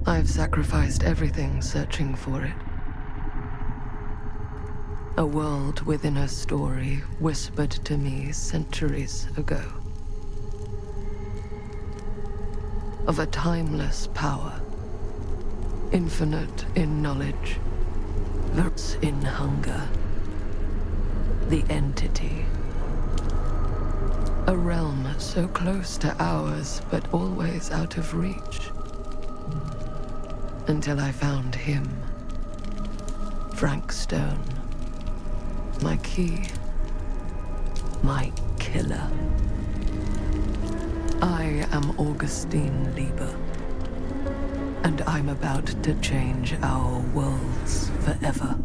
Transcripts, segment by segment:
I've sacrificed everything searching for it. A world within a story whispered to me centuries ago. Of a timeless power, infinite in knowledge, roots in hunger. The entity. A realm so close to ours, but always out of reach. Until I found him. Frank Stone. My key. My killer. I am Augustine Lieber. And I'm about to change our worlds forever.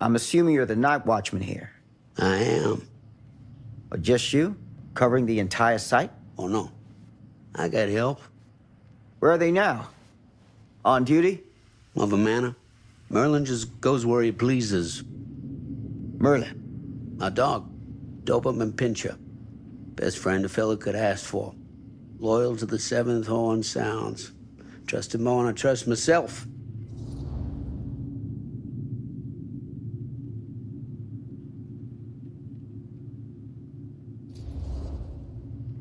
I'm assuming you're the night watchman here. I am. Or just you? Covering the entire site? Oh, no. I got help. Where are they now? On duty? Of a manner. Merlin just goes where he pleases. Merlin? A dog. Doberman Pinscher. Best friend a fella could ask for. Loyal to the seventh horn sounds. Trust him more than I trust myself.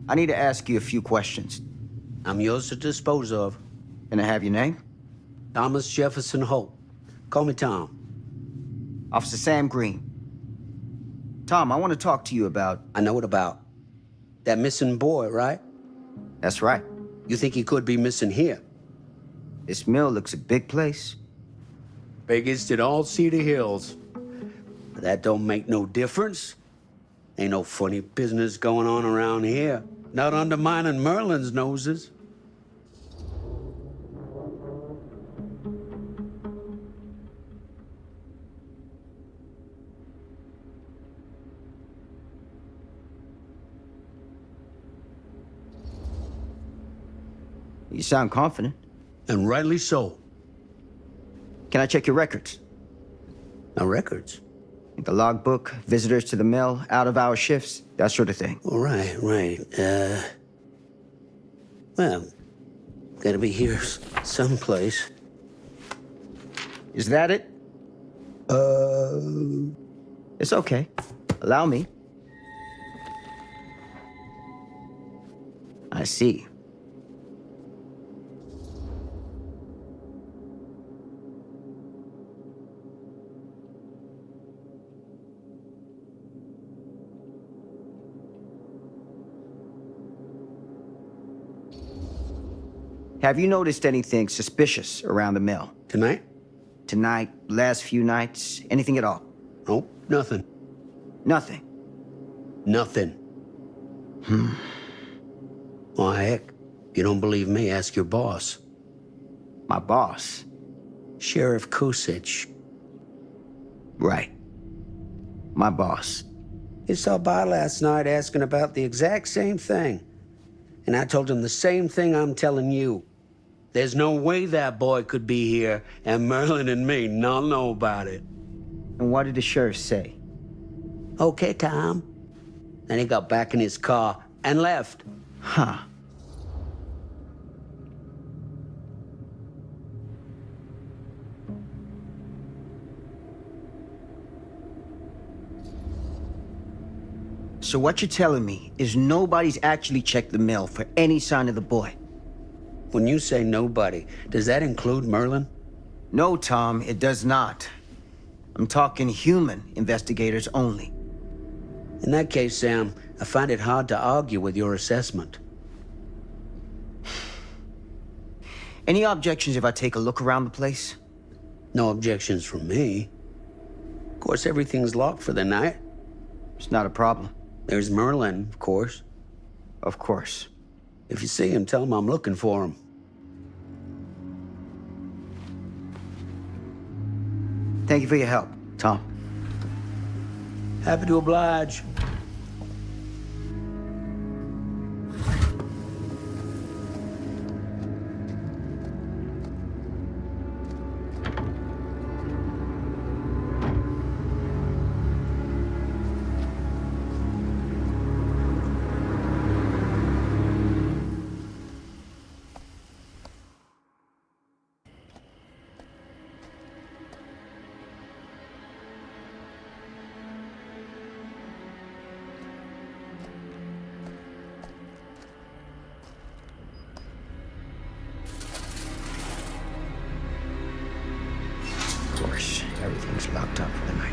I need to ask you a few questions. I'm yours to dispose of. Can I have your name? Thomas Jefferson Holt. Call me Tom. Officer Sam Green. Tom, I want to talk to you about... I know what about. That missing boy, right? That's right. You think he could be missing here? This mill looks a big place. Biggest in all Cedar Hills. But that don't make no difference. Ain't no funny business going on around here. Not undermining Merlin's noses. You sound confident. And rightly so. Can I check your records? My records? The logbook, visitors to the mill, out-of-hour shifts, that sort of thing. All right. Well, gotta be here someplace. Is that it? It's okay. Allow me. I see. Have you noticed anything suspicious around the mill? Tonight? Tonight, last few nights, anything at all? Nope, nothing. Nothing. Nothing. Well, heck, if you don't believe me, ask your boss. My boss? Sheriff Kusich. Right. My boss. He stopped by last night asking about the exact same thing. And I told him the same thing I'm telling you. There's no way that boy could be here, and Merlin and me not know about it. And what did the sheriff say? Okay, Tom. Then he got back in his car and left. Huh. So what you're telling me is nobody's actually checked the mill for any sign of the boy? When you say nobody, does that include Merlin? No, Tom, it does not. I'm talking human investigators only. In that case, Sam, I find it hard to argue with your assessment. Any objections if I take a look around the place? No objections from me. Of course, everything's locked for the night. It's not a problem. There's Merlin, of course. Of course. If you see him, tell him I'm looking for him. Thank you for your help, Tom. Happy to oblige. Of course, everything's locked up for the night.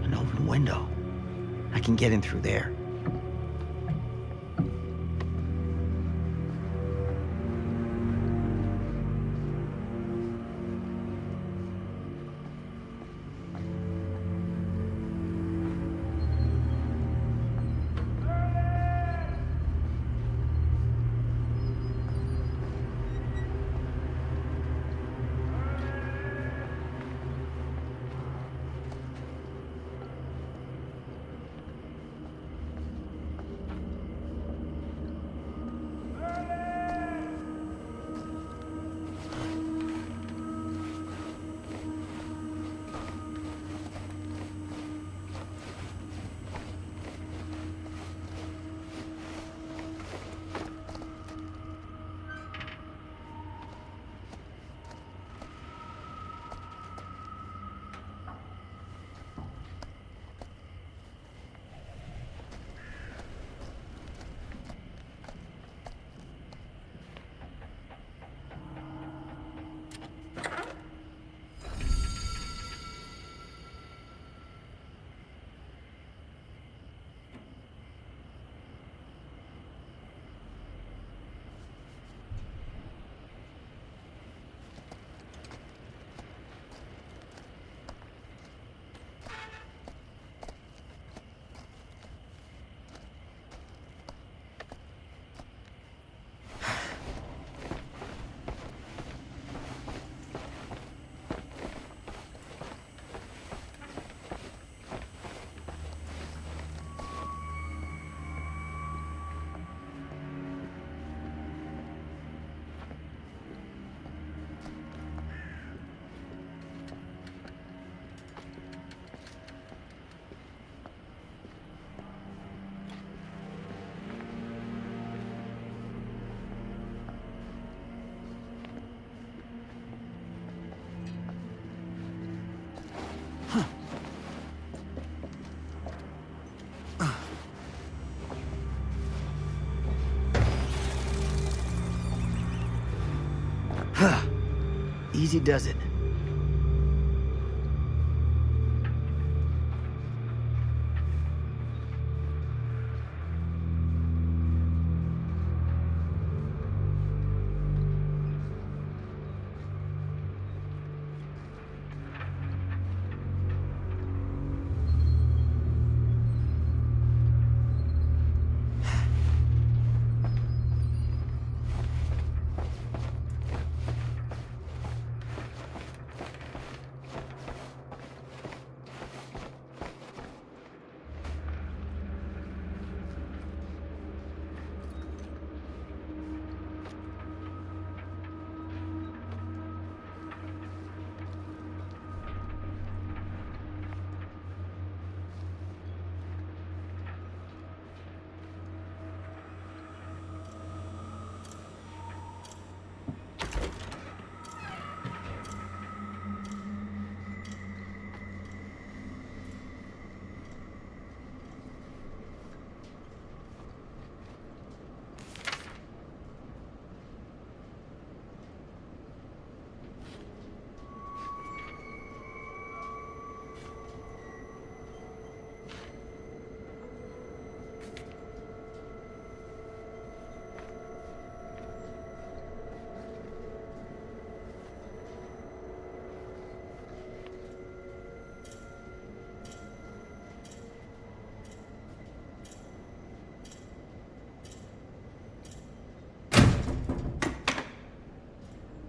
An open window. I can get in through there. Easy does it.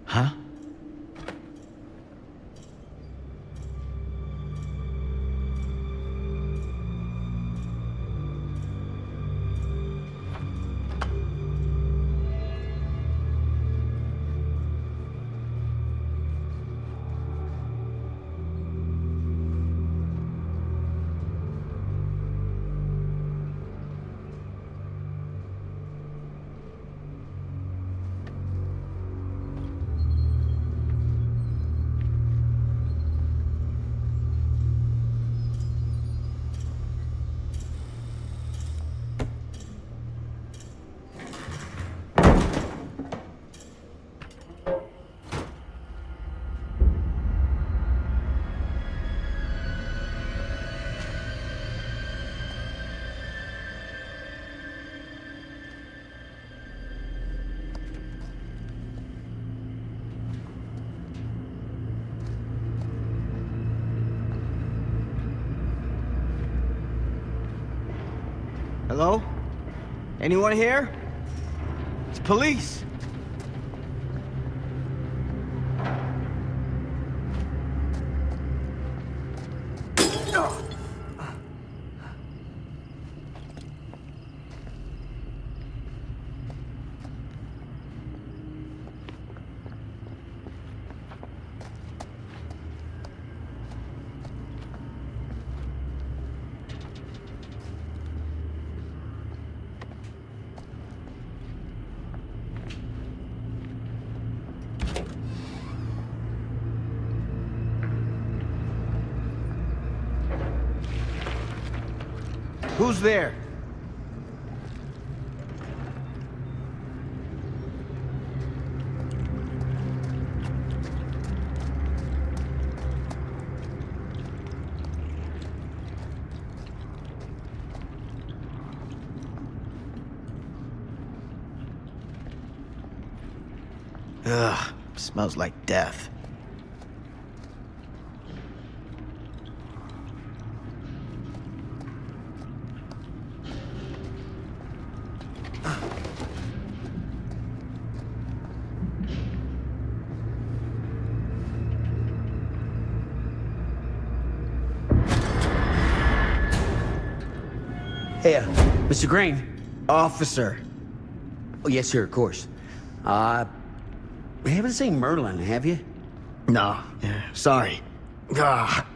Huh? Hello? Anyone here? It's police. Who's there? Ugh, smells like death. Hey, Mr. Green. Officer. Oh, yes, sir, of course. You haven't seen Merlin, have you? No, sorry. Ah,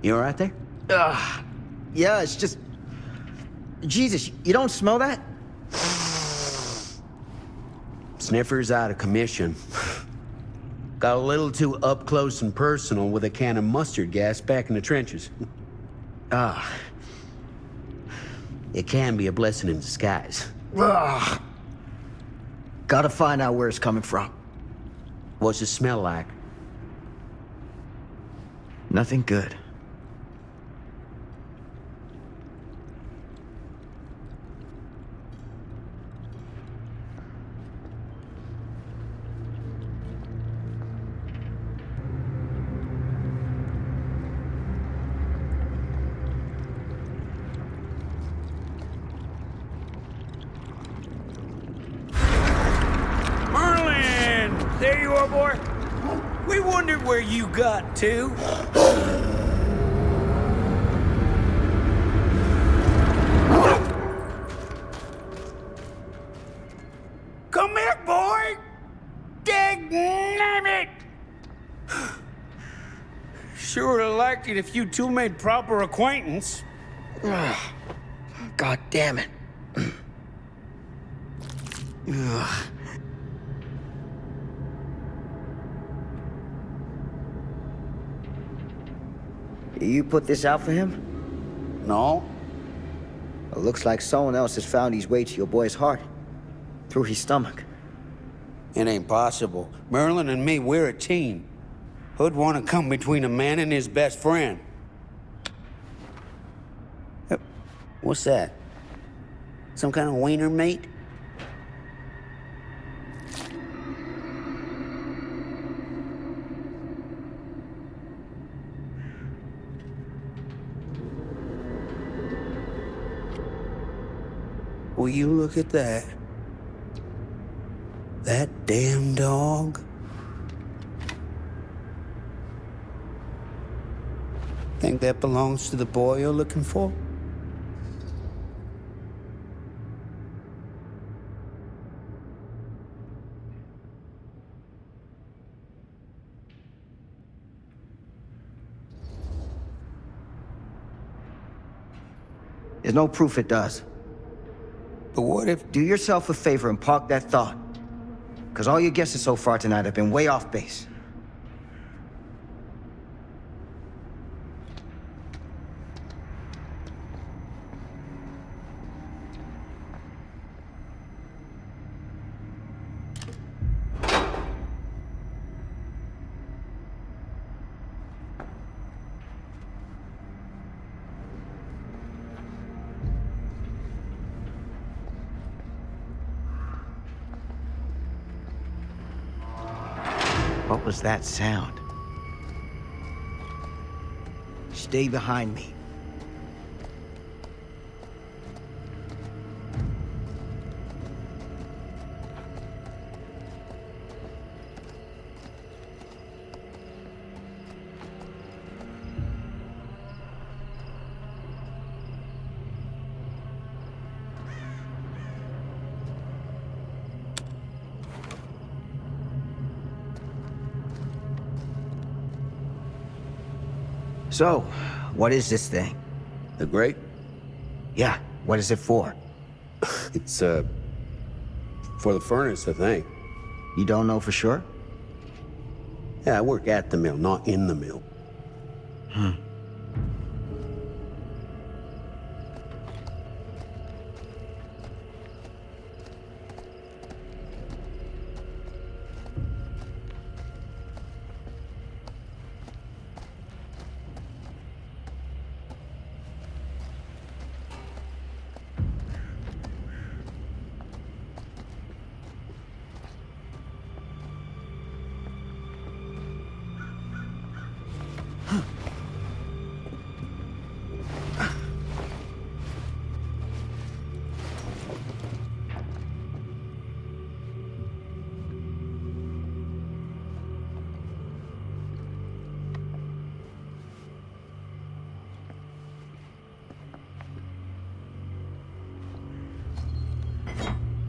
You all right there? yeah, it's just... Jesus, you don't smell that? Sniffer's out of commission. Got a little too up close and personal with a can of mustard gas back in the trenches. It can be a blessing in disguise. Gotta find out where it's coming from. What's it smell like? Nothing good. There you are, boy. We wondered where you got to. Come here, boy! Dang it! Sure would have liked it if you two made proper acquaintance. God damn it. Ugh. You put this out for him? No? It looks like someone else has found his way to your boy's heart. Through his stomach. It ain't possible. Merlin and me, we're a team. Who'd want to come between a man and his best friend? What's that? Some kind of wiener meat? Will you look at that? That damn dog? Think that belongs to the boy you're looking for? There's no proof it does. But what if... Do yourself a favor and park that thought. Because all your guesses so far tonight have been way off base. What was that sound? Stay behind me. So, what is this thing? The grate? Yeah, what is it for? It's, for the furnace, I think. You don't know for sure? Yeah, I work at the mill, not in the mill.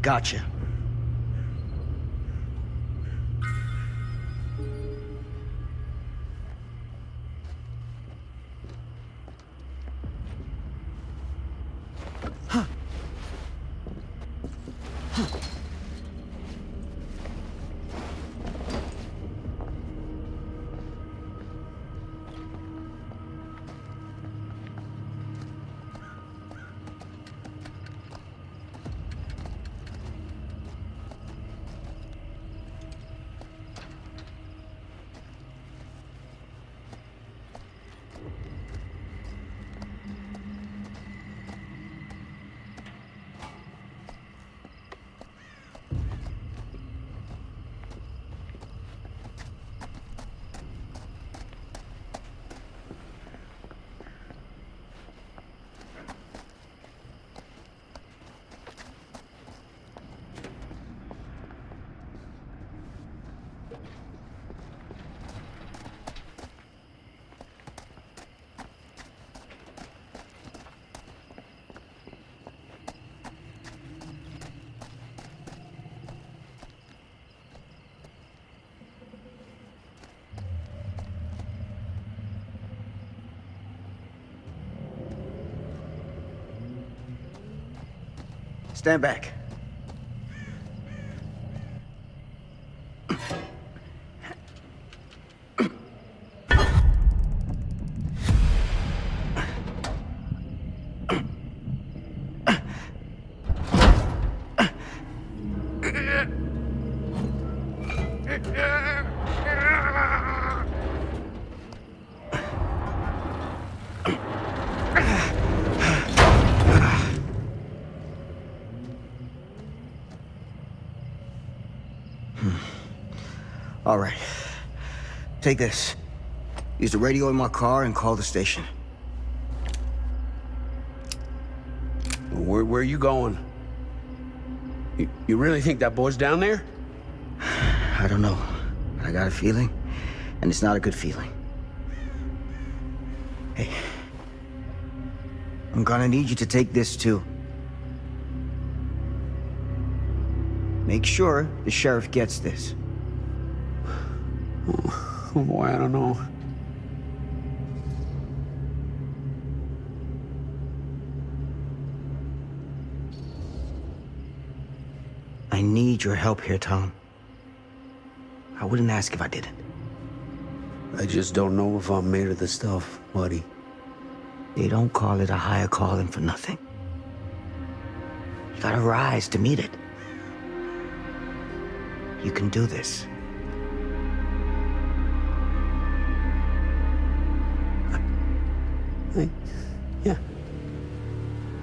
Gotcha. Stand back. All right. Take this. Use the radio in my car and call the station. Where are you going? You really think that boy's down there? I don't know. I got a feeling, and it's not a good feeling. Hey. I'm gonna need you to take this too. Make sure the sheriff gets this. Oh boy, I don't know. I need your help here, Tom. I wouldn't ask if I didn't. I just don't know if I'm made of the stuff, buddy. They don't call it a higher calling for nothing. You gotta rise to meet it. You can do this. Yeah.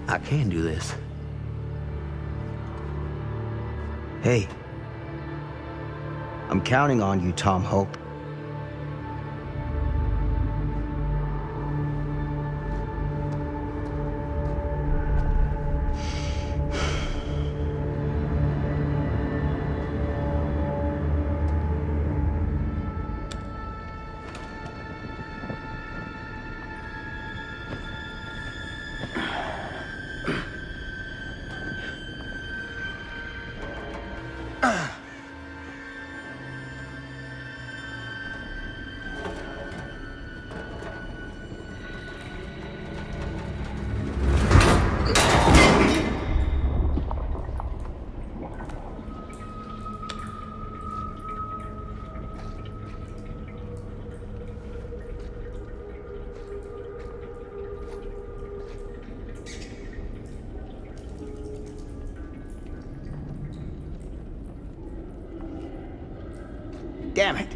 I can do this. Hey. I'm counting on you, Tom Hope. Damn it.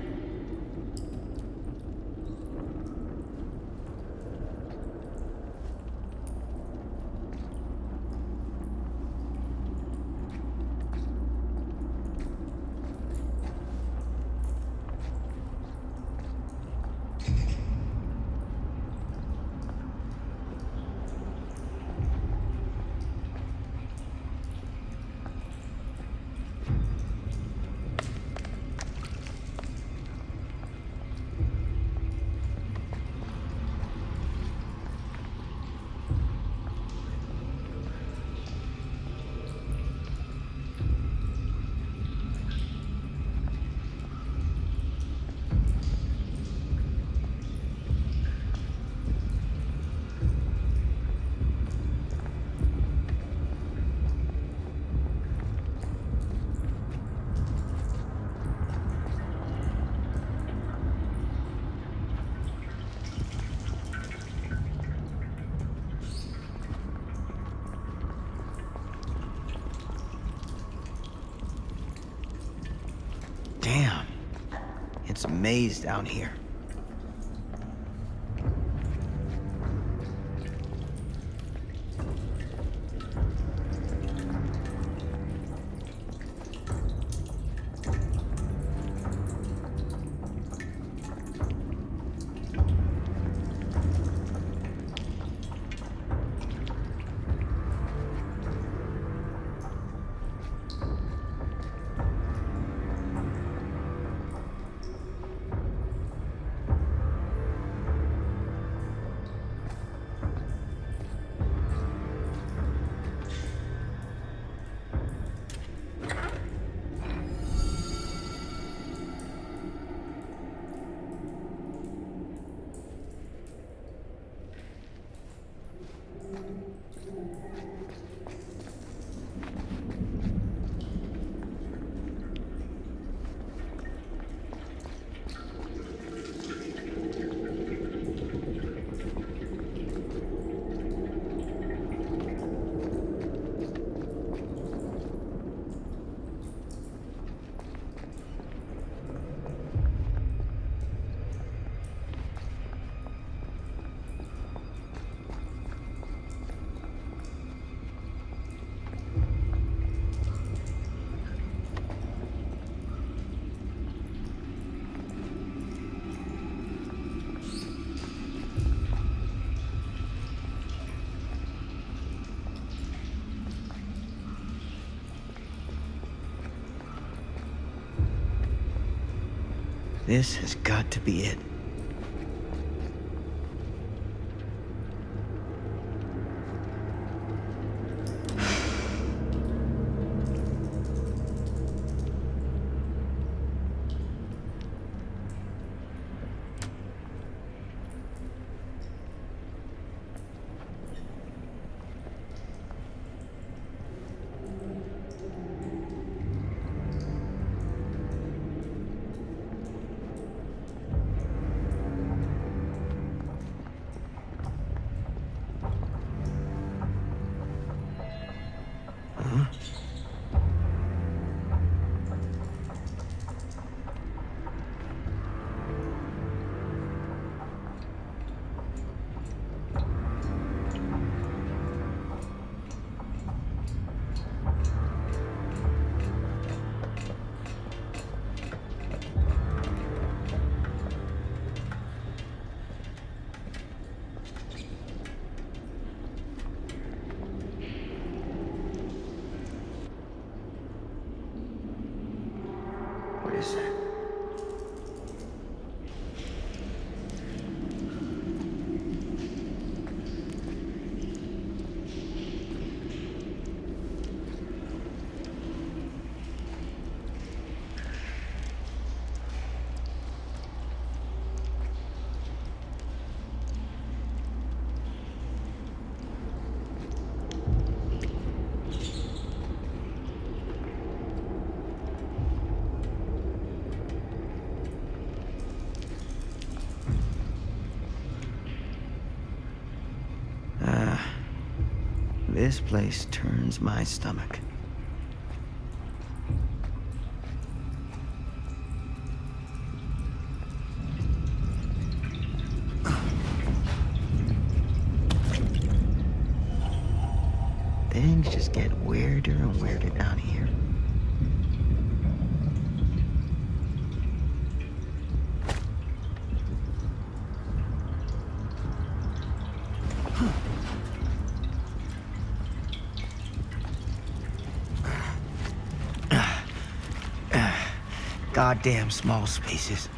Damn. It's a maze down here. This has got to be it. What is that? This place turns my stomach. Things just get weirder and weirder down here. Goddamn small spaces.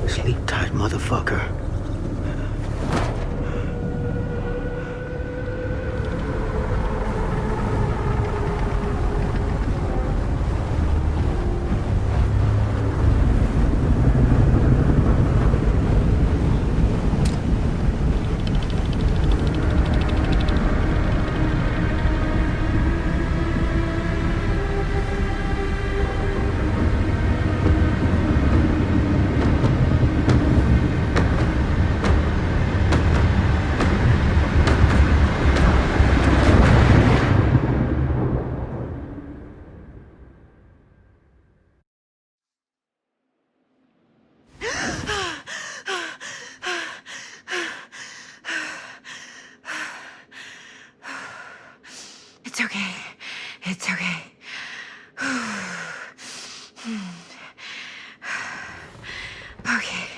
Sleep tight, motherfucker. It's okay. It's okay. Okay.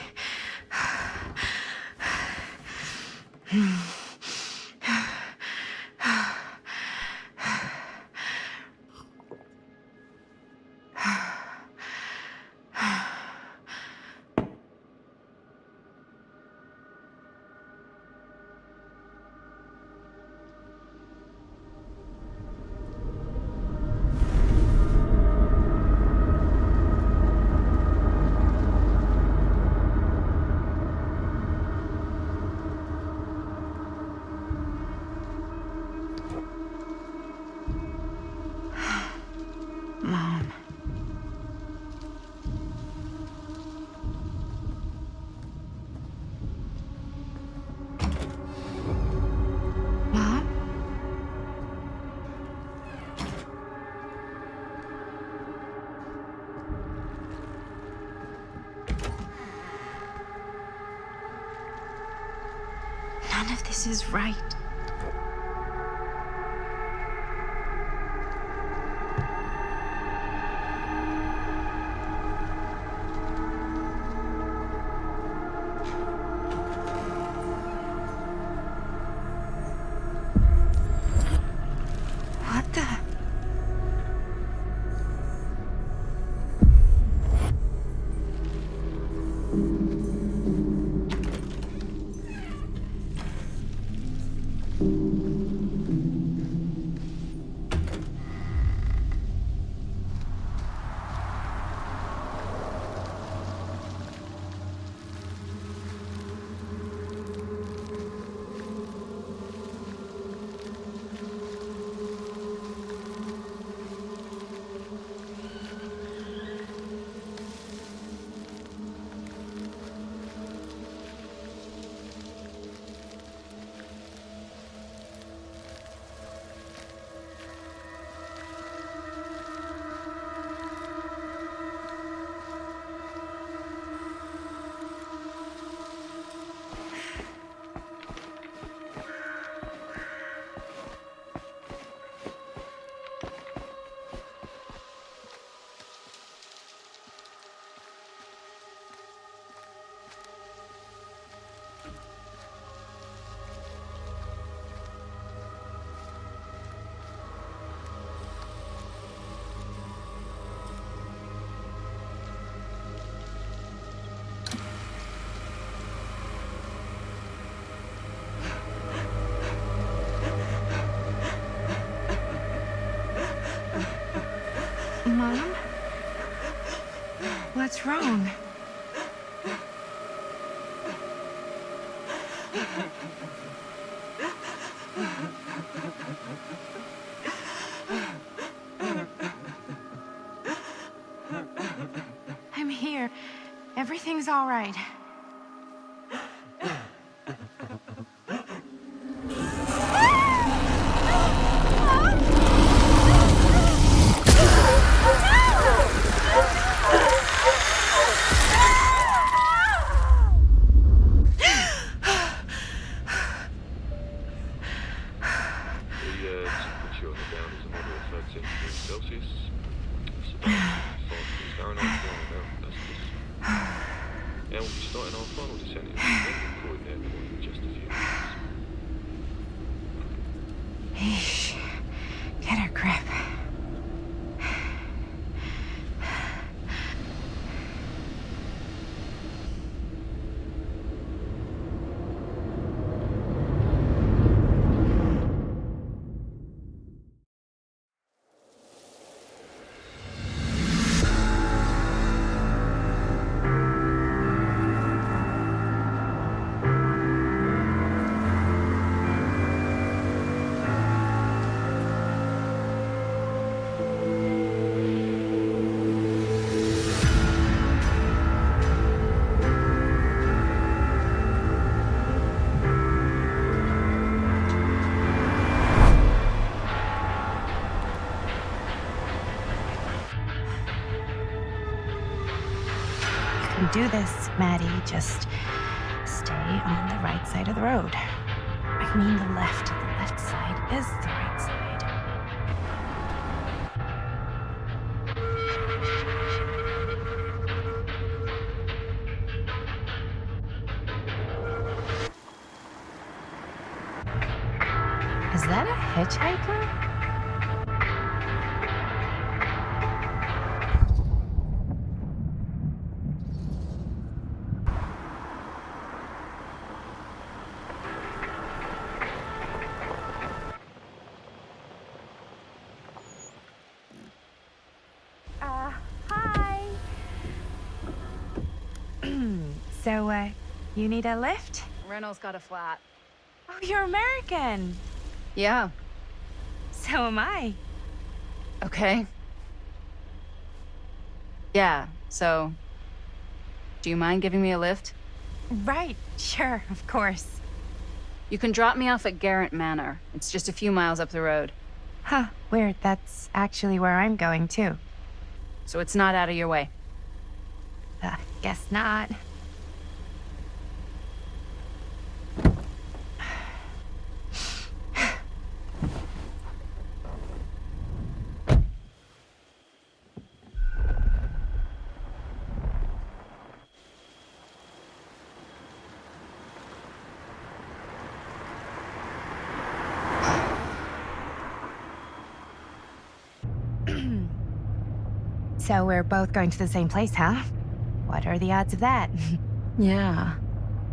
Mom. Mom? None of this is right. What the? Mom? What's wrong? I'm here. Everything's all right. Temperature on the ground is a moderate 13 degrees Celsius. Fahrenheit, 400 Celsius. And we'll be starting our final descent into the Croydon Airport in just a few minutes. Eesh. Get a grip. Do this, Maddie. Just stay on the right side of the road. I mean the left. The left side is the right side. Is that a hitchhiker? So, you need a lift? Reynolds got a flat. Oh, you're American. Yeah. So am I. Okay. Yeah, so... Do you mind giving me a lift? Right, sure, of course. You can drop me off at Garrett Manor. It's just a few miles up the road. Huh, weird. That's actually where I'm going, too. So it's not out of your way. Guess not. So we're both going to the same place, huh? What are the odds of that? Yeah.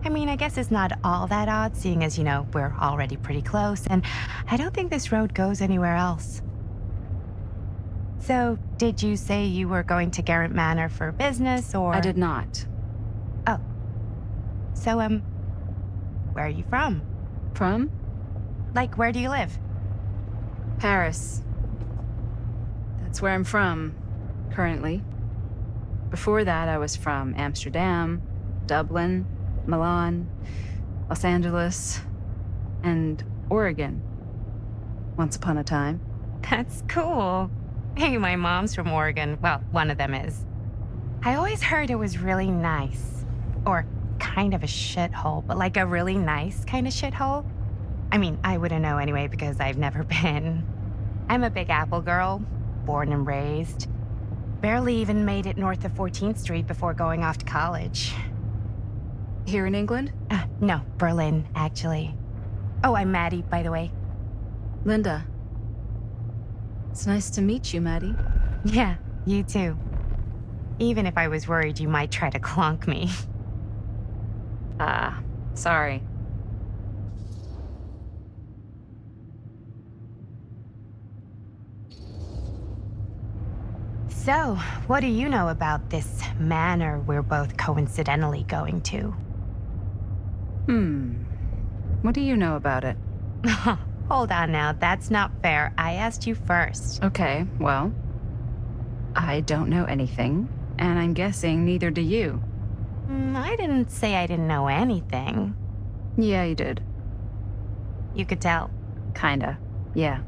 I mean, I guess it's not all that odd, seeing as, you know, we're already pretty close, and I don't think this road goes anywhere else. So, did you say you were going to Garrett Manor for business, or...? I did not. Oh. So, where are you from? From? Like, where do you live? Paris. That's where I'm from, currently. Before that, I was from Amsterdam, Dublin, Milan, Los Angeles, and Oregon. Once upon a time. That's cool. Hey, my mom's from Oregon. Well, one of them is. I always heard it was really nice. Or kind of a shithole, but like a really nice kind of shithole. I mean, I wouldn't know anyway because I've never been. I'm a Big Apple girl, born and raised. Barely even made it north of 14th Street before going off to college. Here in England? No, Berlin, actually. Oh, I'm Maddie, by the way. Linda. It's nice to meet you, Maddie. Yeah, you too. Even if I was worried you might try to clonk me. Sorry. So, what do you know about this manor we're both coincidentally going to? What do you know about it? Hold on now, that's not fair. I asked you first. Okay, well, I don't know anything, and I'm guessing neither do you. I didn't say I didn't know anything. Yeah, you did. You could tell. Kinda. Yeah.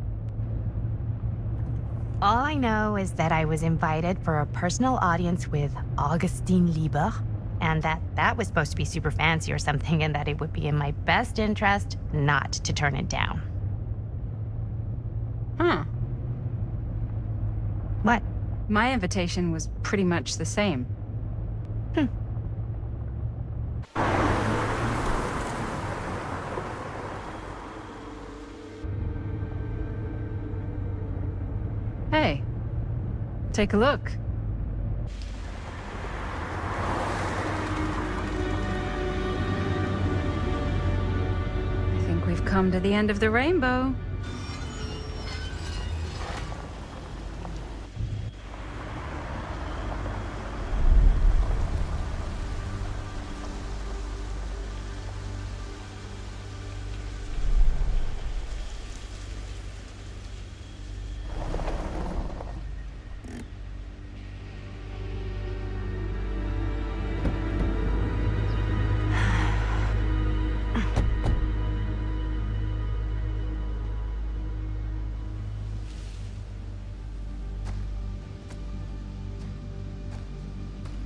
All I know is that I was invited for a personal audience with Augustine Lieber, and that was supposed to be super fancy or something, and that it would be in my best interest not to turn it down. Huh. What? My invitation was pretty much the same. Hey, take a look. I think we've come to the end of the rainbow.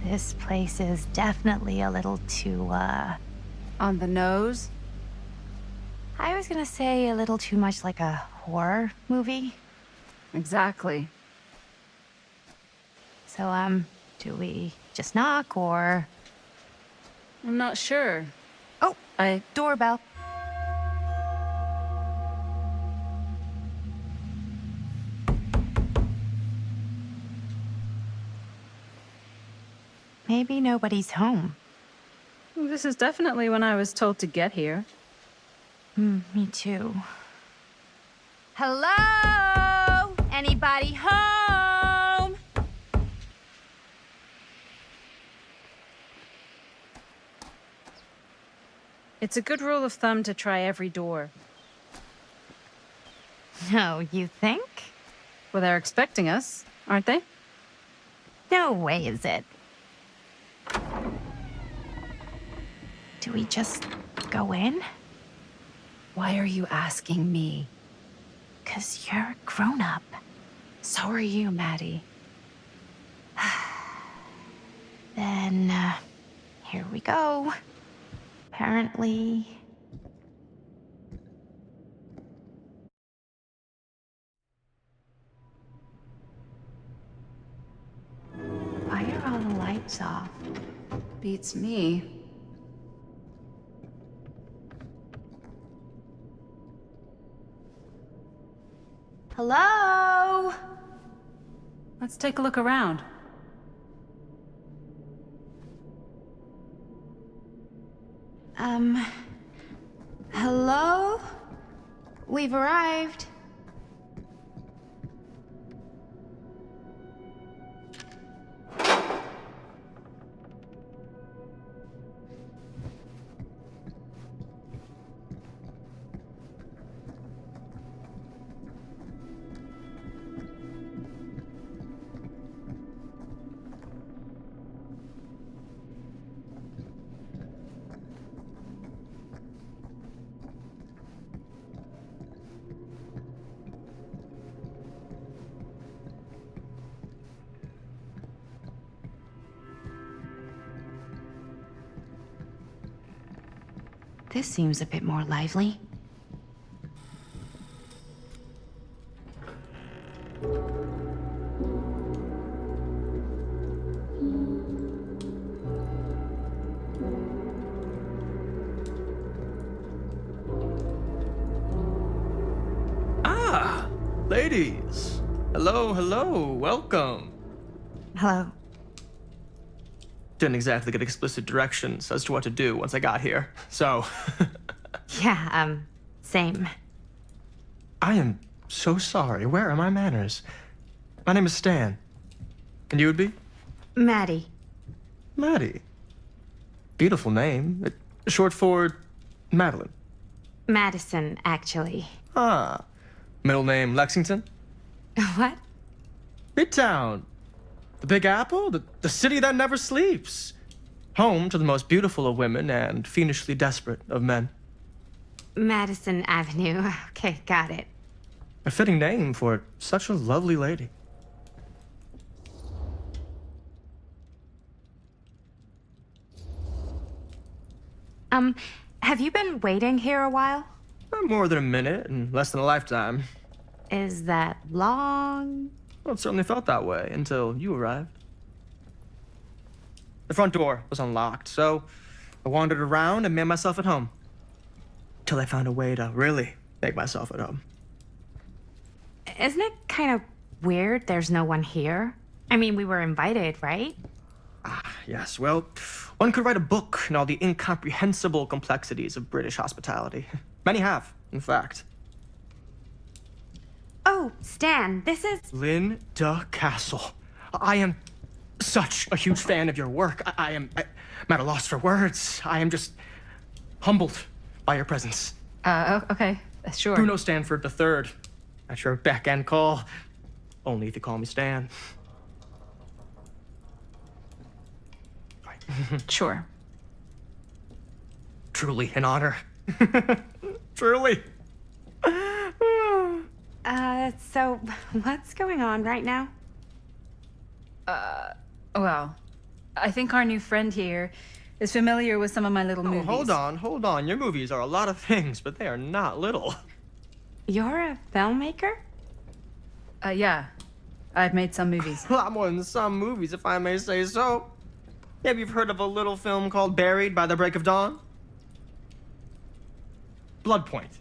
This place is definitely a little too, On the nose? I was gonna say a little too much like a horror movie. Exactly. So, do we just knock or... I'm not sure. Oh, I... doorbell. Maybe nobody's home. This is definitely when I was told to get here. Me too. Hello? Anybody home? It's a good rule of thumb to try every door. No, you think? Well, they're expecting us, aren't they? No way is it. Do we just go in? Why are you asking me? 'Cause you're a grown-up. So are you, Maddie. Then, here we go. Apparently... Why are all the lights off? Beats me. Hello? Let's take a look around. Hello? We've arrived. This seems a bit more lively. Ah, ladies. Hello, hello, welcome. Hello. Didn't exactly get explicit directions as to what to do once I got here, so... Yeah, same. I am so sorry. Where are my manners? My name is Stan. And you would be? Maddie. Maddie. Beautiful name. Short for Madeline. Madison, actually. Ah. Middle name Lexington? What? Midtown. The Big Apple? The city that never sleeps. Home to the most beautiful of women and fiendishly desperate of men. Madison Avenue. Okay, got it. A fitting name for such a lovely lady. Have you been waiting here a while? More than a minute and less than a lifetime. Is that long? Well, it certainly felt that way until you arrived. The front door was unlocked, so I wandered around and made myself at home. Till I found a way to really make myself at home. Isn't it kind of weird there's no one here? I mean, we were invited, right? Yes, well, one could write a book on all the incomprehensible complexities of British hospitality. Many have, in fact. Oh, Stan, this is... Linda Castle. I am such a huge fan of your work. I'm at a loss for words. I am just humbled by your presence. Okay, sure. Bruno Stanford III, at your beck and call. Only if you call me Stan. Sure. Truly an honor. Truly. So what's going on right now? Well, I think our new friend here is familiar with some of my little movies. Hold on. Your movies are a lot of things, but they are not little. You're a filmmaker? Yeah. I've made some movies. A lot more than some movies, if I may say so. Maybe you've heard of a little film called Buried by the Break of Dawn? Blood Point.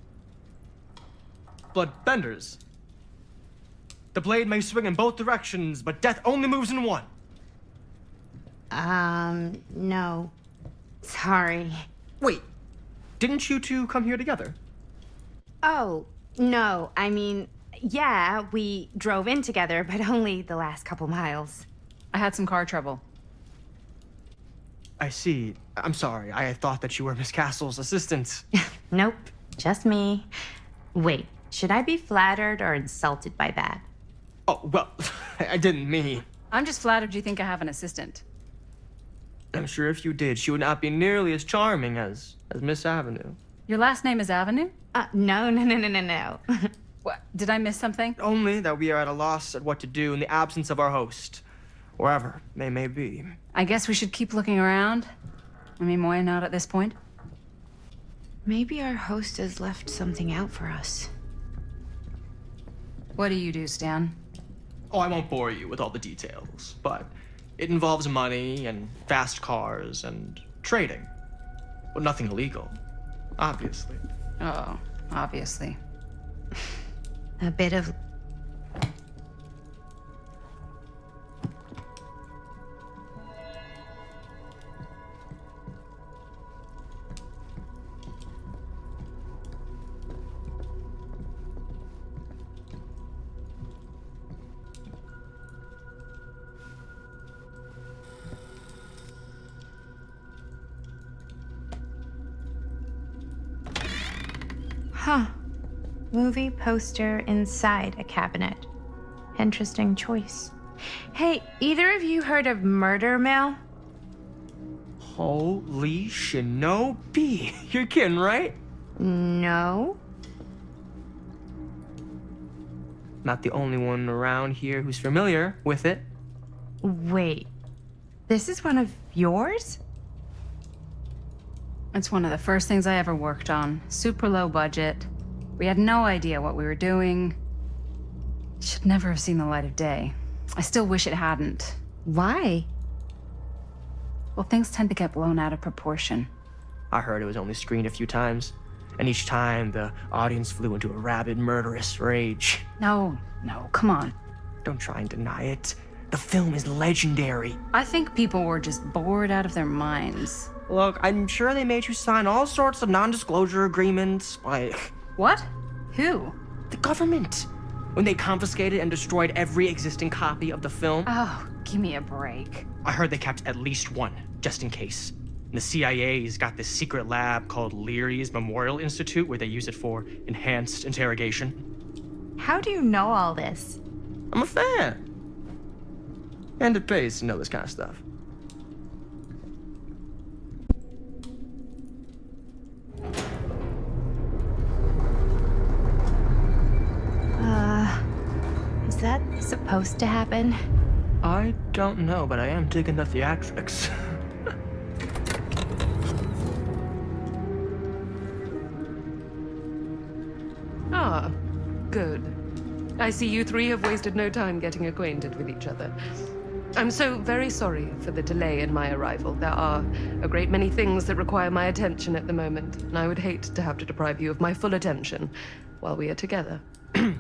Bloodbenders. The blade may swing in both directions, but death only moves in one. No. Sorry. Wait, didn't you two come here together? Oh, no. I mean, yeah, we drove in together, but only the last couple miles. I had some car trouble. I see. I'm sorry. I thought that you were Miss Castle's assistant. Nope, just me. Wait, should I be flattered or insulted by that? Oh, well, I didn't mean. I'm just flattered you think I have an assistant. I'm sure if you did, she would not be nearly as charming as Miss Avenue. Your last name is Avenue? No. What? Did I miss something? Only that we are at a loss at what to do in the absence of our host, wherever they may be. I guess we should keep looking around. I mean, why not at this point? Maybe our host has left something out for us. What do you do, Stan? Oh, I won't bore you with all the details, but it involves money and fast cars and trading. But nothing illegal, obviously. Oh, obviously. A bit of... Huh. Movie poster inside a cabinet. Interesting choice. Hey, either of you heard of Murder Mill? Holy shinobi. You're kidding, right? No. Not the only one around here who's familiar with it. Wait. This is one of yours? It's one of the first things I ever worked on. Super low budget. We had no idea what we were doing. Should never have seen the light of day. I still wish it hadn't. Why? Well, things tend to get blown out of proportion. I heard it was only screened a few times, and each time the audience flew into a rabid, murderous rage. No, come on. Don't try and deny it. The film is legendary. I think people were just bored out of their minds. Look, I'm sure they made you sign all sorts of non-disclosure agreements, like... What? Who? The government. When they confiscated and destroyed every existing copy of the film? Oh, give me a break. I heard they kept at least one, just in case. And the CIA's got this secret lab called Leary's Memorial Institute where they use it for enhanced interrogation. How do you know all this? I'm a fan. And it pays to know this kind of stuff. Is that supposed to happen? I don't know, but I am digging the theatrics. Ah, good. I see you three have wasted no time getting acquainted with each other. I'm so very sorry for the delay in my arrival. There are a great many things that require my attention at the moment, and I would hate to have to deprive you of my full attention while we are together.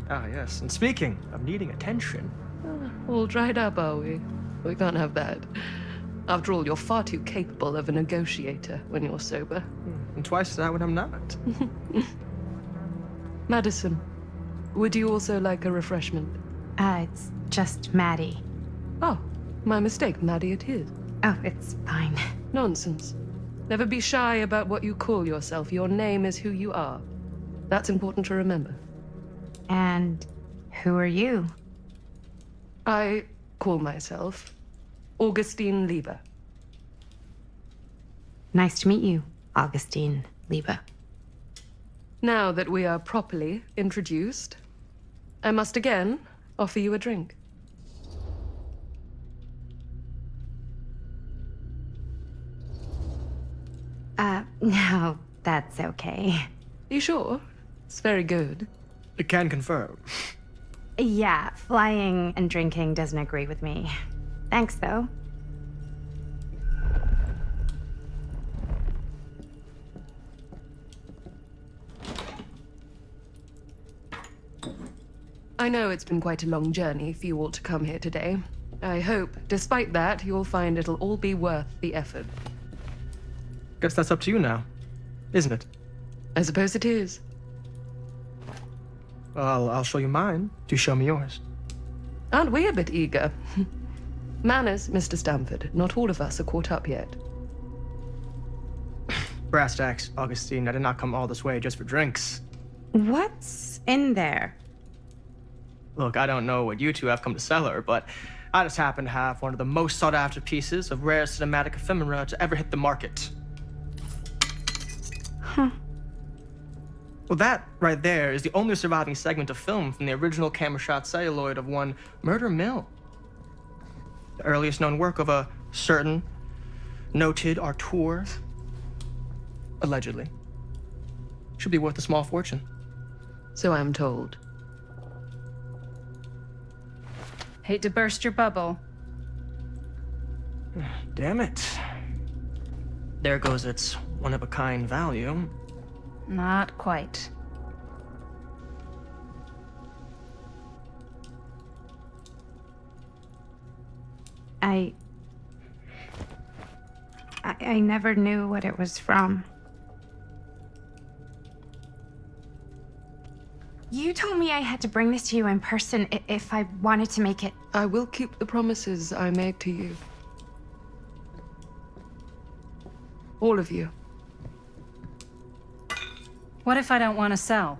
Ah, yes. And speaking of needing attention. All dried up, are we? We can't have that. After all, you're far too capable of a negotiator when you're sober. And twice that when I'm not. Madison, would you also like a refreshment? It's just Maddie. Oh, my mistake. Maddie it is. Oh, it's fine. Nonsense. Never be shy about what you call yourself. Your name is who you are. That's important to remember. And who are you? I call myself Augustine Lieber. Nice to meet you, Augustine Lieber. Now that we are properly introduced, I must again offer you a drink. No, that's okay. You sure? It's very good. I can confirm. Yeah, flying and drinking doesn't agree with me. Thanks, though. I know it's been quite a long journey for you all to come here today. I hope, despite that, you'll find it'll all be worth the effort. Guess that's up to you now, isn't it? I suppose it is. Well, I'll show you mine. Do show me yours. Aren't we a bit eager? Manners, Mr. Stamford. Not all of us are caught up yet. Brass tacks, Augustine. I did not come all this way just for drinks. What's in there? Look, I don't know what you two have come to sell her, but I just happen to have one of the most sought-after pieces of rare cinematic ephemera to ever hit the market. Huh. Well, that right there is the only surviving segment of film from the original camera shot celluloid of one Murder Mill. The earliest known work of a certain noted auteur, allegedly. Should be worth a small fortune. So I'm told. Hate to burst your bubble. Damn it. There goes its one-of-a-kind value. Not quite. I never knew what it was from. You told me I had to bring this to you in person if I wanted to make it. I will keep the promises I made to you. All of you. What if I don't want to sell?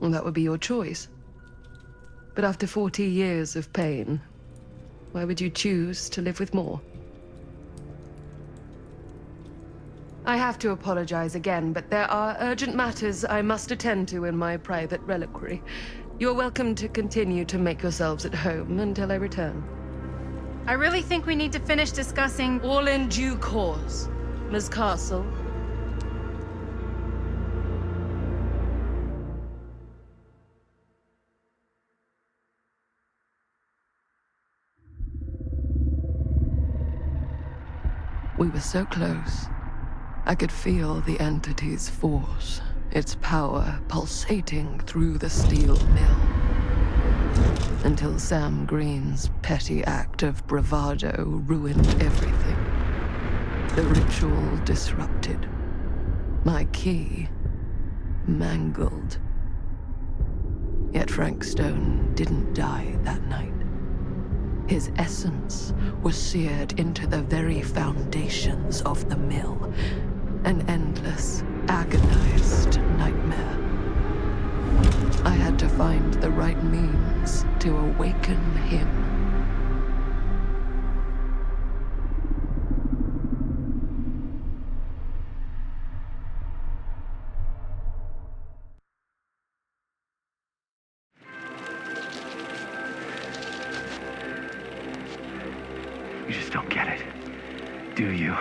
Well, that would be your choice. But after 40 years of pain, why would you choose to live with more? I have to apologize again, but there are urgent matters I must attend to in my private reliquary. You're welcome to continue to make yourselves at home until I return. I really think we need to finish discussing. All in due course, Ms. Castle. We were so close. I could feel the entity's force, its power pulsating through the steel mill. Until Sam Green's petty act of bravado ruined everything. The ritual disrupted. My key mangled. Yet Frank Stone didn't die that night. His essence was seared into the very foundations of the mill, an endless, agonized nightmare. I had to find the right means to awaken him. You just don't get it, do you?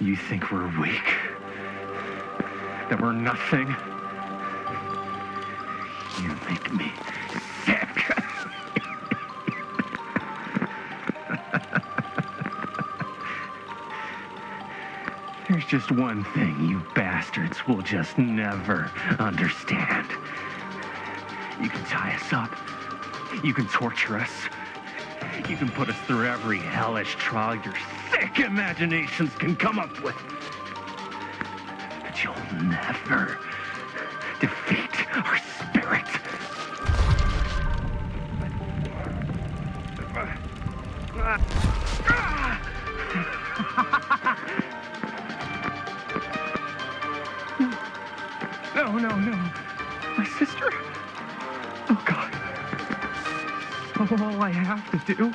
You think we're weak? That we're nothing? You make me sick. There's just one thing you bastards will just never understand. You can tie us up. You can torture us. You can put us through every hellish trial your sick imaginations can come up with. But you'll never defeat our spirit. No. My sister? Oh, God. All I have to do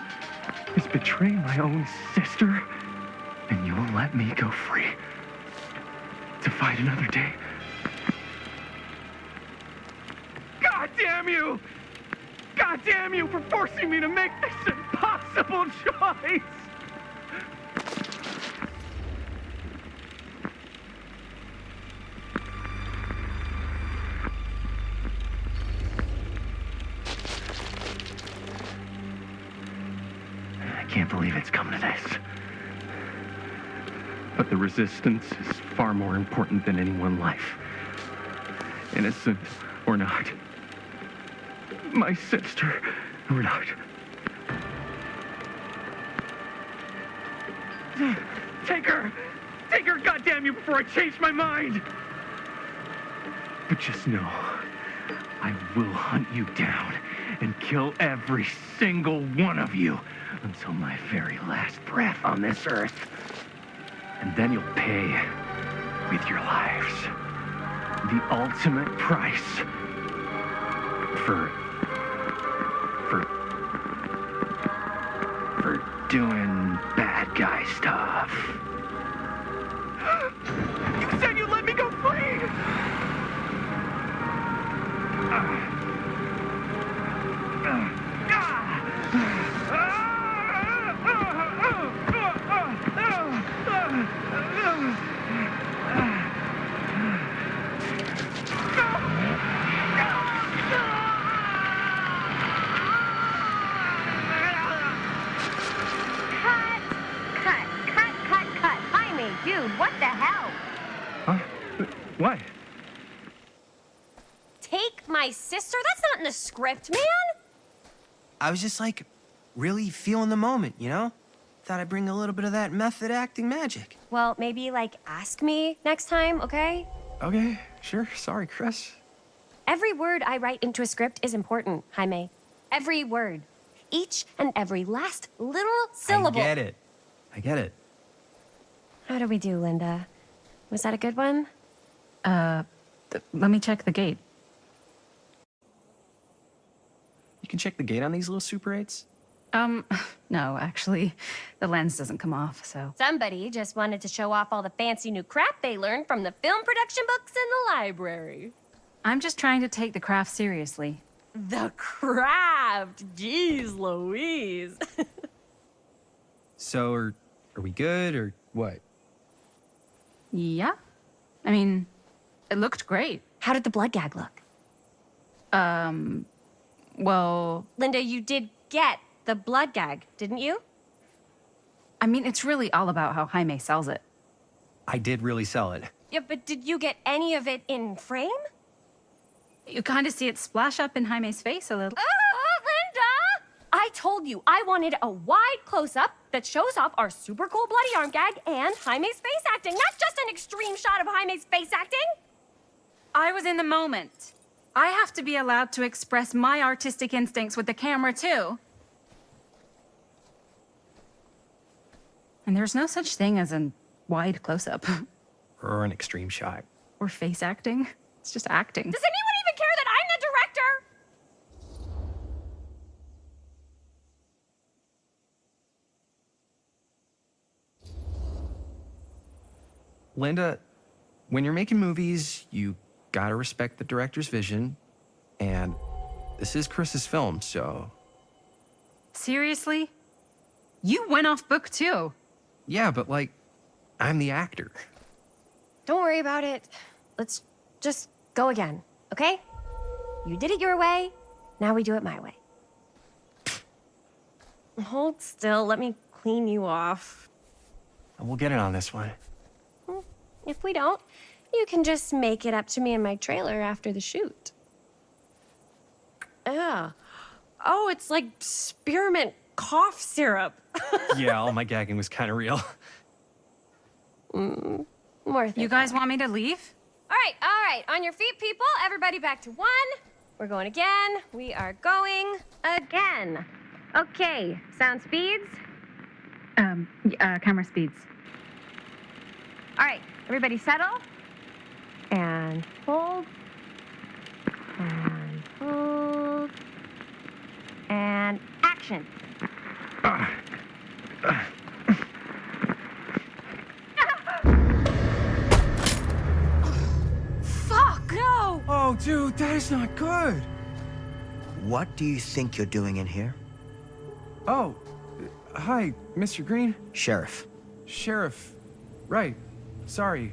is betray my own sister, and you'll let me go free to fight another day. God damn you! God damn you for forcing me to make this impossible choice! I can't believe it's come to this. But the resistance is far more important than any one life. Innocent or not. My sister or not. Take her! Take her, goddamn you, before I change my mind! But just know, I will hunt you down and kill every single one of you until my very last breath on this earth. And then you'll pay with your lives. The ultimate price for doing bad guy stuff. You said you'd let me go free! Cut. Jaime, dude, what the hell? Huh? What? Take my sister? That's not in the script, man! I was just like, really feeling the moment, you know? Thought I'd bring a little bit of that method acting magic. Well, maybe, like, ask me next time, okay? Okay, sure. Sorry, Chris. Every word I write into a script is important, Jaime. Every word. Each and every last little syllable. I get it. How do we do, Linda? Was that a good one? Let me check the gate. You can check the gate on these little Super 8s? No, actually, the lens doesn't come off, so. Somebody just wanted to show off all the fancy new crap they learned from the film production books in the library. I'm just trying to take the craft seriously. The craft! Jeez Louise. So, are we good, or what? Yeah. I mean, it looked great. How did the blood gag look? Well... Linda, you did get the blood gag, didn't you? I mean, it's really all about how Jaime sells it. I did really sell it. Yeah, but did you get any of it in frame? You kind of see it splash up in Jaime's face a little. Oh, Linda! I told you I wanted a wide close-up that shows off our super cool bloody arm gag and Jaime's face acting, not just an extreme shot of Jaime's face acting. I was in the moment. I have to be allowed to express my artistic instincts with the camera, too. And there's no such thing as a wide close-up. Or an extreme shot. Or face acting. It's just acting. Does anyone even care that I'm the director? Linda, when you're making movies, you gotta respect the director's vision. And this is Chris's film, so... Seriously? You went off book, too. Yeah, but like, I'm the actor. Don't worry about it. Let's just go again, okay? You did it your way, now we do it my way. Hold still, let me clean you off. We'll get it on this one. If we don't, you can just make it up to me in my trailer after the shoot. Yeah. Oh, it's like spearmint cough syrup. Yeah, all my gagging was kind of real. More You guys want me to leave? All right. On your feet, people. Everybody back to 1. We're going again. We are going again. Okay, sound speeds. Camera speeds. All right, everybody settle. And hold. And hold. And action. Fuck, no! Oh, dude, that is not good. What do you think you're doing in here? Oh, hi, Mr. Green. Sheriff. Sheriff. Right. Sorry.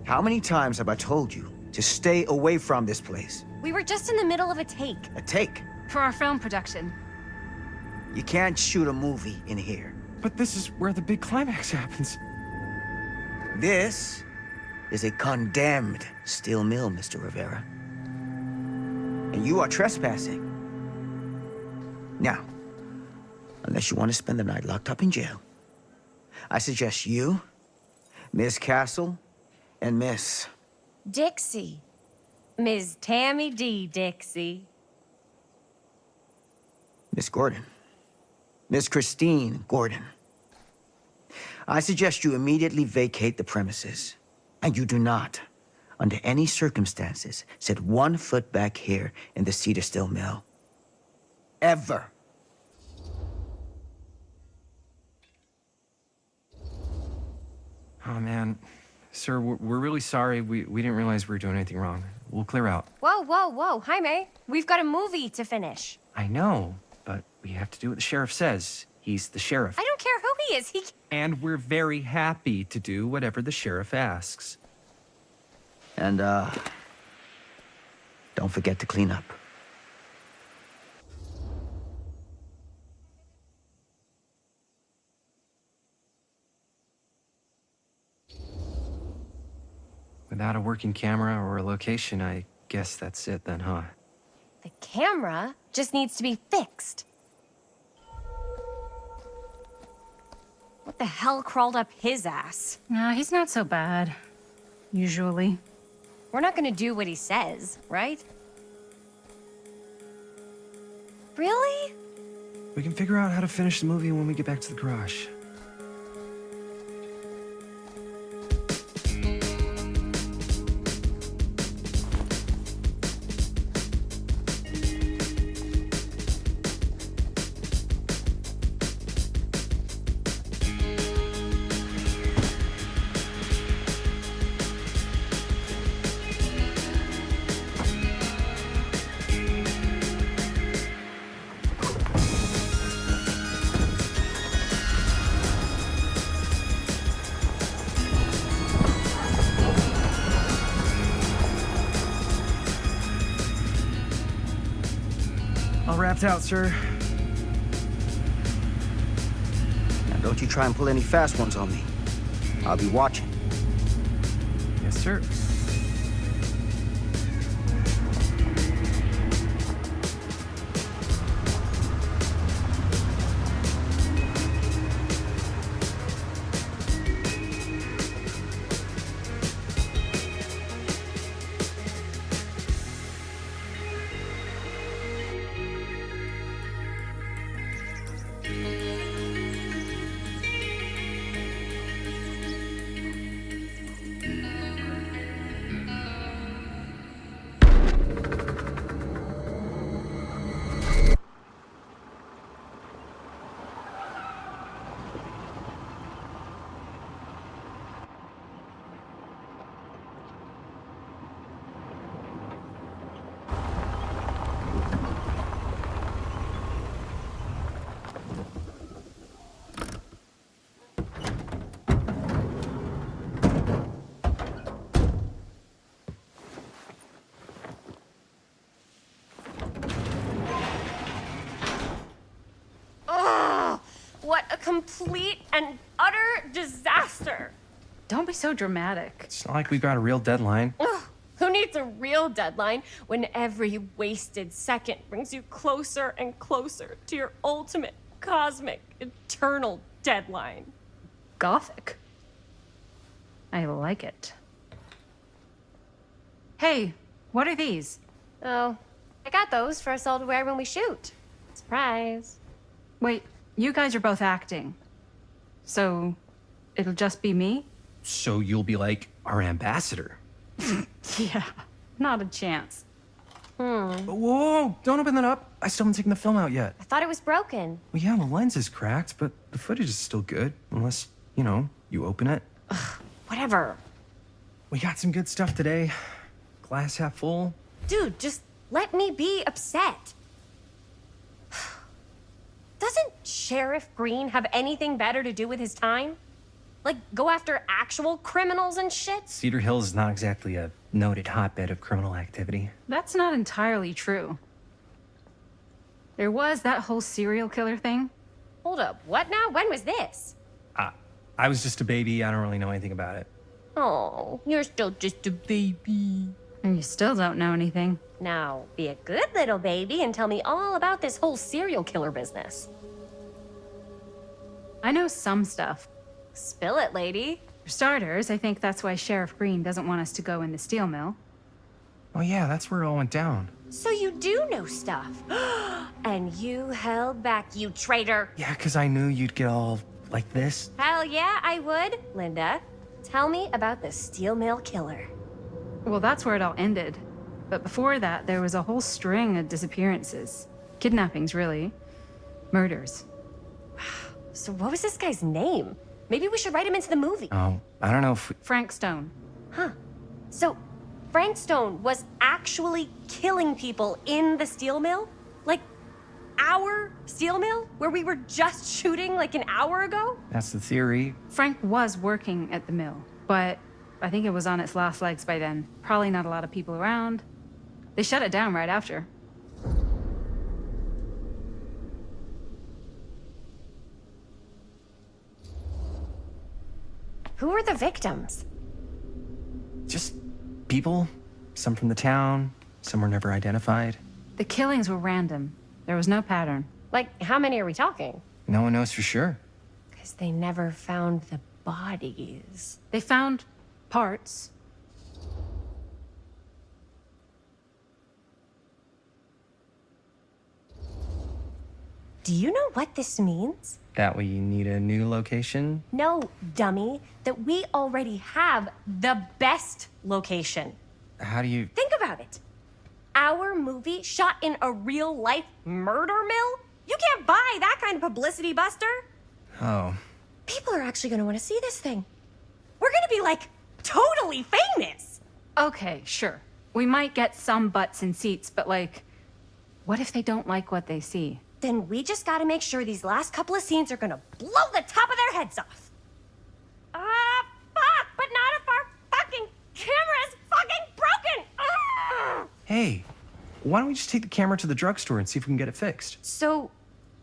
How many times have I told you to stay away from this place? We were just in the middle of a take. A take? For our film production. You can't shoot a movie in here. But this is where the big climax happens. This is a condemned steel mill, Mr. Rivera. And you are trespassing. Now, unless you want to spend the night locked up in jail, I suggest you, Miss Castle, and Miss... Dixie. Ms. Tammy D. Dixie. Miss Gordon. Miss Christine Gordon. I suggest you immediately vacate the premises. And you do not, under any circumstances, set 1 foot back here in the Cedar Steel Mill. Ever. Oh, man. Sir, we're really sorry. We didn't realize we were doing anything wrong. We'll clear out. Whoa. Jaime, we've got a movie to finish. I know, but we have to do what the sheriff says. He's the sheriff. I don't care who he is. And we're very happy to do whatever the sheriff asks. And, don't forget to clean up. Without a working camera or a location, I guess that's it then, huh? The camera just needs to be fixed. What the hell crawled up his ass? Nah, he's not so bad. Usually. We're not gonna do what he says, right? Really? We can figure out how to finish the movie when we get back to the garage. All wrapped out, sir. Now, don't you try and pull any fast ones on me. I'll be watching. Yes, sir. complete and utter disaster. Don't be so dramatic. It's not like we've got a real deadline. Ugh, who needs a real deadline when every wasted second brings you closer and closer to your ultimate, cosmic, eternal deadline? Gothic. I like it. Hey, what are these? Oh, I got those for us all to wear when we shoot. Surprise. Wait, you guys are both acting. So, it'll just be me? So you'll be like our ambassador. Yeah, not a chance. Whoa, don't open that up. I still haven't taken the film out yet. I thought it was broken. Well, yeah, the lens is cracked, but the footage is still good. Unless, you open it. Whatever. We got some good stuff today. Glass half full. Dude, just let me be upset. Doesn't Sheriff Green have anything better to do with his time? Like, go after actual criminals and shit? Cedar Hills is not exactly a noted hotbed of criminal activity. That's not entirely true. There was that whole serial killer thing. Hold up, what now? When was this? I was just a baby. I don't really know anything about it. Oh, you're still just a baby. And you still don't know anything. Now, be a good little baby and tell me all about this whole serial killer business. I know some stuff. Spill it, lady. For starters, I think that's why Sheriff Green doesn't want us to go in the steel mill. Oh yeah, that's where it all went down. So you do know stuff. And you held back, you traitor. Yeah, because I knew you'd get all like this. Hell yeah, I would. Linda, tell me about the steel mill killer. Well, that's where it all ended. But before that, there was a whole string of disappearances. Kidnappings, really. Murders. So what was this guy's name? Maybe we should write him into the movie. Oh, I don't know if we... Frank Stone. Huh. So Frank Stone was actually killing people in the steel mill? Like, our steel mill? Where we were just shooting like an hour ago? That's the theory. Frank was working at the mill, but I think it was on its last legs by then. Probably not a lot of people around. They shut it down right after. Who were the victims? Just people. Some from the town. Some were never identified. The killings were random. There was no pattern. Like, how many are we talking? No one knows for sure. Because they never found the bodies. They found parts. Do you know what this means? That we need a new location? No, dummy. That we already have the best location. How do you... Think about it. Our movie shot in a real-life murder mill? You can't buy that kind of publicity, Buster. Oh. People are actually gonna want to see this thing. We're gonna be, like, totally famous. Okay, sure. We might get some butts in seats, but like, what if they don't like what they see? Then we just gotta make sure these last couple of scenes are gonna blow the top of their heads off. Fuck, but not if our fucking camera's fucking broken. Hey, why don't we just take the camera to the drugstore and see if we can get it fixed? So,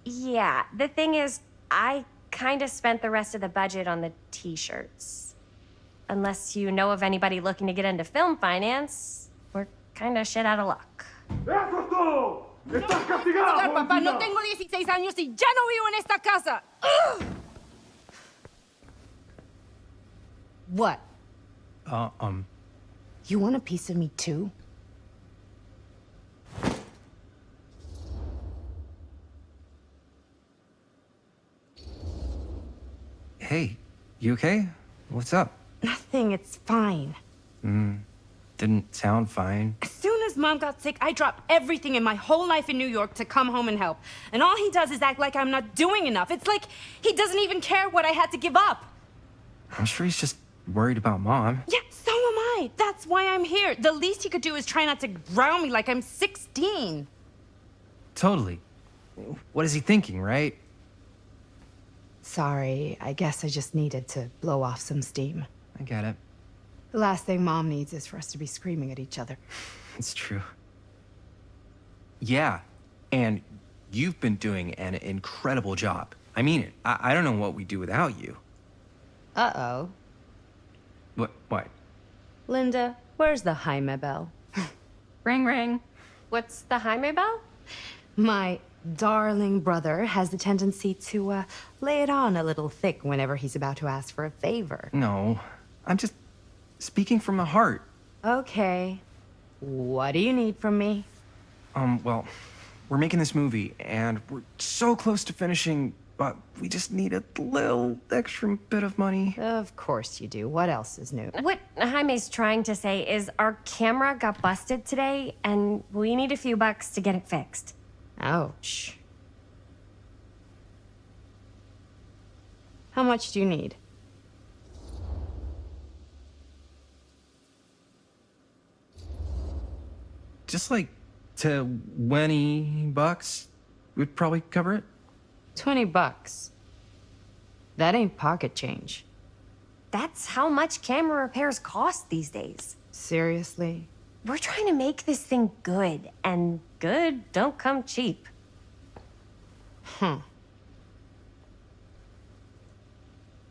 yeah, the thing is, I kinda spent the rest of the budget on the t-shirts. Unless you know of anybody looking to get into film finance, we're kinda shit out of luck. Papá, no tengo 16 años y ya no vivo en esta casa. What? You want a piece of me too? Hey, you okay? What's up? Nothing, it's fine. Didn't sound fine. As soon as Mom got sick, I dropped everything in my whole life in New York to come home and help. And all he does is act like I'm not doing enough. It's like he doesn't even care what I had to give up. I'm sure he's just worried about Mom. Yeah, so am I. That's why I'm here. The least he could do is try not to ground me like I'm 16. Totally. What is he thinking, right? Sorry, I guess I just needed to blow off some steam. I get it. The last thing Mom needs is for us to be screaming at each other. It's true. Yeah, and you've been doing an incredible job. I mean it. I don't know what we'd do without you. Uh-oh. What? Linda, where's the Jaime bell? Ring, ring. What's the Jaime bell? My darling brother has the tendency to lay it on a little thick whenever he's about to ask for a favor. No, I'm just speaking from the heart. Okay. What do you need from me? Well, we're making this movie, and we're so close to finishing, but we just need a little extra bit of money. Of course you do. What else is new? What Jaime's trying to say is our camera got busted today, and we need a few bucks to get it fixed. Ouch. How much do you need? Just like $20 would probably cover it. $20. That ain't pocket change. That's how much camera repairs cost these days. Seriously? We're trying to make this thing good, and good don't come cheap.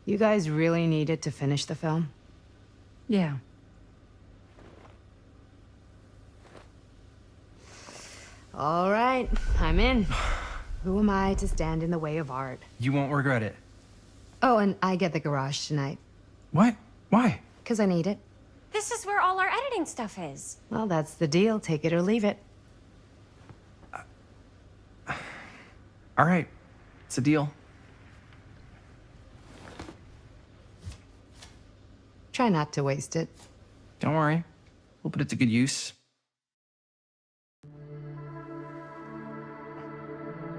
You guys really need it to finish the film? Yeah. All right, I'm in. Who am I to stand in the way of art? You won't regret it. Oh, and I get the garage tonight. What? Why? 'Cause I need it. This is where all our editing stuff is. Well, that's the deal. Take it or leave it. All right, it's a deal. Try not to waste it. Don't worry, we'll put it to good use.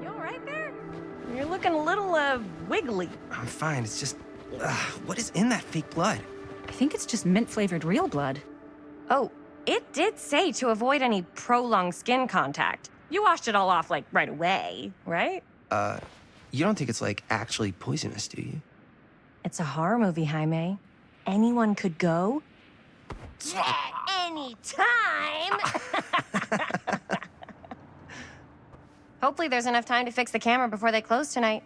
You all right there? You're looking a little, wiggly. I'm fine, it's just, what is in that fake blood? I think it's just mint-flavored real blood. Oh, it did say to avoid any prolonged skin contact. You washed it all off, like, right away, right? You don't think it's, like, actually poisonous, do you? It's a horror movie, Jaime. Anyone could go. At any time! Hopefully there's enough time to fix the camera before they close tonight.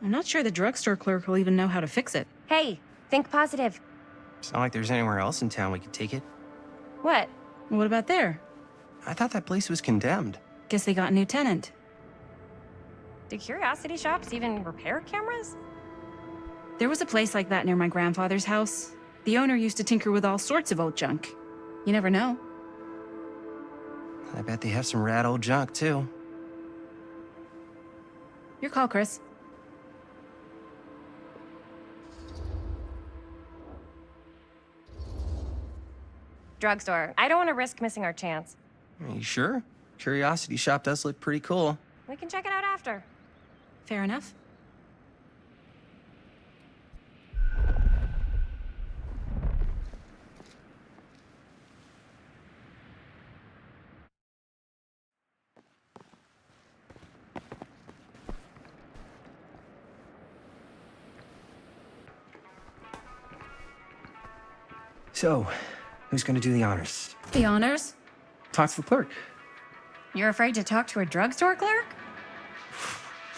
I'm not sure the drugstore clerk will even know how to fix it. Hey, think positive. It's not like there's anywhere else in town we could take it. What? What about there? I thought that place was condemned. Guess they got a new tenant. Do curiosity shops even repair cameras? There was a place like that near my grandfather's house. The owner used to tinker with all sorts of old junk. You never know. I bet they have some rad old junk, too. Your call, Chris. Drugstore. I don't want to risk missing our chance. Are you sure? Curiosity shop does look pretty cool. We can check it out after. Fair enough. So, who's gonna do the honors? The honors? Talk to the clerk. You're afraid to talk to a drugstore clerk?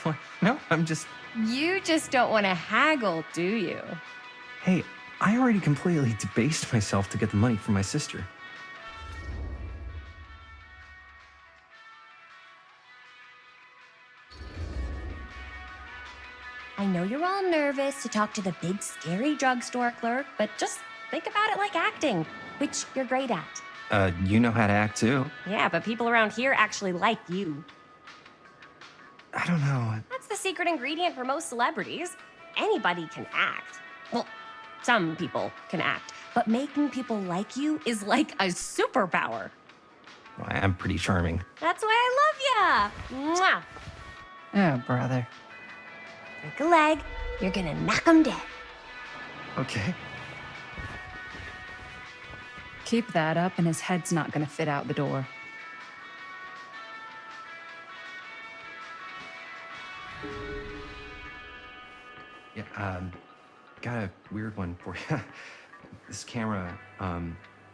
What? No, I'm just... You just don't want to haggle, do you? Hey, I already completely debased myself to get the money from my sister. I know you're all nervous to talk to the big, scary drugstore clerk, but just think about it like acting, which you're great at. You know how to act too. Yeah, but people around here actually like you. I don't know. That's the secret ingredient for most celebrities. Anybody can act. Well, some people can act, but making people like you is like a superpower. Well, I'm pretty charming. That's why I love ya. Mwah. Yeah, brother. Break a leg, you're gonna knock 'em dead. Okay. Keep that up and his head's not gonna fit out the door. Yeah, got a weird one for you. This camera,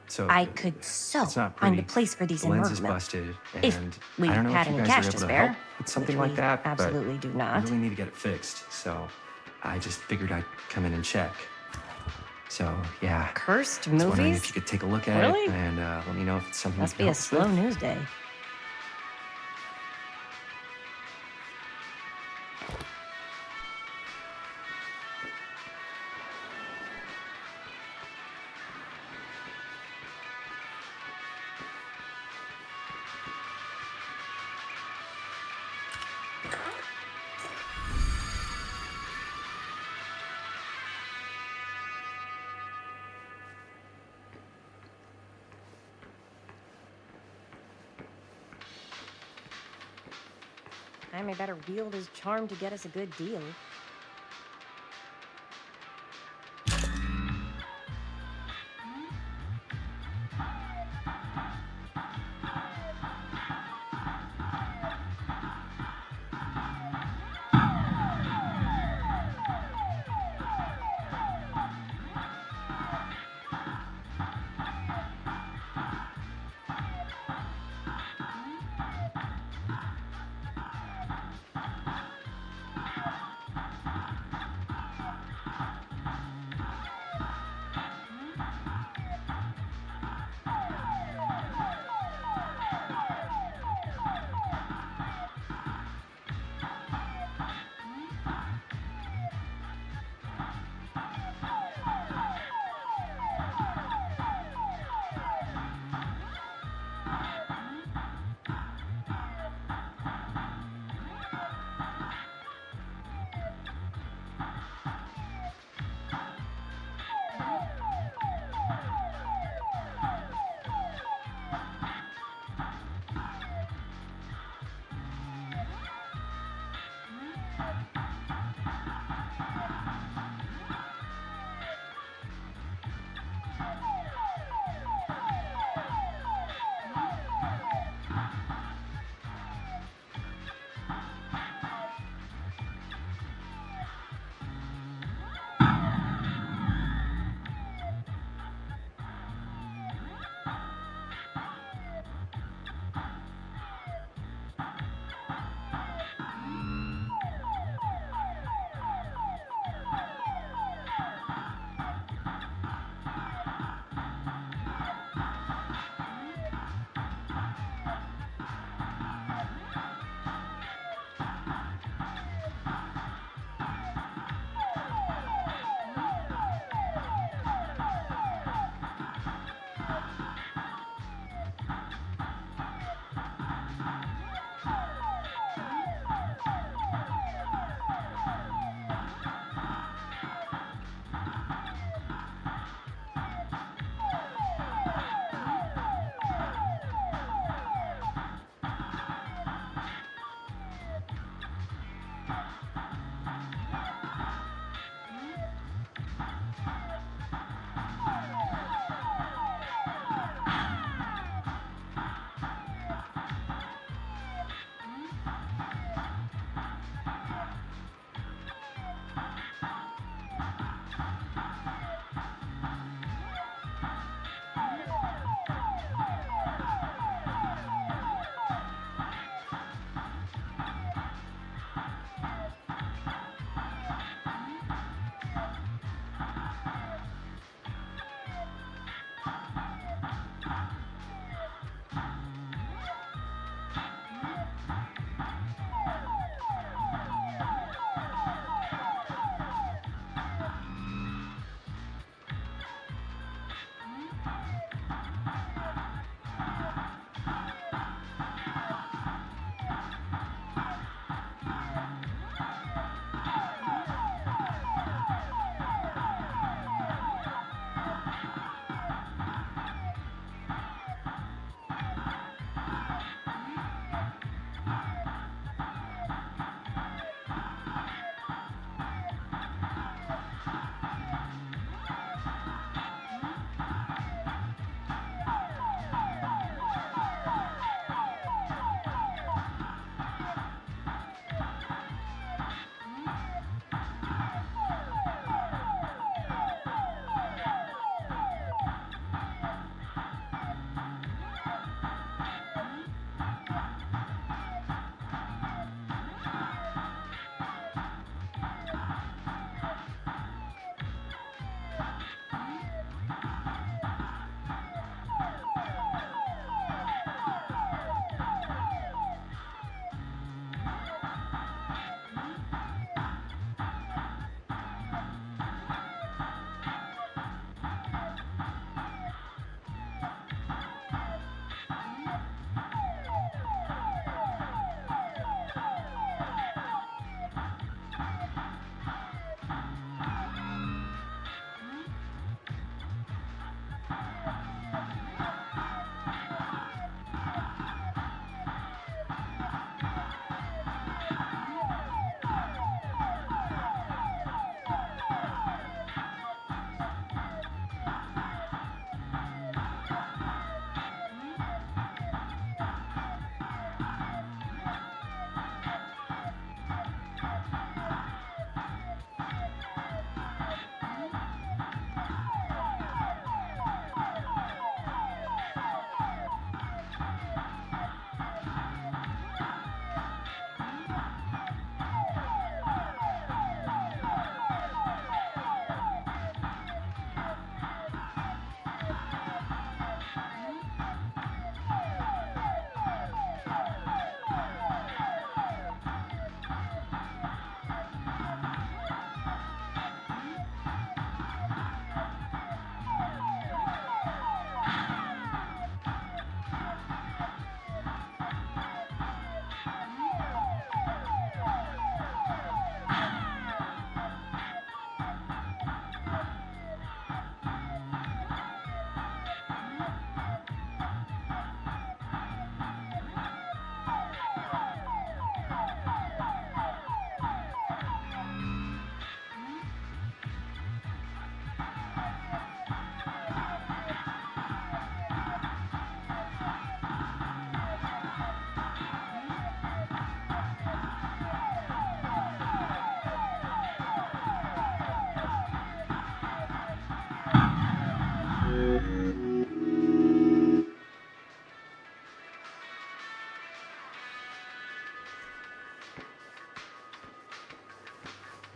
So I could so it's not find a pretty. place for these The in lens is Murdermill. busted, If and we I don't know had if you any guys cash are to able to spare, help with something which like we that. absolutely do but not. I really need to get it fixed, so I just figured I'd come in and check. So yeah, Cursed I was wondering movies? if you could take a look at Really? it and let me know if it's something Must you be can a help us slow with. news day. Jaime better wield his charm to get us a good deal.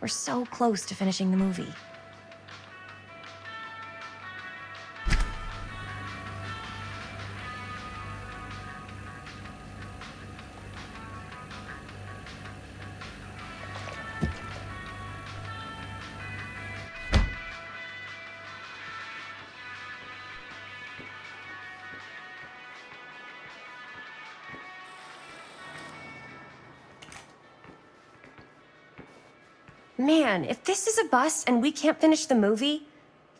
We're so close to finishing the movie. Man, if this is a bust and we can't finish the movie,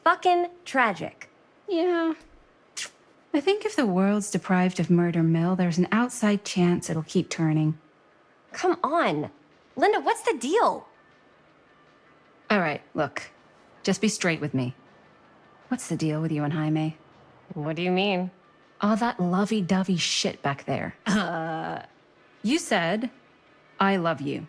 fucking tragic. Yeah. I think if the world's deprived of Murder Mill, there's an outside chance it'll keep turning. Come on. Linda, what's the deal? All right, look. Just be straight with me. What's the deal with you and Jaime? What do you mean? All that lovey-dovey shit back there. You said, I love you.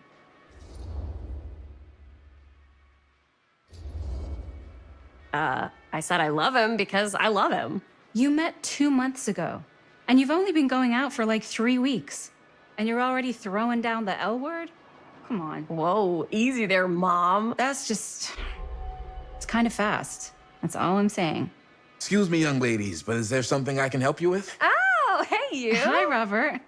I said I love him because I love him. You met 2 months ago, and you've only been going out for like 3 weeks. And you're already throwing down the L word? Come on. Whoa, easy there, Mom. That's just... It's kind of fast. That's all I'm saying. Excuse me, young ladies, but is there something I can help you with? Oh, hey, you. Hi, Robert.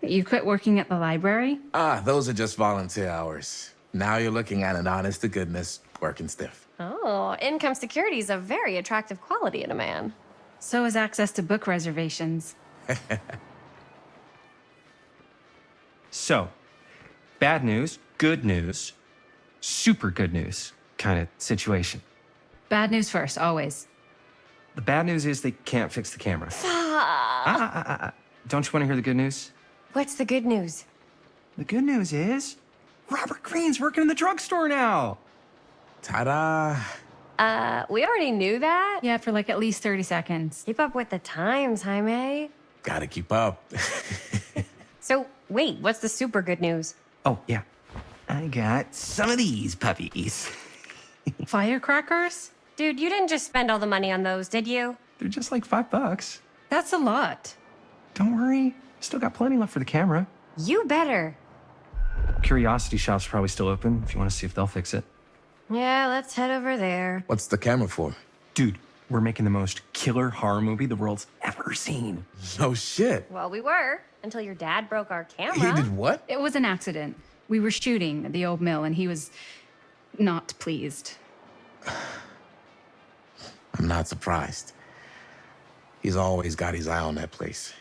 You quit working at the library? Ah, those are just volunteer hours. Now you're looking at an honest-to-goodness working stiff. Oh, income security is a very attractive quality in a man. So is access to book reservations. So, bad news, good news, super good news kind of situation. Bad news first, always. The bad news is they can't fix the camera. Don't you want to hear the good news? What's the good news? The good news is Robert Greene's working in the drugstore now. Ta-da! We already knew that? Yeah, for like at least 30 seconds. Keep up with the times, Jaime. Gotta keep up. So, wait, what's the super good news? Oh, yeah. I got some of these puppies. Firecrackers? Dude, you didn't just spend all the money on those, did you? They're just like $5. That's a lot. Don't worry. Still got plenty left for the camera. You better. Curiosity Shop's probably still open if you want to see if they'll fix it. Yeah, let's head over there. What's the camera for? Dude, we're making the most killer horror movie the world's ever seen. No shit. Well, we were, until your dad broke our camera. He did what? It was an accident. We were shooting at the old mill and he was not pleased. I'm not surprised. He's always got his eye on that place.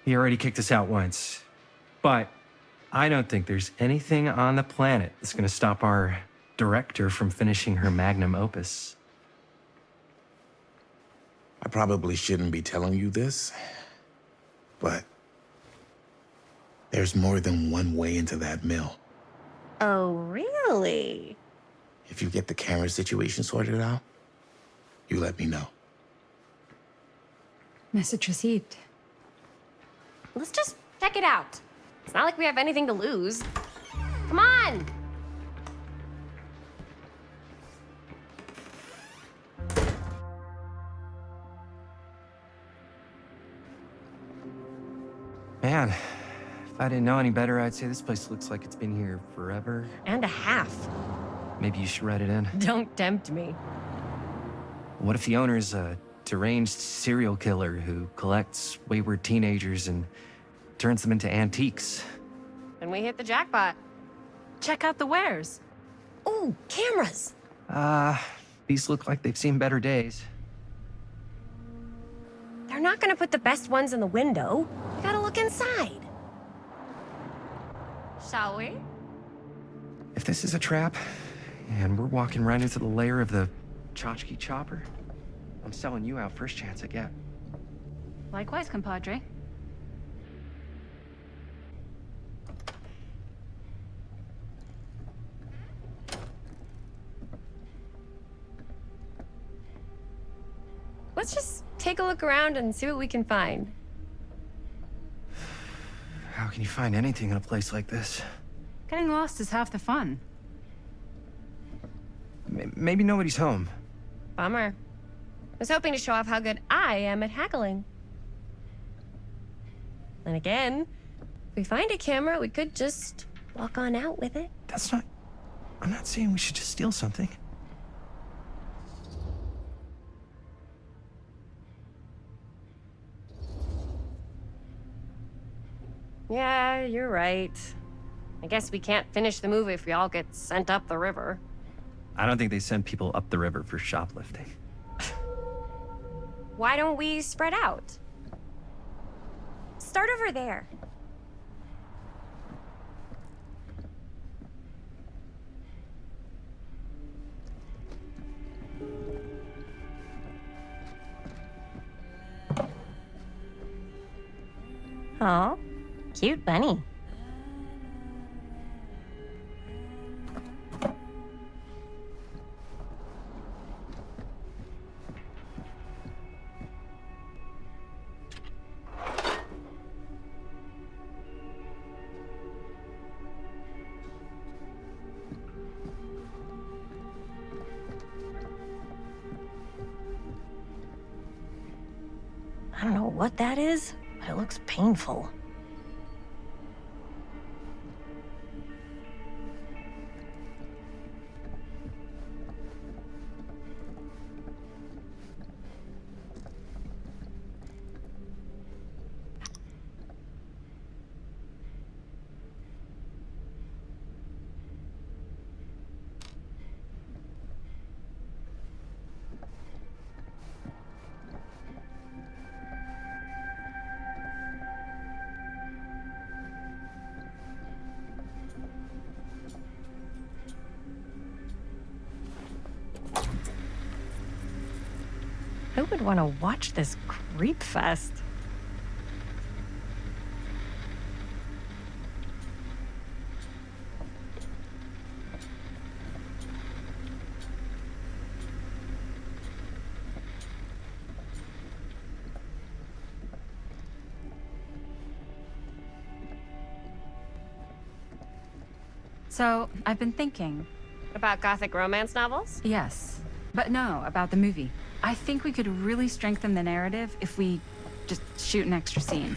He already kicked us out once. But I don't think there's anything on the planet that's going to stop our director from finishing her magnum opus. I probably shouldn't be telling you this, but there's more than one way into that mill. Oh, really? If you get the camera situation sorted out, you let me know. Message received. Let's just check it out. It's not like we have anything to lose. Come on! Man, if I didn't know any better, I'd say this place looks like it's been here forever. And a half. Maybe you should write it in. Don't tempt me. What if the owner's a deranged serial killer who collects wayward teenagers and turns them into antiques? And we hit the jackpot. Check out the wares. Ooh, cameras. These look like they've seen better days. They're not gonna put the best ones in the window. You gotta look inside. Shall we? If this is a trap, and we're walking right into the lair of the tchotchke chopper, I'm selling you out first chance I get. Likewise, compadre. Let's just take a look around and see what we can find. How can you find anything in a place like this? Getting lost is half the fun. Maybe nobody's home. Bummer. I was hoping to show off how good I am at haggling. And again, if we find a camera, we could just walk on out with it. That's not... I'm not saying we should just steal something. Yeah, you're right. I guess we can't finish the movie if we all get sent up the river. I don't think they send people up the river for shoplifting. Why don't we spread out? Start over there. Aw, cute bunny. I don't know what that is, but it looks painful. Who would want to watch this creep fest? So, I've been thinking. About gothic romance novels? Yes. But no, about the movie. I think we could really strengthen the narrative if we just shoot an extra scene.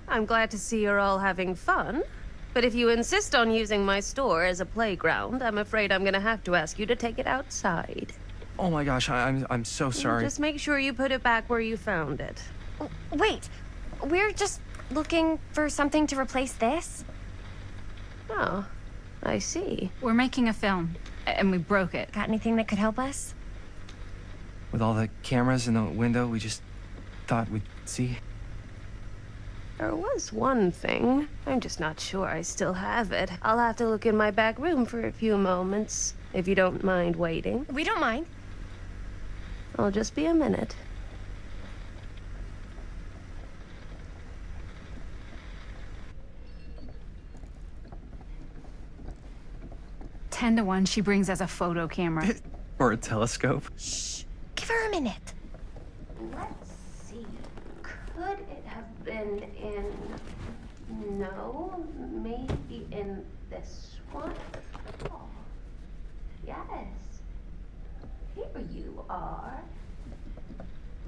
I'm glad to see you're all having fun. But if you insist on using my store as a playground, I'm afraid I'm gonna have to ask you to take it outside. Oh my gosh, I'm so sorry. Just make sure you put it back where you found it. Wait, we're just looking for something to replace this? Oh, I see. We're making a film, and we broke it. Got anything that could help us? With all the cameras in the window, we just thought we'd see. There was one thing. I'm just not sure I still have it. I'll have to look in my back room for a few moments, if you don't mind waiting. We don't mind. I'll just be a minute. Ten to 1, she brings us a photo camera. Or a telescope. Shh, give her a minute. Let's see. Could it have been in... No, maybe in this one? Oh, yes. Here you are.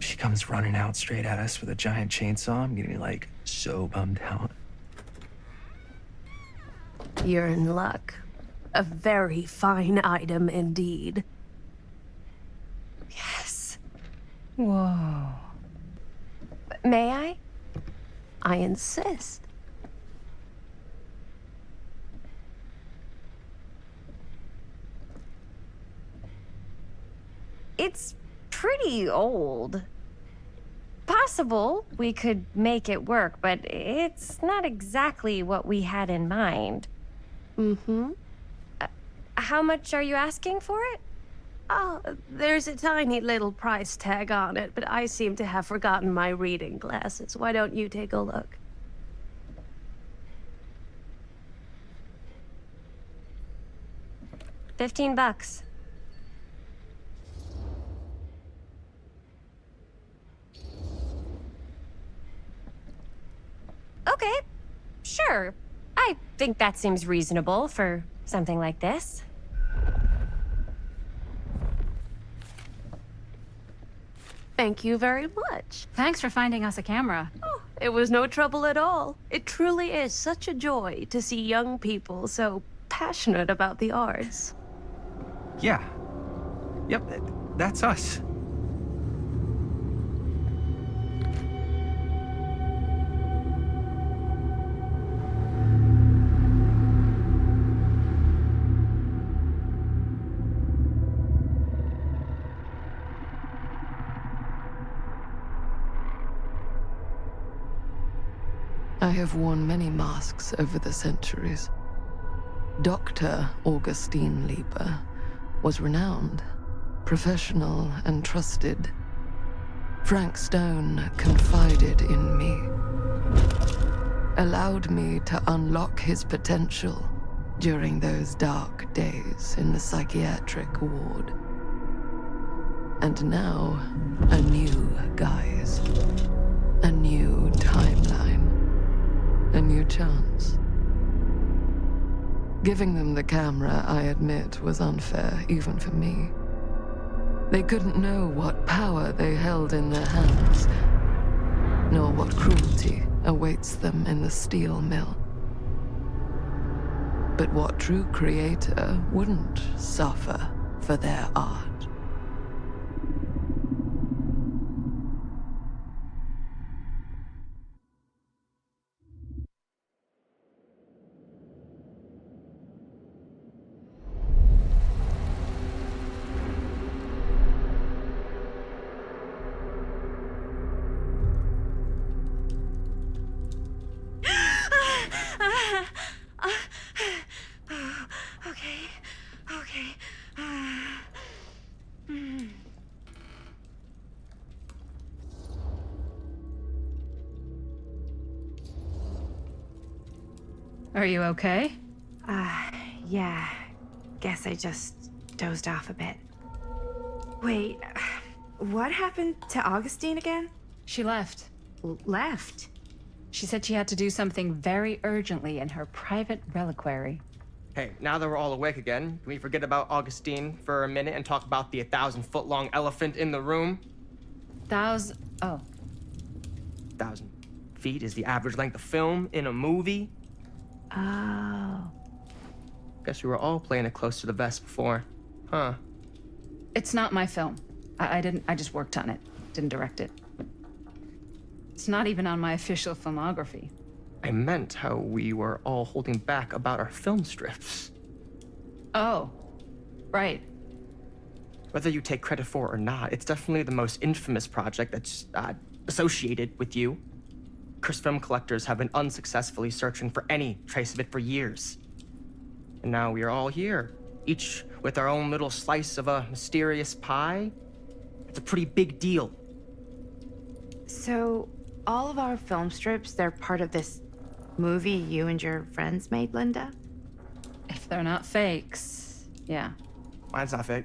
She comes running out straight at us with a giant chainsaw. I'm getting like so bummed out. You're in luck. A very fine item indeed. Yes. Whoa. May I? I insist. It's pretty old. Possible we could make it work, but it's not exactly what we had in mind. Mm-hmm. How much are you asking for it? Oh, there's a tiny little price tag on it, but I seem to have forgotten my reading glasses. Why don't you take a look? $15. Okay, sure. I think that seems reasonable for something like this. Thank you very much. Thanks for finding us a camera. Oh, it was no trouble at all. It truly is such a joy to see young people so passionate about the arts. Yeah. Yep, that's us. I have worn many masks over the centuries. Dr. Augustine Lieber was renowned, professional, and trusted. Frank Stone confided in me, allowed me to unlock his potential during those dark days in the psychiatric ward. And now, a new guise, a new timeline, a new chance. Giving them the camera, I admit, was unfair, even for me. They couldn't know what power they held in their hands, nor what cruelty awaits them in the steel mill. But what true creator wouldn't suffer for their art? Are you okay? Yeah. Guess I just dozed off a bit. Wait, what happened to Augustine again? She left. Left? She said she had to do something very urgently in her private reliquary. Hey, now that we're all awake again, can we forget about Augustine for a minute and talk about the 1,000-foot-long elephant in the room? 1,000 feet is the average length of film in a movie. Oh. Guess we were all playing it close to the vest before. Huh. It's not my film. I just worked on it. Didn't direct it. It's not even on my official filmography. I meant how we were all holding back about our film strips. Oh, right. Whether you take credit for it or not, it's definitely the most infamous project that's associated with you. Cursed film collectors have been unsuccessfully searching for any trace of it for years. And now we are all here, each with our own little slice of a mysterious pie. It's a pretty big deal. So, all of our film strips, they're part of this movie you and your friends made, Linda? If they're not fakes, yeah. Mine's not fake.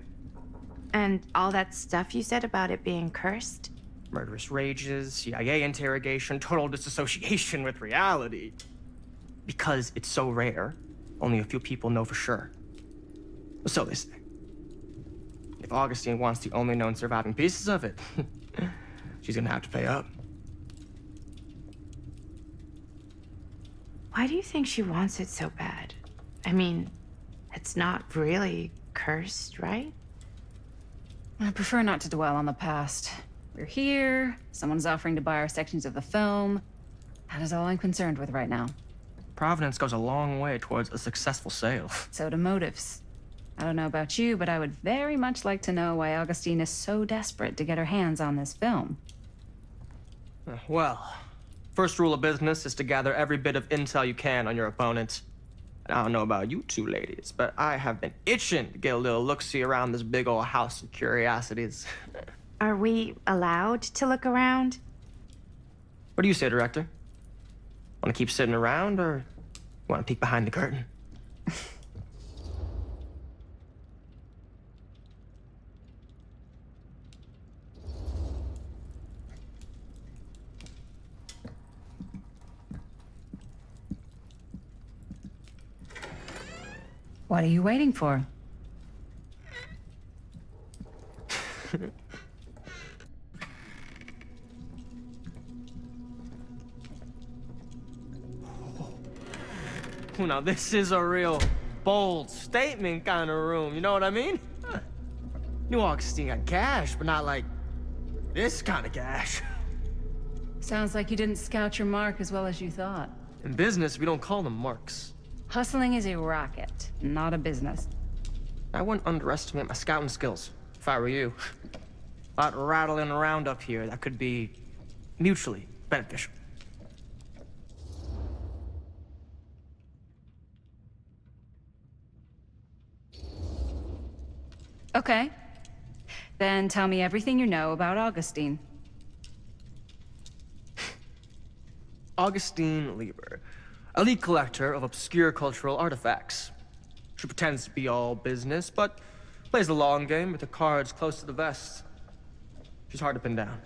And all that stuff you said about it being cursed? Murderous rages, CIA interrogation, total disassociation with reality. Because it's so rare, only a few people know for sure. So they say. If Augustine wants the only known surviving pieces of it, she's gonna have to pay up. Why do you think she wants it so bad? I mean, it's not really cursed, right? I prefer not to dwell on the past. We're here, someone's offering to buy our sections of the film. That is all I'm concerned with right now. Providence goes a long way towards a successful sale. So do motives. I don't know about you, but I would very much like to know why Augustine is so desperate to get her hands on this film. Well, first rule of business is to gather every bit of intel you can on your opponent. And I don't know about you two ladies, but I have been itching to get a little look-see around this big old house of curiosities. Are we allowed to look around? What do you say, director? Want to keep sitting around, or want to peek behind the curtain? What are you waiting for? Now, this is a real bold statement kind of room, you know what I mean? New Augustine got cash, but not like this kind of cash. Sounds like you didn't scout your mark as well as you thought. In business, we don't call them marks. Hustling is a racket, not a business. I wouldn't underestimate my scouting skills, if I were you. A lot rattling around up here that could be mutually beneficial. Okay. Then tell me everything you know about Augustine. Augustine Lieber, elite collector of obscure cultural artifacts. She pretends to be all business, but plays the long game with the cards close to the vest. She's hard to pin down.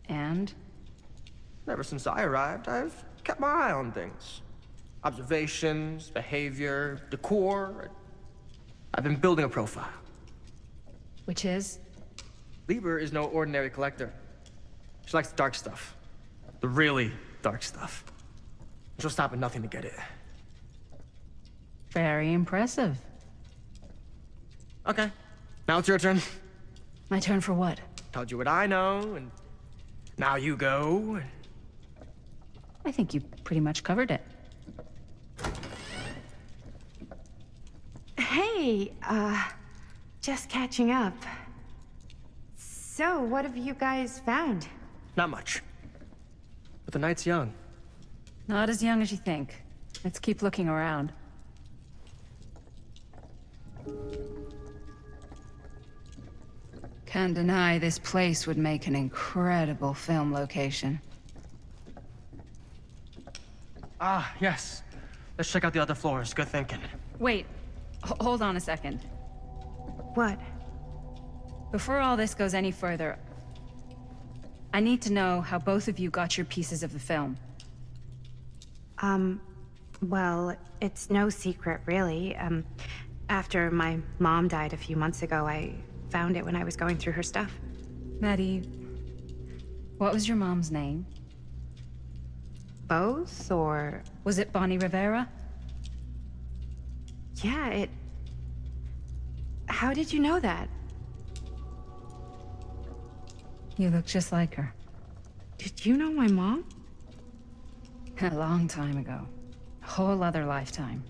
And? Ever since I arrived, I've kept my eye on things. Observations, behavior, decor. I've been building a profile. Which is? Lieber is no ordinary collector. She likes the dark stuff. The really dark stuff. She'll stop at nothing to get it. Very impressive. Okay, now it's your turn. My turn for what? Told you what I know, and now you go. I think you pretty much covered it. Hey, just catching up. So, what have you guys found? Not much. But the night's young. Not as young as you think. Let's keep looking around. Can't deny this place would make an incredible film location. Ah, yes. Let's check out the other floors. Good thinking. Wait, hold on a second. What? Before all this goes any further, I need to know how both of you got your pieces of the film. Well, it's no secret, really. After my mom died a few months ago, I found it when I was going through her stuff. Maddie, what was your mom's name? Both, or... Was it Bonnie Rivera? Yeah, it... How did you know that? You look just like her. Did you know my mom? A long time ago. A whole other lifetime.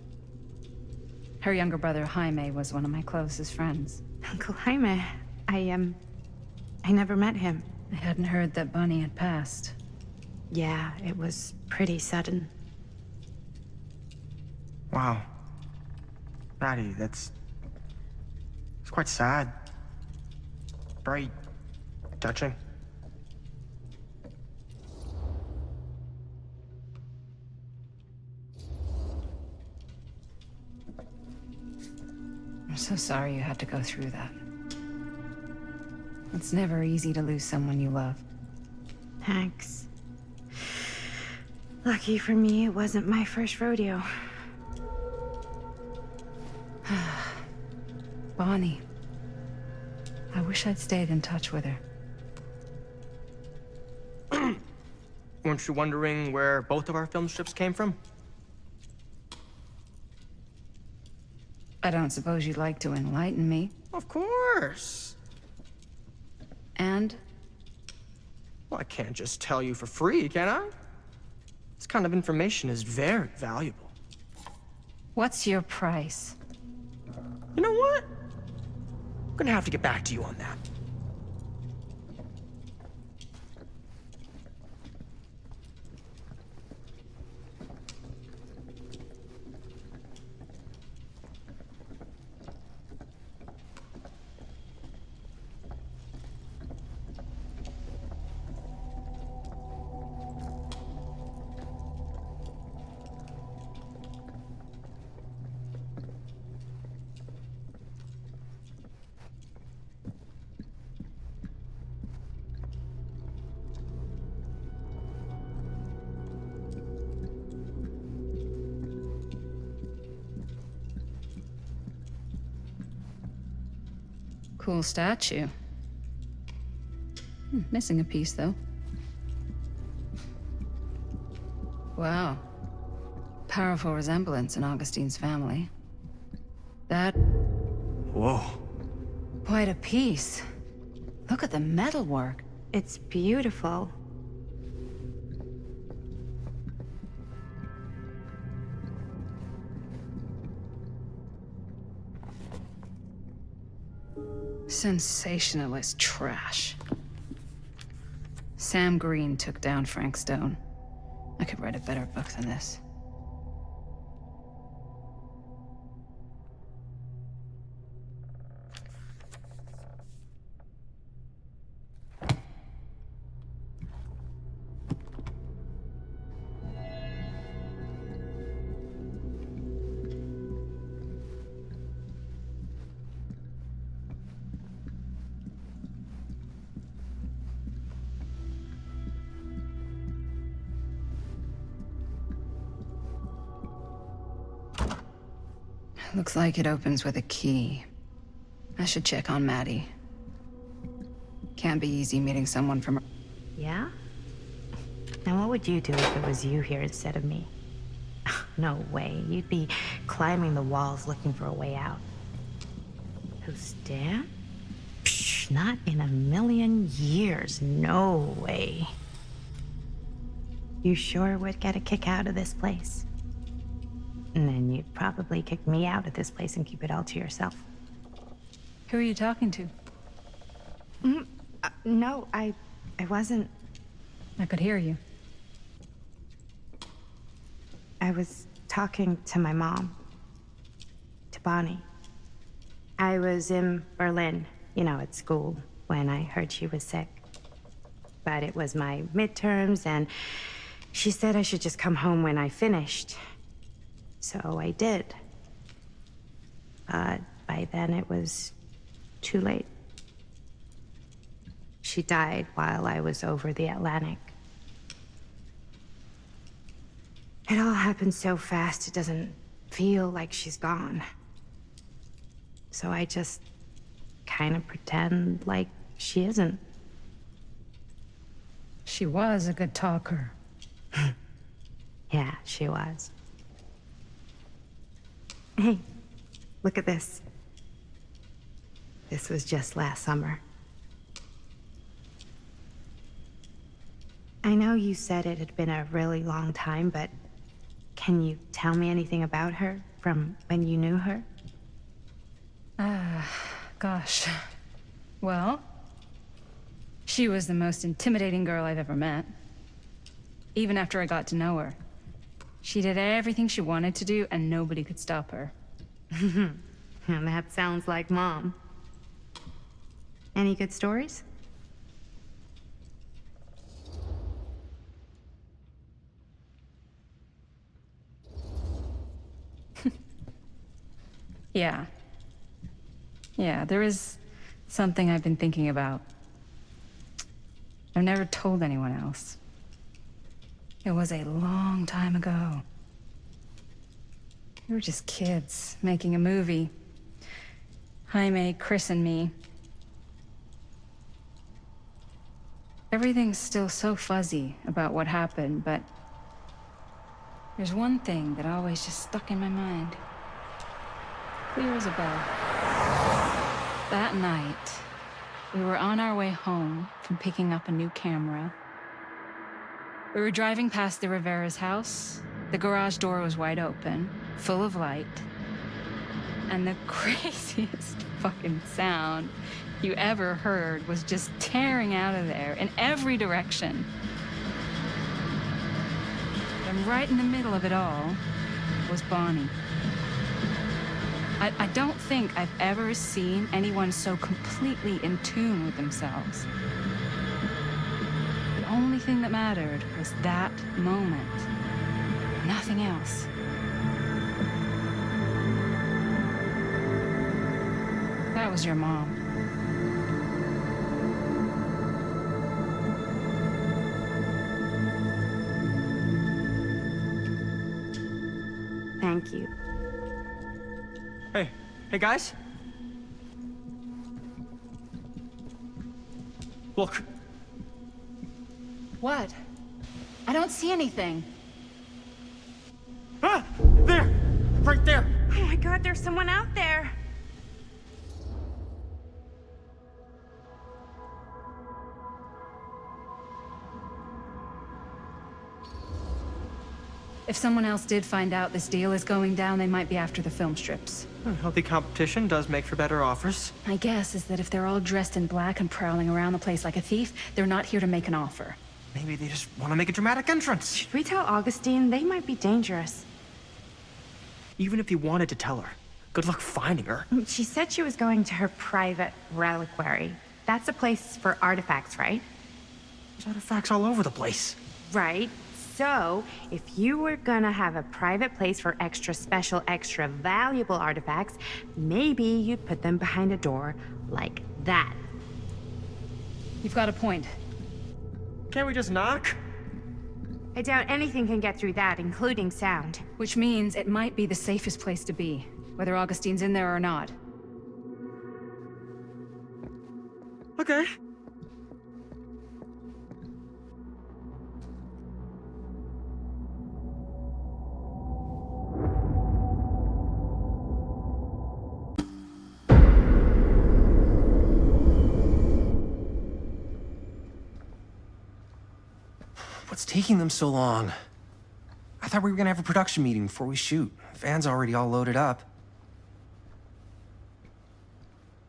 Her younger brother, Jaime, was one of my closest friends. Uncle Jaime, I never met him. I hadn't heard that Bonnie had passed. Yeah, it was pretty sudden. Wow. Maddie, it's quite sad. Very touching. I'm so sorry you had to go through that. It's never easy to lose someone you love. Thanks. Lucky for me, it wasn't my first rodeo. Bonnie. I wish I'd stayed in touch with her. Weren't you wondering where both of our film strips came from? I don't suppose you'd like to enlighten me. Of course. And? Well, I can't just tell you for free, can I? This kind of information is very valuable. What's your price? You know what? I'm gonna have to get back to you on that. Cool statue. Missing a piece, though. Wow. powerful resemblance in Augustine's family. That... Whoa. Quite a piece. Look at the metalwork. It's beautiful. Sensationalist trash. Sam Green took down Frank Stone. I could write a better book than this. Looks like it opens with a key. I should check on Maddie. Can't be easy meeting someone from... Yeah? Now what would you do if it was you here instead of me? No way. You'd be climbing the walls looking for a way out. Who's Dan? Psh, not in a million years. No way. You sure would get a kick out of this place. And then you'd probably kick me out of this place and keep it all to yourself. Who are you talking to? No, I wasn't. I could hear you. I was talking to my mom. To Bonnie. I was in Berlin, at school, when I heard she was sick. But it was my midterms, and she said I should just come home when I finished. So I did. But by then it was too late. She died while I was over the Atlantic. It all happened so fast, it doesn't feel like she's gone. So I just kind of pretend like she isn't. She was a good talker. Yeah, she was. Hey, look at this. This was just last summer. I know you said it had been a really long time, but can you tell me anything about her from when you knew her? Gosh. Well, she was the most intimidating girl I've ever met. Even after I got to know her. She did everything she wanted to do, and nobody could stop her. That sounds like Mom. Any good stories? Yeah, there is something I've been thinking about. I've never told anyone else. It was a long time ago. We were just kids, making a movie. Jaime, Chris, and me. Everything's still so fuzzy about what happened, but there's one thing that always just stuck in my mind. Clear as a bell. That night, we were on our way home from picking up a new camera. We were driving past the Rivera's house. The garage door was wide open, full of light. And the craziest fucking sound you ever heard was just tearing out of there in every direction. And right in the middle of it all was Bonnie. I don't think I've ever seen anyone so completely in tune with themselves. The only thing that mattered was that moment. Nothing else. That was your mom. Thank you. Hey guys. Look. What? I don't see anything. Ah! There! Right there! Oh my god, there's someone out there. If someone else did find out this deal is going down, they might be after the film strips. Healthy competition does make for better offers. My guess is that if they're all dressed in black and prowling around the place like a thief, they're not here to make an offer. Maybe they just want to make a dramatic entrance. Should we tell Augustine? They might be dangerous. Even if you wanted to tell her, good luck finding her. She said she was going to her private reliquary. That's a place for artifacts, right? There's artifacts all over the place. Right. So, if you were gonna have a private place for extra special, extra valuable artifacts, maybe you'd put them behind a door like that. You've got a point. Can't we just knock? I doubt anything can get through that, including sound. Which means it might be the safest place to be, whether Augustine's in there or not. Okay. What's taking them so long? I thought we were gonna have a production meeting before we shoot. The van's already all loaded up.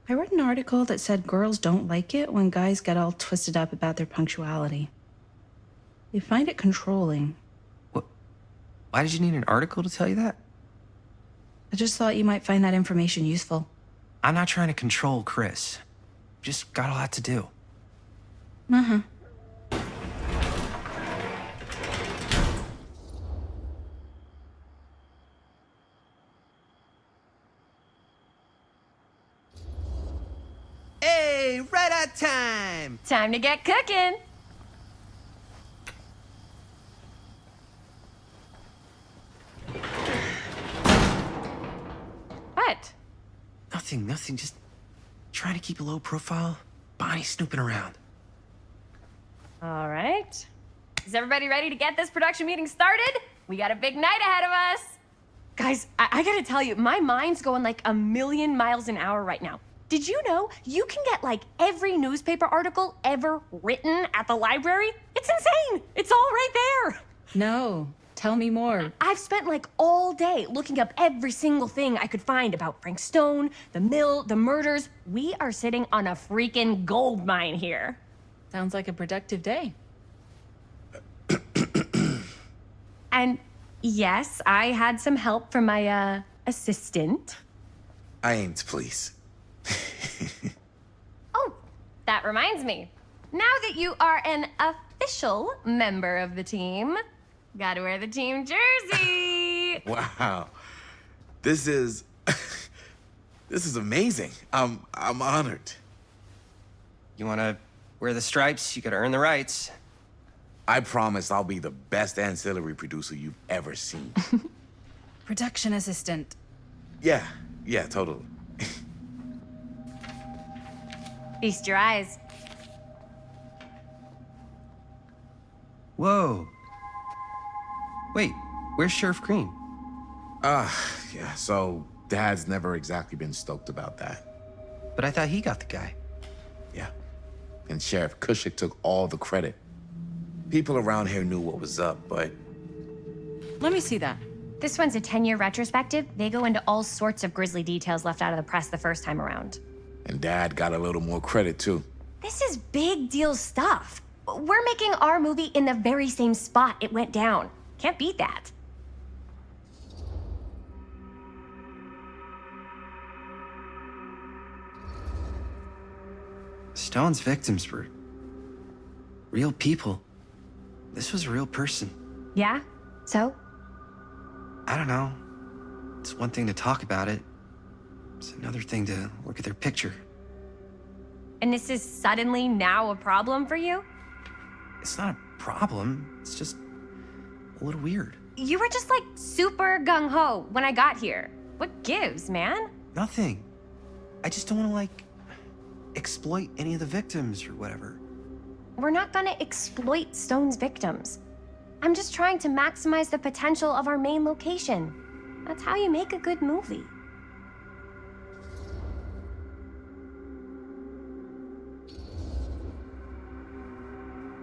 I read an article that said girls don't like it when guys get all twisted up about their punctuality. They find it controlling. What? Why did you need an article to tell you that? I just thought you might find that information useful. I'm not trying to control Chris. Just got a lot to do. Uh-huh. Hey, right on time! Time to get cooking. What? Nothing. Just trying to keep a low profile. Bonnie snooping around. All right. Is everybody ready to get this production meeting started? We got a big night ahead of us. Guys, I gotta tell you, my mind's going like 1,000,000 miles an hour right now. Did you know you can get like every newspaper article ever written at the library? It's insane. It's all right there. No. Tell me more. I've spent like all day looking up every single thing I could find about Frank Stone, the mill, the murders. We are sitting on a freaking gold mine here. Sounds like a productive day. And yes, I had some help from my assistant. I aim to please. Oh, that reminds me. Now that you are an official member of the team, gotta wear the team jersey. Wow. This is amazing. I'm honored. You wanna wear the stripes? You gotta earn the rights. I promise I'll be the best ancillary producer you've ever seen. Production assistant. Yeah, totally. Feast your eyes. Whoa. Wait, where's Sheriff Green? Yeah, so Dad's never exactly been stoked about that. But I thought he got the guy. Yeah. And Sheriff Cushik took all the credit. People around here knew what was up, but... Let me see that. This one's a 10-year retrospective. They go into all sorts of grisly details left out of the press the first time around. And Dad got a little more credit, too. This is big deal stuff. We're making our movie in the very same spot it went down. Can't beat that. Stone's victims were real people. This was a real person. Yeah? So? I don't know. It's one thing to talk about it. It's another thing to look at their picture. And this is suddenly now a problem for you? It's not a problem. It's just a little weird. You were just like super gung-ho when I got here. What gives, man? Nothing. I just don't want to, like, exploit any of the victims or whatever. We're not gonna exploit Stone's victims. I'm just trying to maximize the potential of our main location. That's how you make a good movie.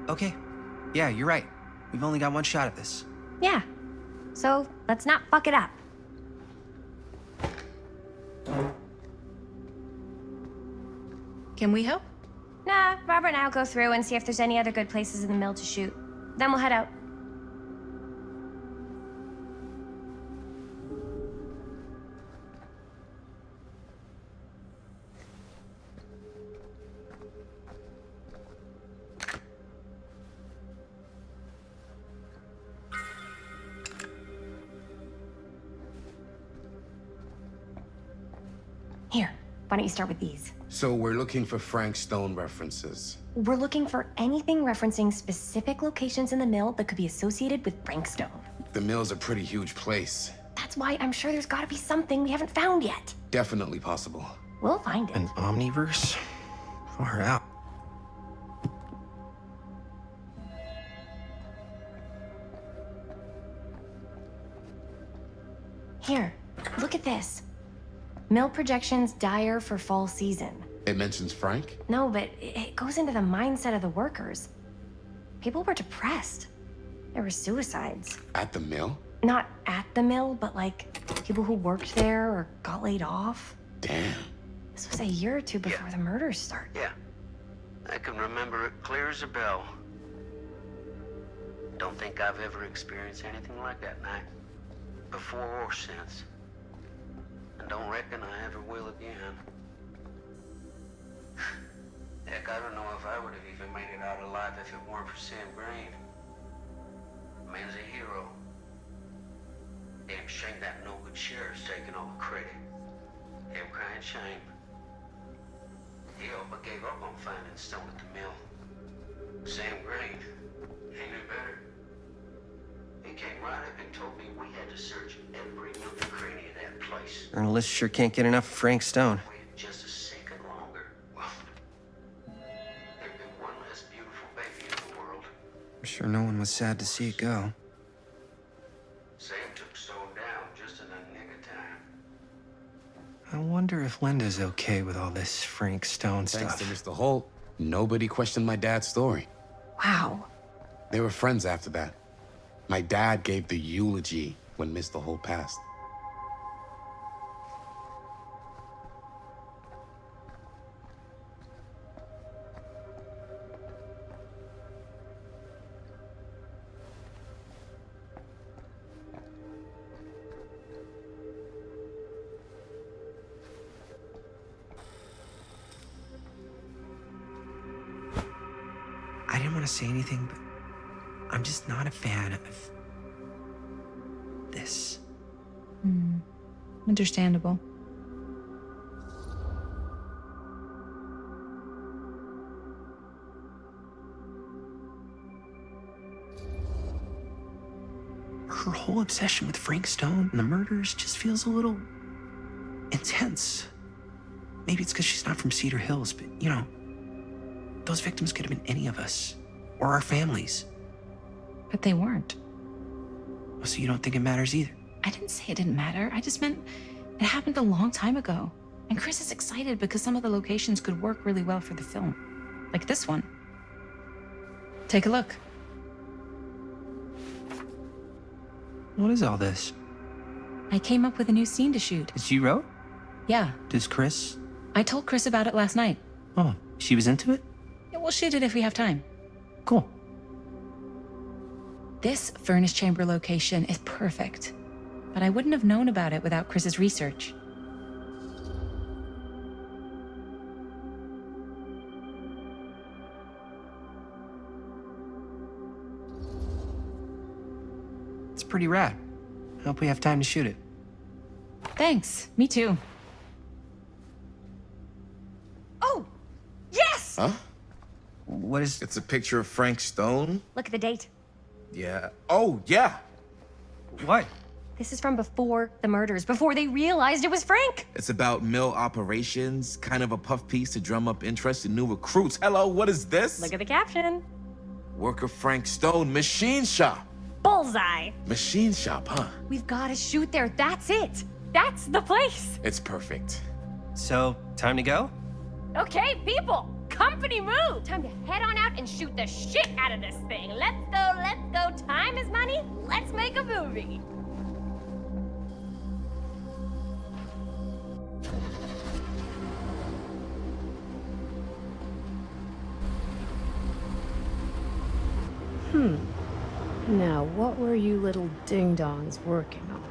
Okay. Yeah, you're right. We've only got one shot at this. Yeah. So let's not fuck it up. Can we help? Nah, Robert and I'll go through and see if there's any other good places in the mill to shoot. Then we'll head out. Here, why don't you start with these? So we're looking for Frank Stone references. We're looking for anything referencing specific locations in the mill that could be associated with Frank Stone. The mill's a pretty huge place. That's why I'm sure there's gotta be something we haven't found yet. Definitely possible. We'll find it. An omniverse? Far out. Here, look at this. Mill projections dire for fall season. It mentions Frank? No, but it goes into the mindset of the workers. People were depressed. There were suicides. At the mill? Not at the mill, but like people who worked there or got laid off. Damn. This was a year or two before the murders started. Yeah. I can remember it clear as a bell. Don't think I've ever experienced anything like that night. Before or since. And don't reckon I ever will again. Heck, I don't know if I would have even made it out alive if it weren't for Sam Green. Man's a hero. Damn shame that no good sheriff's taking all the credit. Damn crying shame. He all but gave up on finding Stone at the mill. Sam Green, he knew better. He came right up and told me we had to search every nook and cranny of that place. Journalists sure can't get enough of Frank Stone. Wait just a second longer. Well, there'd be one less beautiful baby in the world. I'm sure no one was sad to see it go. Sam took Stone down just in the nick of time. I wonder if Linda's okay with all this Frank Stone Thanks stuff. to Mr. Holt, nobody questioned my dad's story. Wow. They were friends after that. My dad gave the eulogy when Mr. Holt passed. I didn't want to say anything, but I'm just not a fan of this. Understandable. Her whole obsession with Frank Stone and the murders just feels a little intense. Maybe it's because she's not from Cedar Hills, but you know, those victims could have been any of us or our families. But they weren't. So you don't think it matters either? I didn't say it didn't matter. I just meant it happened a long time ago. And Chris is excited because some of the locations could work really well for the film. Like this one. Take a look. What is all this? I came up with a new scene to shoot. That you wrote? Yeah. Does Chris? I told Chris about it last night. Oh, she was into it? Yeah, we'll shoot it if we have time. Cool. This furnace chamber location is perfect. But I wouldn't have known about it without Chris's research. It's pretty rad. I hope we have time to shoot it. Thanks. Me too. Oh! Yes! Huh? What is... It's a picture of Frank Stone? Look at the date. Yeah. Oh, yeah. What? This is from before the murders, before they realized it was Frank. It's about mill operations, kind of a puff piece to drum up interest in new recruits. Hello, what is this? Look at the caption. Worker Frank Stone, machine shop. bullseye. Machine shop, huh? We've got to shoot there. That's it. That's the place. It's perfect. So, time to go? Okay, people, company move. Time to head on out and shoot the shit out of this thing. Let's go, let's go. Time is money. Let's make a movie. Now, what were you little ding-dongs working on?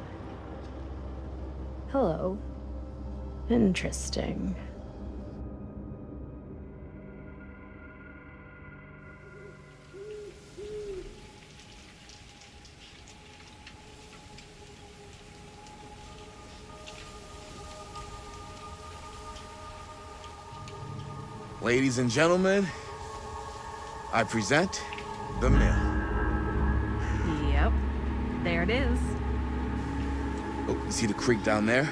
Hello. Interesting. Ladies and gentlemen, I present the mill. Yep. There it is. Oh, you see the creek down there?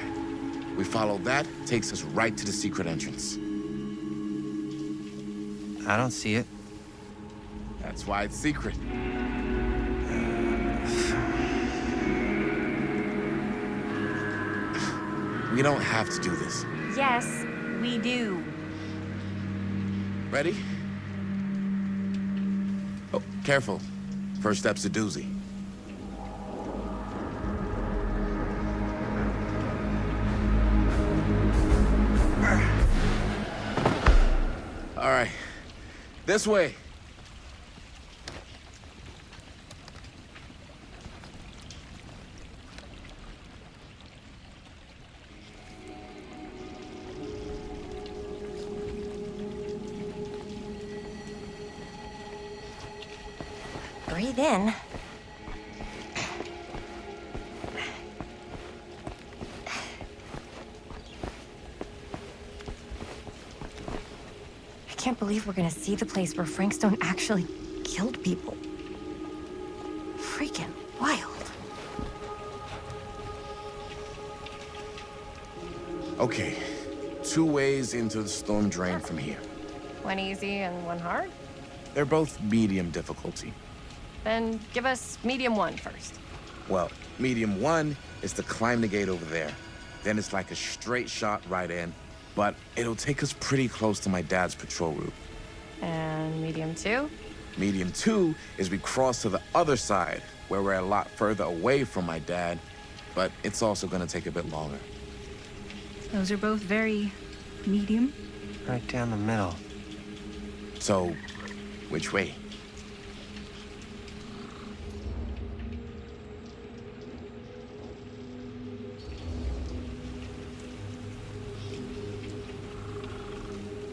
We follow that, takes us right to the secret entrance. I don't see it. That's why it's secret. We don't have to do this. Yes, we do. Ready? Oh, careful. First step's a doozy. All right, this way. Breathe in. I can't believe we're gonna see the place where Frank Stone actually killed people. Freaking wild. Okay, 2 ways into the storm drain from here. One easy and one hard? They're both medium difficulty. Then give us medium 1 first. Well, medium 1 is to climb the gate over there. Then it's like a straight shot right in, but it'll take us pretty close to my dad's patrol route. And medium 2? Medium 2 is we cross to the other side, where we're a lot further away from my dad, but it's also gonna take a bit longer. Those are both very medium. Right down the middle. So, which way?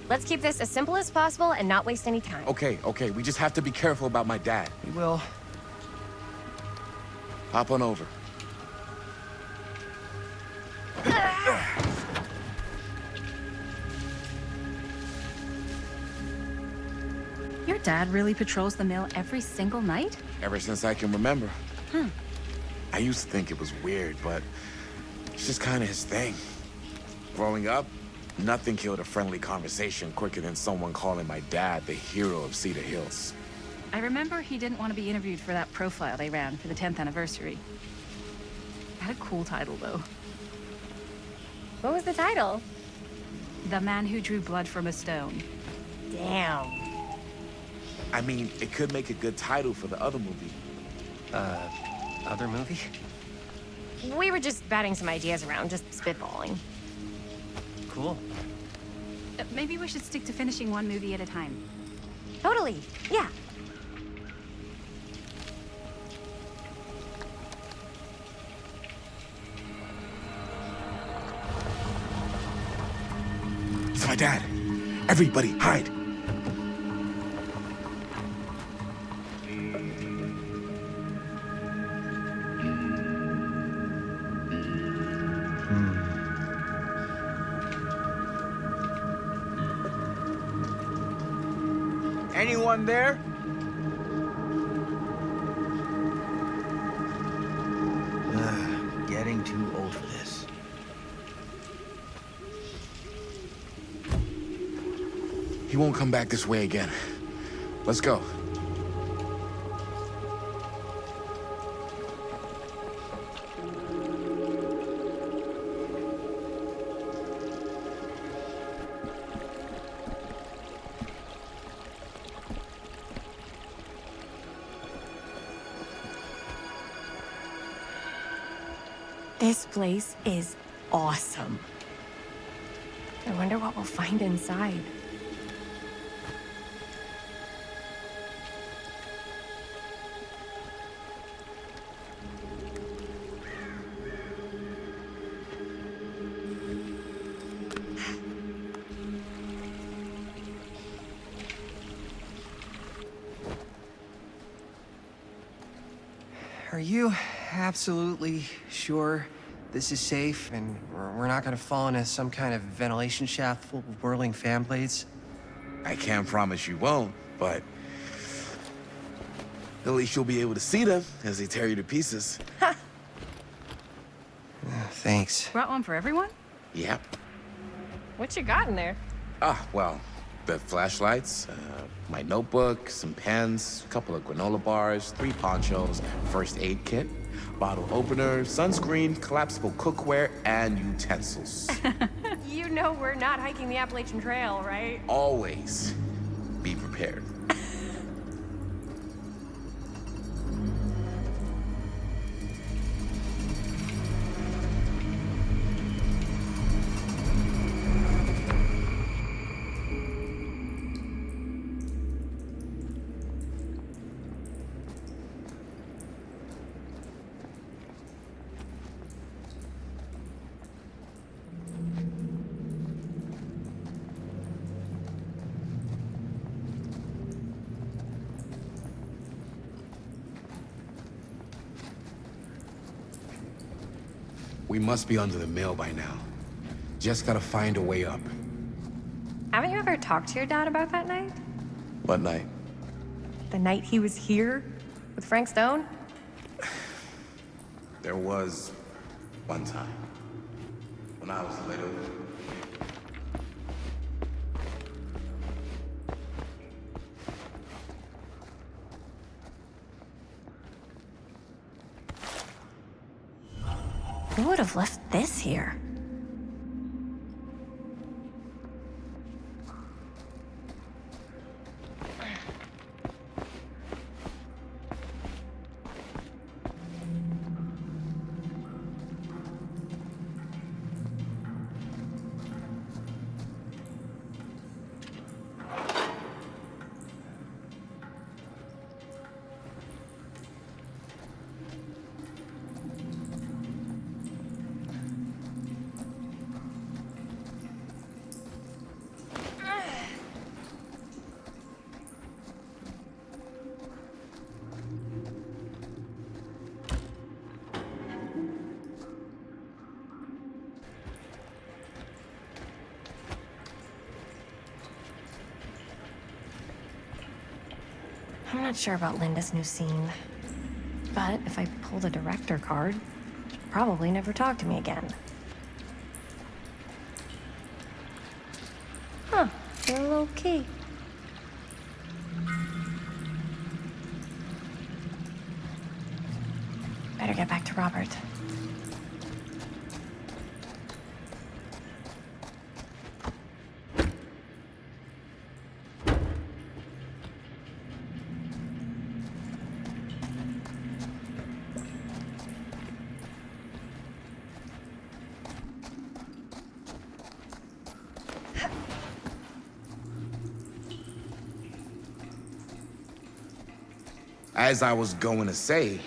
Let's keep this as simple as possible and not waste any time. Okay, we just have to be careful about my dad. We will. Hop on over. Your dad really patrols the mill every single night? Ever since I can remember. Huh. I used to think it was weird, but it's just kind of his thing. Growing up, nothing killed a friendly conversation quicker than someone calling my dad the hero of Cedar Hills. I remember he didn't want to be interviewed for that profile they ran for the 10th anniversary. Had a cool title, though. What was the title? The Man Who Drew Blood from a Stone. Damn. I mean, it could make a good title for the other movie. Other movie? We were just batting some ideas around, just spitballing. Cool. Maybe we should stick to finishing one movie at a time. Totally, yeah. It's my dad. Everybody, hide. Anyone there? Getting too old for this. He won't come back this way again. Let's go. This place is awesome. I wonder what we'll find inside. Are you absolutely sure this is safe and we're not gonna fall into some kind of ventilation shaft full of whirling fan blades? I can't promise you won't, but at least you'll be able to see them as they tear you to pieces. Thanks. Brought one for everyone? Yep. What you got in there? Well, the flashlights, my notebook, some pens, a couple of granola bars, 3 ponchos, first aid kit, bottle opener, sunscreen, collapsible cookware, and utensils. You know we're not hiking the Appalachian Trail, right? Always be prepared. We must be under the mill by now. Just gotta find a way up. Haven't you ever talked to your dad about that night? What night? The night he was here with Frank Stone? There was one time when I was little. Who would have left this here? I'm not sure about Linda's new scene. But if I pull the director card, she'll probably never talk to me again. Huh, you're a little key. Better get back to Robert. As I was going to say,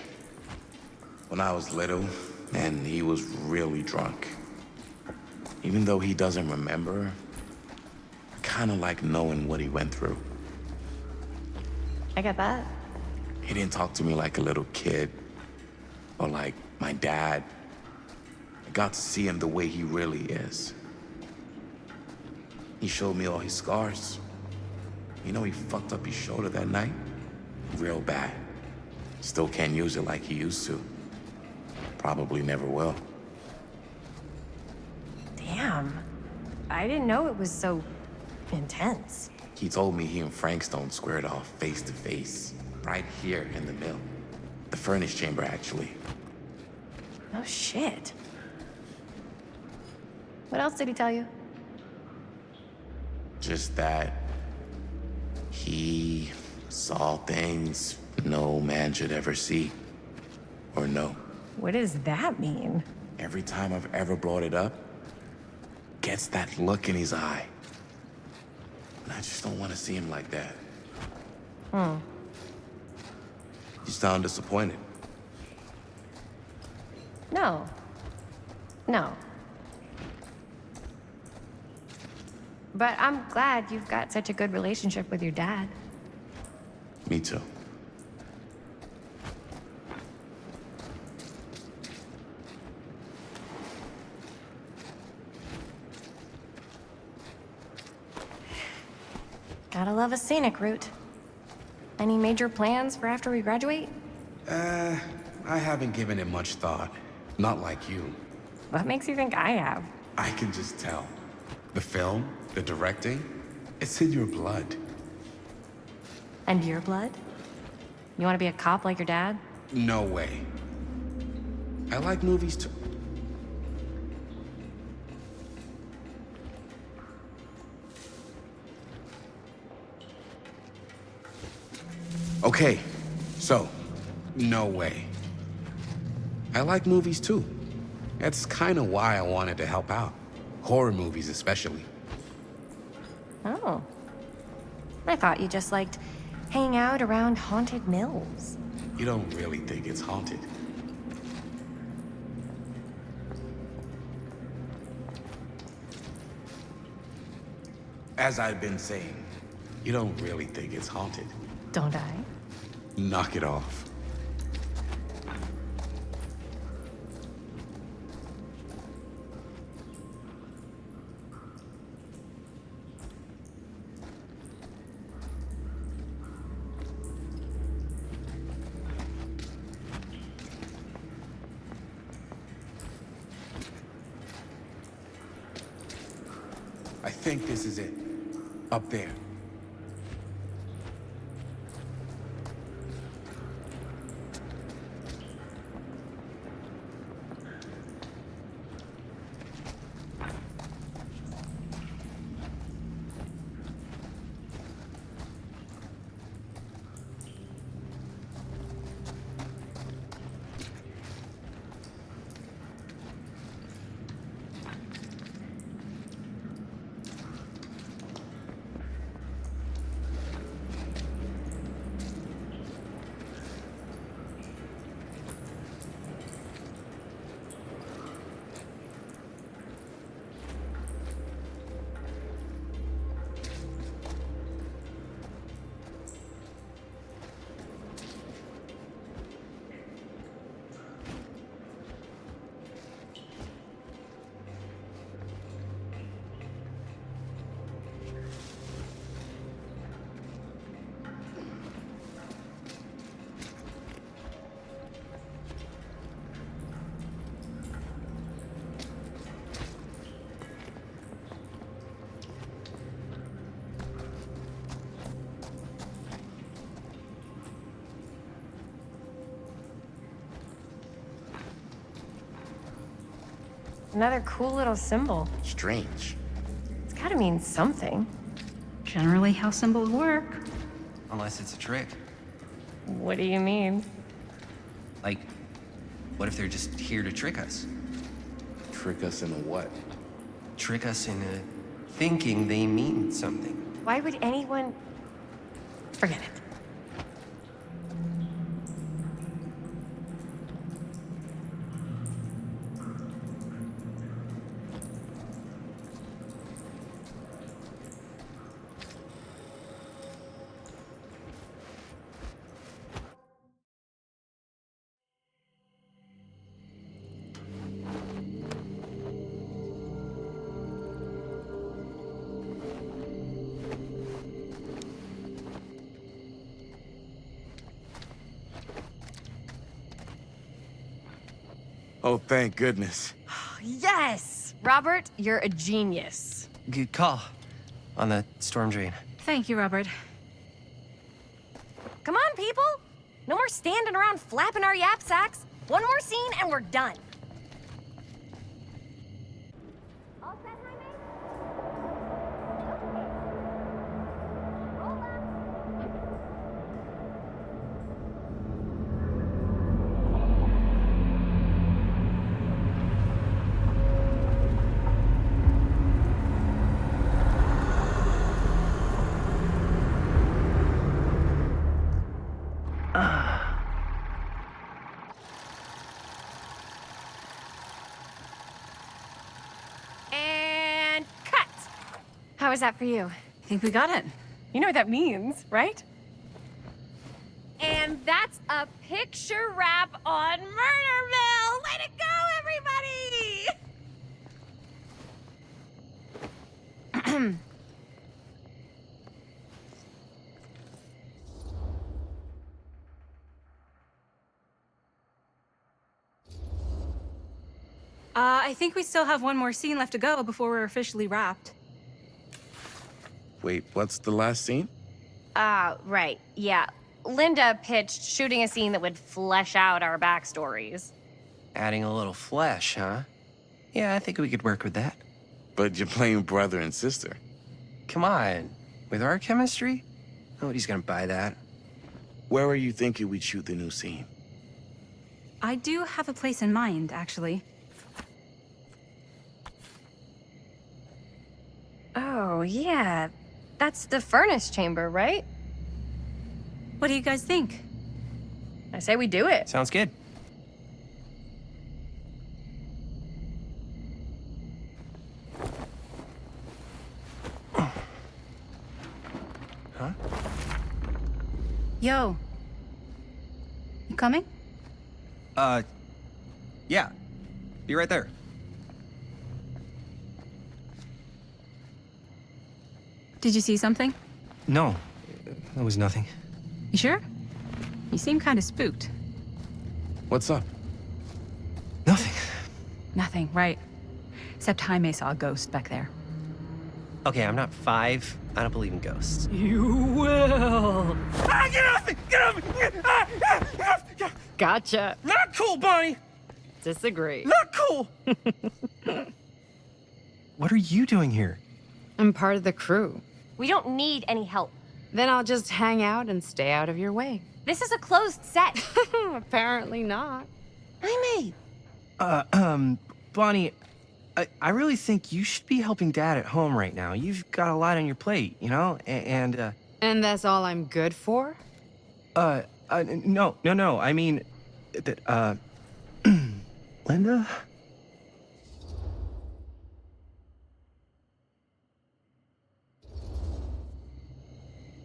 when I was little, and he was really drunk. Even though he doesn't remember, I kind of like knowing what he went through. I get that. He didn't talk to me like a little kid, or like my dad. I got to see him the way he really is. He showed me all his scars. You know, he fucked up his shoulder that night. Real bad. Still can't use it like he used to. Probably never will. Damn. I didn't know it was so intense. He told me he and Frank Stone squared off face to face, right here in the mill. The furnace chamber, actually. Oh, shit. What else did he tell you? Just that he saw things no man should ever see or know. What does that mean? every time I've ever brought it up, gets that look in his eye. And I just don't want to see him like that. You sound disappointed. No. No. But I'm glad you've got such a good relationship with your dad. Me too. Gotta love a scenic route. Any major plans for after we graduate? I haven't given it much thought. Not like you. What makes you think I have? I can just tell. The film, the directing, it's in your blood. And your blood? You want to be a cop like your dad? No way. I like movies too. Okay, so, no way. I like movies too. That's kind of why I wanted to help out. Horror movies especially. Oh. I thought you just liked hanging out around haunted mills. You don't really think it's haunted. As I've been saying, you don't really think it's haunted. Don't I? Knock it off. I think this is it. Up there. Another cool little symbol. Strange. It's gotta mean something. Generally how symbols work. Unless it's a trick. What do you mean? Like, what if they're just here to trick us? Trick us into what? Trick us into thinking they mean something. Why would anyone... Forget it. Oh, thank goodness. Yes! Robert, you're a genius. Good call on the storm drain. Thank you, Robert. Come on, people! No more standing around flapping our yap sacks. One more scene and we're done. All set, Jaime? was that for you? I think we got it. You know what that means, right? And that's a picture wrap on Murder Mill! Way to go, everybody! I think we still have one more scene left to go before we're officially wrapped. Wait, what's the last scene? Right, yeah. Linda pitched shooting a scene that would flesh out our backstories. Adding a little flesh, huh? Yeah, I think we could work with that. But you're playing brother and sister. Come on. With our chemistry? Nobody's gonna buy that. Where are you thinking we'd shoot the new scene? I do have a place in mind, actually. Oh, yeah. That's the furnace chamber, right? What do you guys think? I say we do it. Sounds good. Huh? Yo. You coming? Yeah. Be right there. Did you see something? No, that was nothing. You sure? You seem kind of spooked. What's up? Nothing. Nothing, right. Except Jaime saw a ghost back there. Okay, I'm not 5. I don't believe in ghosts. You will. Ah, get off me! Get off me! Gotcha. Not cool, Bonnie! Disagree. Not cool! What are you doing here? I'm part of the crew. We don't need any help. Then I'll just hang out and stay out of your way. This is a closed set. Apparently not. Jaime! Bonnie, I really think you should be helping Dad at home right now. You've got a lot on your plate, you know? And that's all I'm good for? no. I mean, that, Linda?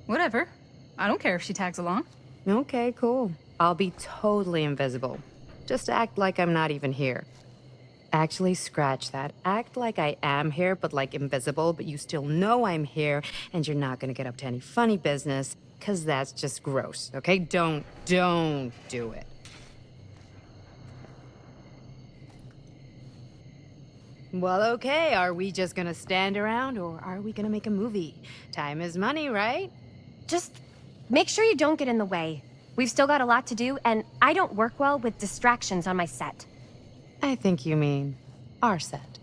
Whatever. I don't care if she tags along. Okay, cool. I'll be totally invisible. Just act like I'm not even here. Actually, scratch that. Act like I am here, but like invisible, but you still know I'm here, and you're not gonna get up to any funny business, because that's just gross, okay? Don't do it. Well, okay, are we just gonna stand around, or are we gonna make a movie? Time is money, right? Just make sure you don't get in the way. We've still got a lot to do, and I don't work well with distractions on my set. I think you mean our set.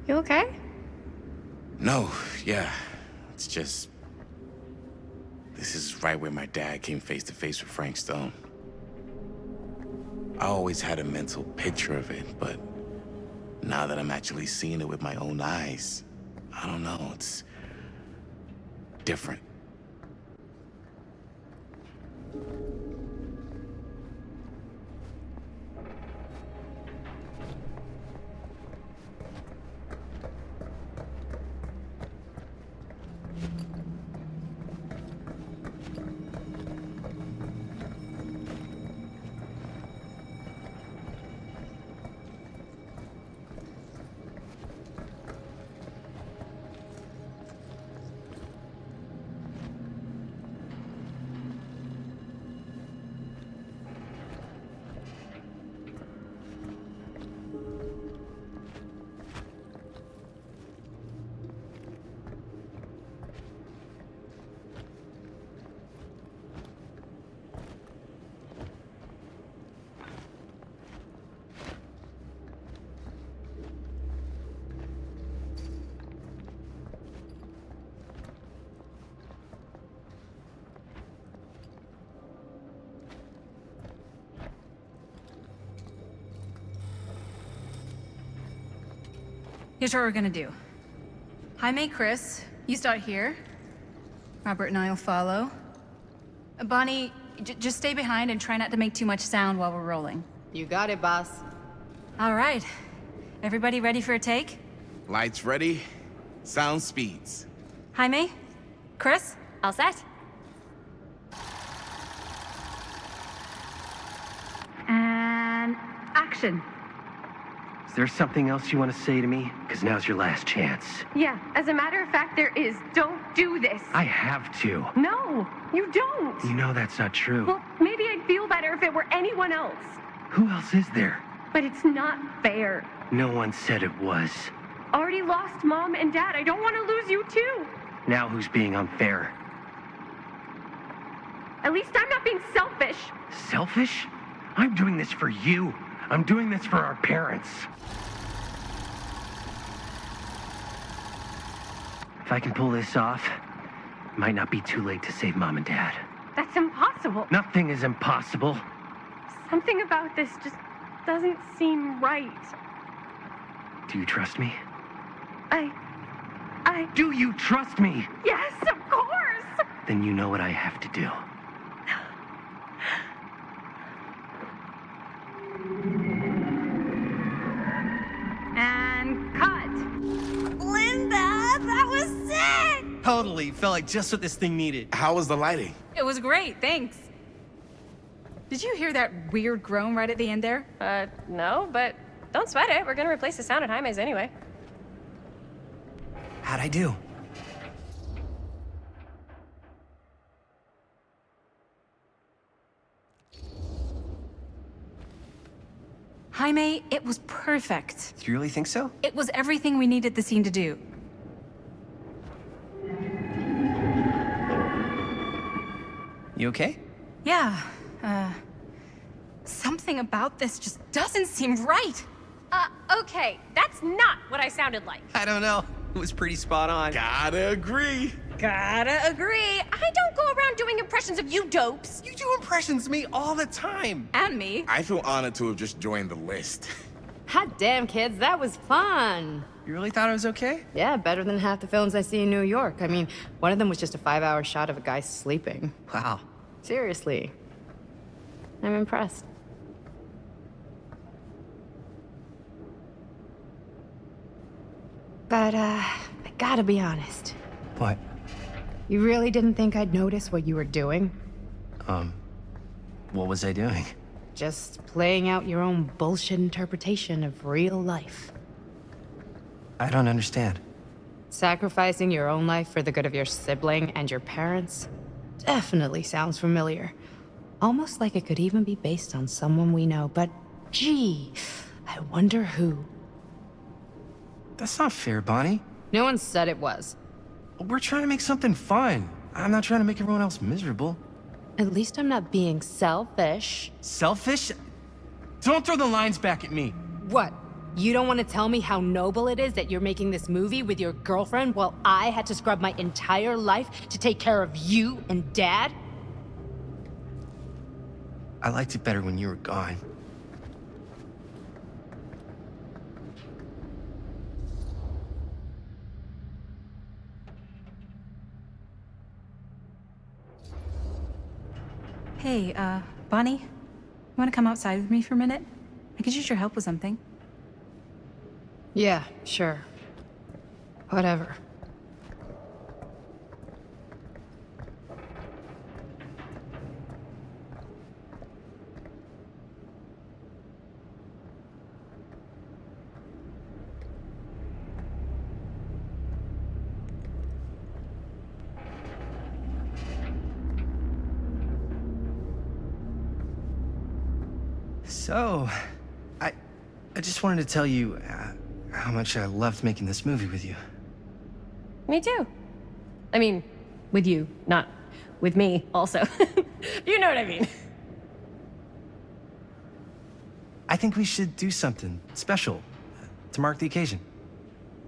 You okay? No, yeah. It's just... This is right where my dad came face to face with Frank Stone. I always had a mental picture of it, but now that I'm actually seeing it with my own eyes, I don't know, it's different. Here's what we're gonna do. Jaime, Chris, you start here. Robert and I will follow. Bonnie, just stay behind and try not to make too much sound while we're rolling. You got it, boss. All right. Everybody ready for a take? Lights ready, sound speeds. Jaime? Chris? All set? And action. Is there something else you want to say to me? Because now's your last chance. Yeah, as a matter of fact, there is. Don't do this. I have to. No, you don't. You know that's not true. Well, maybe I'd feel better if it were anyone else. Who else is there? But it's not fair. No one said it was. Already lost Mom and Dad. I don't want to lose you too. Now who's being unfair? At least I'm not being selfish. Selfish? I'm doing this for you. I'm doing this for our parents. If I can pull this off, it might not be too late to save Mom and Dad. That's impossible. Nothing is impossible. Something about this just doesn't seem right. Do you trust me? I... Do you trust me? Yes, of course! Then you know what I have to do. And cut. Linda, that was sick! Totally. Felt like just what this thing needed. How was the lighting? It was great, thanks. Did you hear that weird groan right at the end there? No, but don't sweat it. We're gonna replace the sound at Jaime's anyway. How'd I do? Jaime, it was perfect. Do you really think so? It was everything we needed the scene to do. You okay? Yeah, something about this just doesn't seem right. Okay, that's not what I sounded like. I don't know. It was pretty spot on. Gotta agree. Gotta agree. I don't go around doing impressions of you dopes. You do impressions of me all the time. And me. I feel honored to have just joined the list. Hot damn, kids, that was fun. You really thought it was okay? Yeah, better than half the films I see in New York. I mean, one of them was just a 5-hour shot of a guy sleeping. Wow. Seriously. I'm impressed. But, I gotta be honest. What? You really didn't think I'd notice what you were doing? What was I doing? Just playing out your own bullshit interpretation of real life. I don't understand. Sacrificing your own life for the good of your sibling and your parents definitely sounds familiar. Almost like it could even be based on someone we know, but gee, I wonder who. That's not fair, Bonnie. No one said it was. We're trying to make something fun. I'm not trying to make everyone else miserable. At least I'm not being selfish. Selfish? Don't throw the lines back at me. What? You don't want to tell me how noble it is that you're making this movie with your girlfriend while I had to scrub my entire life to take care of you and Dad? I liked it better when you were gone. Hey, Bonnie, you want to come outside with me for a minute? I could use your help with something. Yeah, sure. Whatever. So, I just wanted to tell you how much I loved making this movie with you. Me too. I mean, with you, not with me, also. You know what I mean. I think we should do something special to mark the occasion.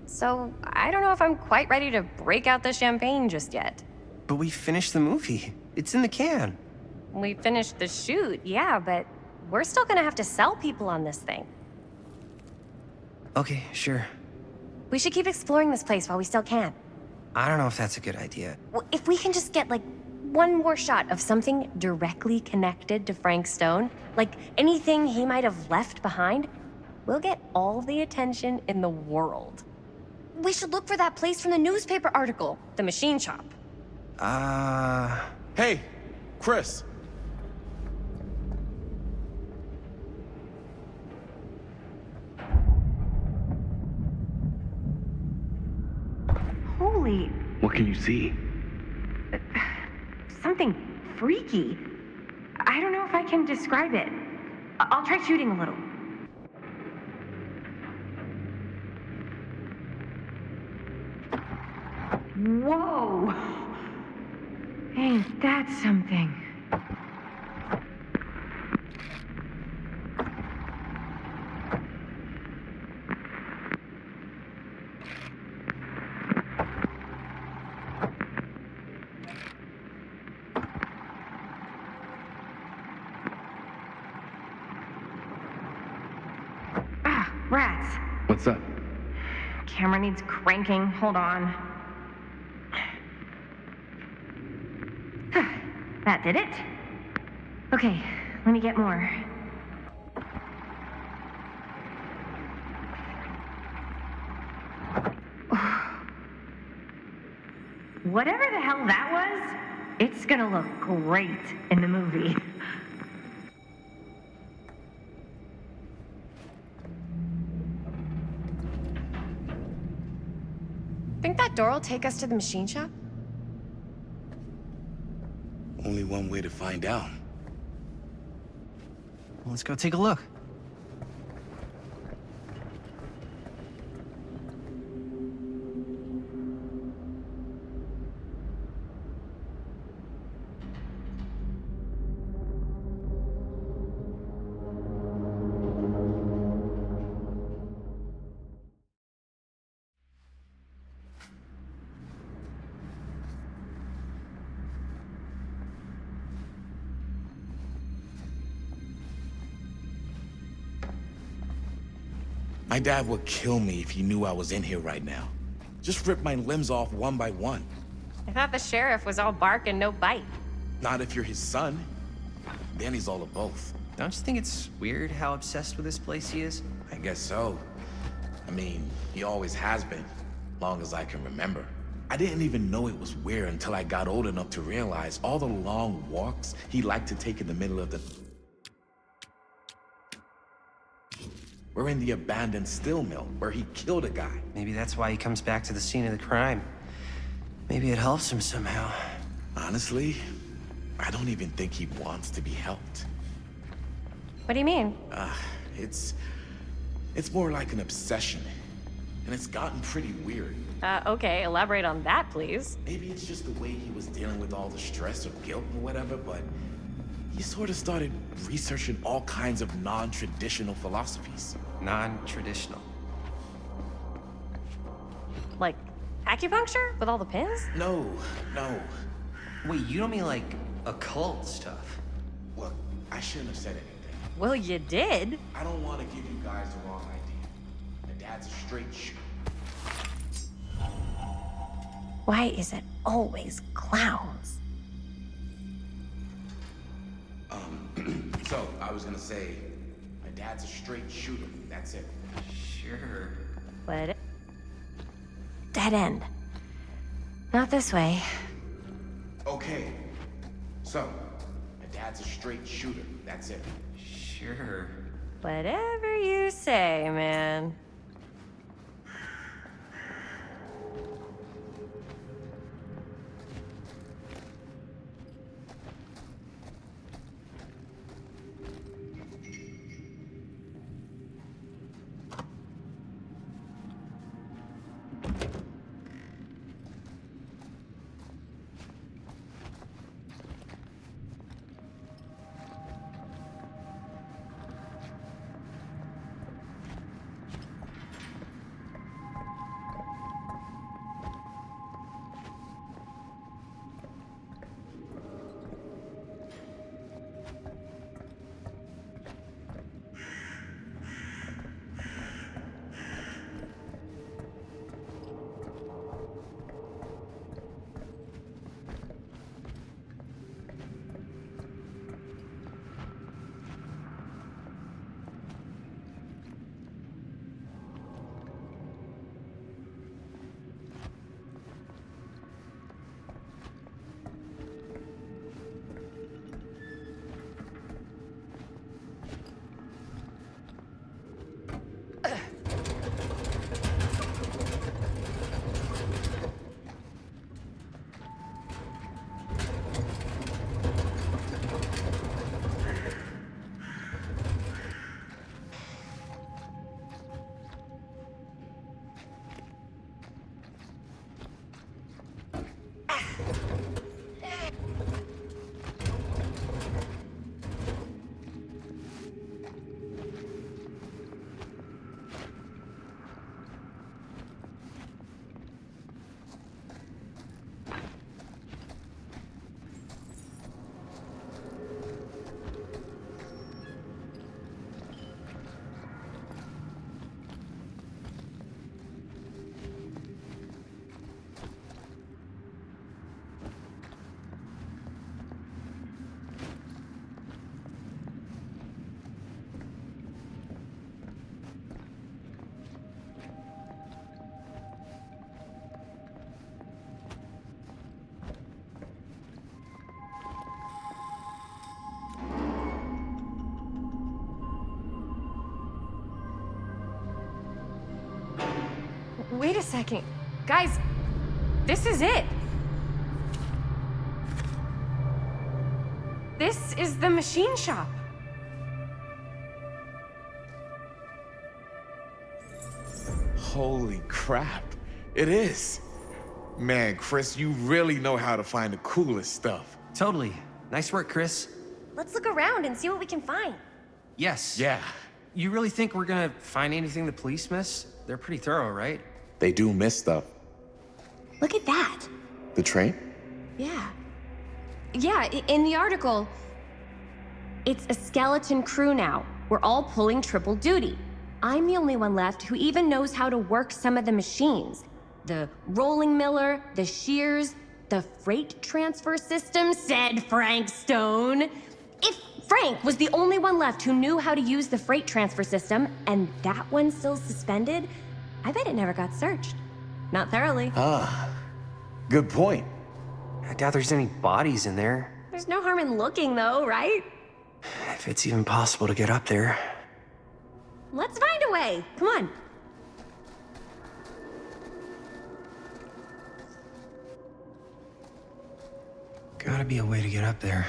So, I don't know if I'm quite ready to break out the champagne just yet. But we finished the movie. It's in the can. We finished the shoot, yeah, but we're still gonna have to sell people on this thing. Okay, sure. We should keep exploring this place while we still can. I don't know if that's a good idea. Well, if we can just get, like, one more shot of something directly connected to Frank Stone, like anything he might have left behind, we'll get all the attention in the world. We should look for that place from the newspaper article, the machine shop. Hey, Chris. Holy... What can you see? something freaky. I don't know if I can describe it. I'll try shooting a little. Whoa! Ain't that something? Ah, rats. What's up? Camera needs cranking. Hold on. That did it. Okay, let me get more. Whatever the hell that was, it's gonna look great in the movie. Think that door will take us to the machine shop? Only one way to find out. Let's go take a look. My dad would kill me if he knew I was in here right now. Just rip my limbs off one by one. I thought the sheriff was all bark and no bite. Not if you're his son. Then he's all of both. Don't you think it's weird how obsessed with this place he is? I guess so. I mean, he always has been, long as I can remember. I didn't even know it was weird until I got old enough to realize all the long walks he liked to take in the middle of the... We're in the abandoned steel mill, where he killed a guy. Maybe that's why he comes back to the scene of the crime. Maybe it helps him somehow. Honestly, I don't even think he wants to be helped. What do you mean? It's more like an obsession. And it's gotten pretty weird. Okay, elaborate on that, please. Maybe it's just the way he was dealing with all the stress or guilt or whatever, but he sort of started researching all kinds of non-traditional philosophies. Non-traditional. Like acupuncture with all the pins? No. Wait, you don't mean like occult stuff? Look, I shouldn't have said anything. Well, you did. I don't want to give you guys the wrong idea. My dad's a straight shooter. Why is it always clowns? So, I was gonna say, my dad's a straight shooter. That's it. Sure. What? Dead end. Not this way. Okay. So, my dad's a straight shooter. That's it. Sure. Whatever you say, man. Wait a second. Guys, this is it. This is the machine shop. Holy crap. It is. Man, Chris, you really know how to find the coolest stuff. Totally. Nice work, Chris. Let's look around and see what we can find. Yes. Yeah. You really think we're gonna find anything the police miss? They're pretty thorough, right? They do miss stuff. Look at that. The train? Yeah. Yeah, in the article, it's a skeleton crew now. We're all pulling triple duty. I'm the only one left who even knows how to work some of the machines. The rolling miller, the shears, the freight transfer system, said Frank Stone. If Frank was the only one left who knew how to use the freight transfer system, and that one's still suspended, I bet it never got searched. Not thoroughly. Ah, good point. I doubt there's any bodies in there. There's no harm in looking, though, right? If it's even possible to get up there. Let's find a way. Come on. Gotta be a way to get up there.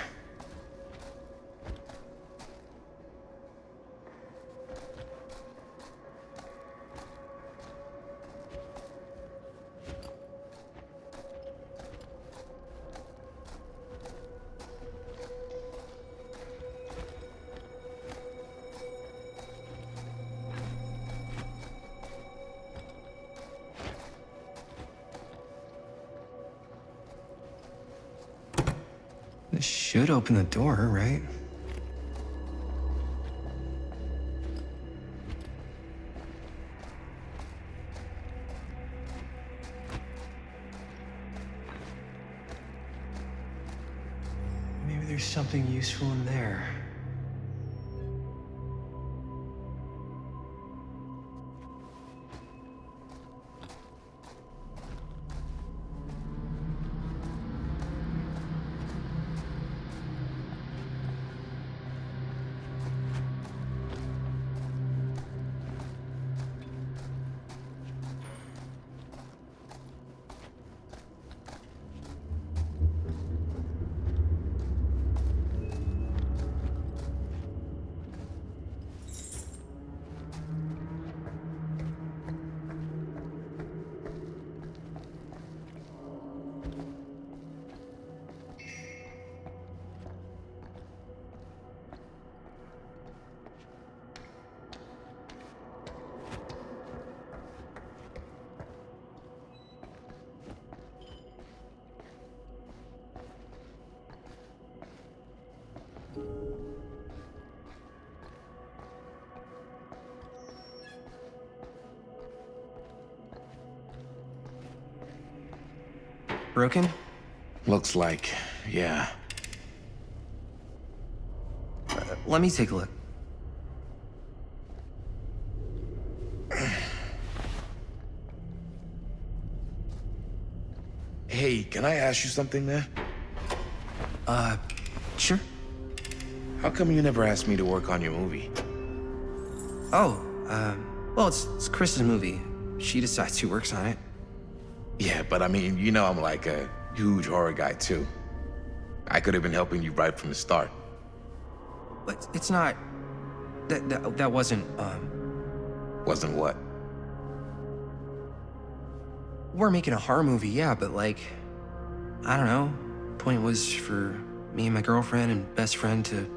This should open the door, right? Maybe there's something useful in there. Broken? Looks like, yeah. Let me take a look. Hey, can I ask you something, man? Sure. How come you never asked me to work on your movie? Oh, well, it's Chris's movie. She decides who works on it. Yeah, but I mean, you know I'm like a huge horror guy, too. I could have been helping you right from the start. But it's not... That wasn't, Wasn't what? We're making a horror movie, yeah, but like... I don't know. Point was for me and my girlfriend and best friend to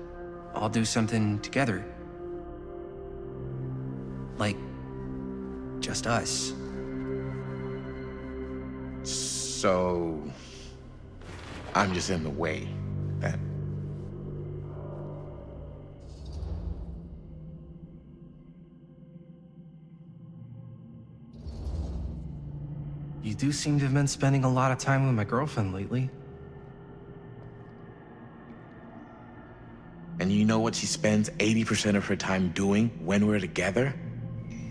all do something together. Like... just us. So... I'm just in the way, then. You do seem to have been spending a lot of time with my girlfriend lately. And you know what she spends 80% of her time doing when we're together?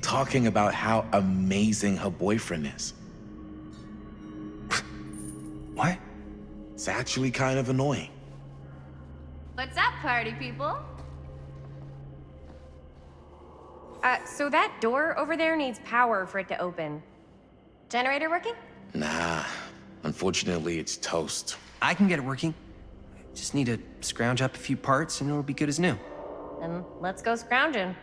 Talking about how amazing her boyfriend is. What? It's actually kind of annoying. What's up, party people? So that door over there needs power for it to open. Generator working? Nah. Unfortunately, it's toast. I can get it working. Just need to scrounge up a few parts and it'll be good as new. Then let's go scrounging.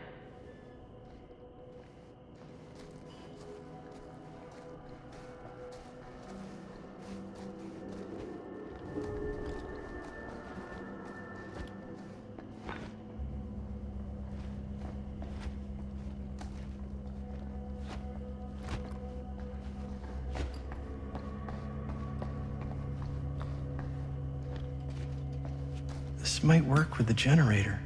This might work with the generator.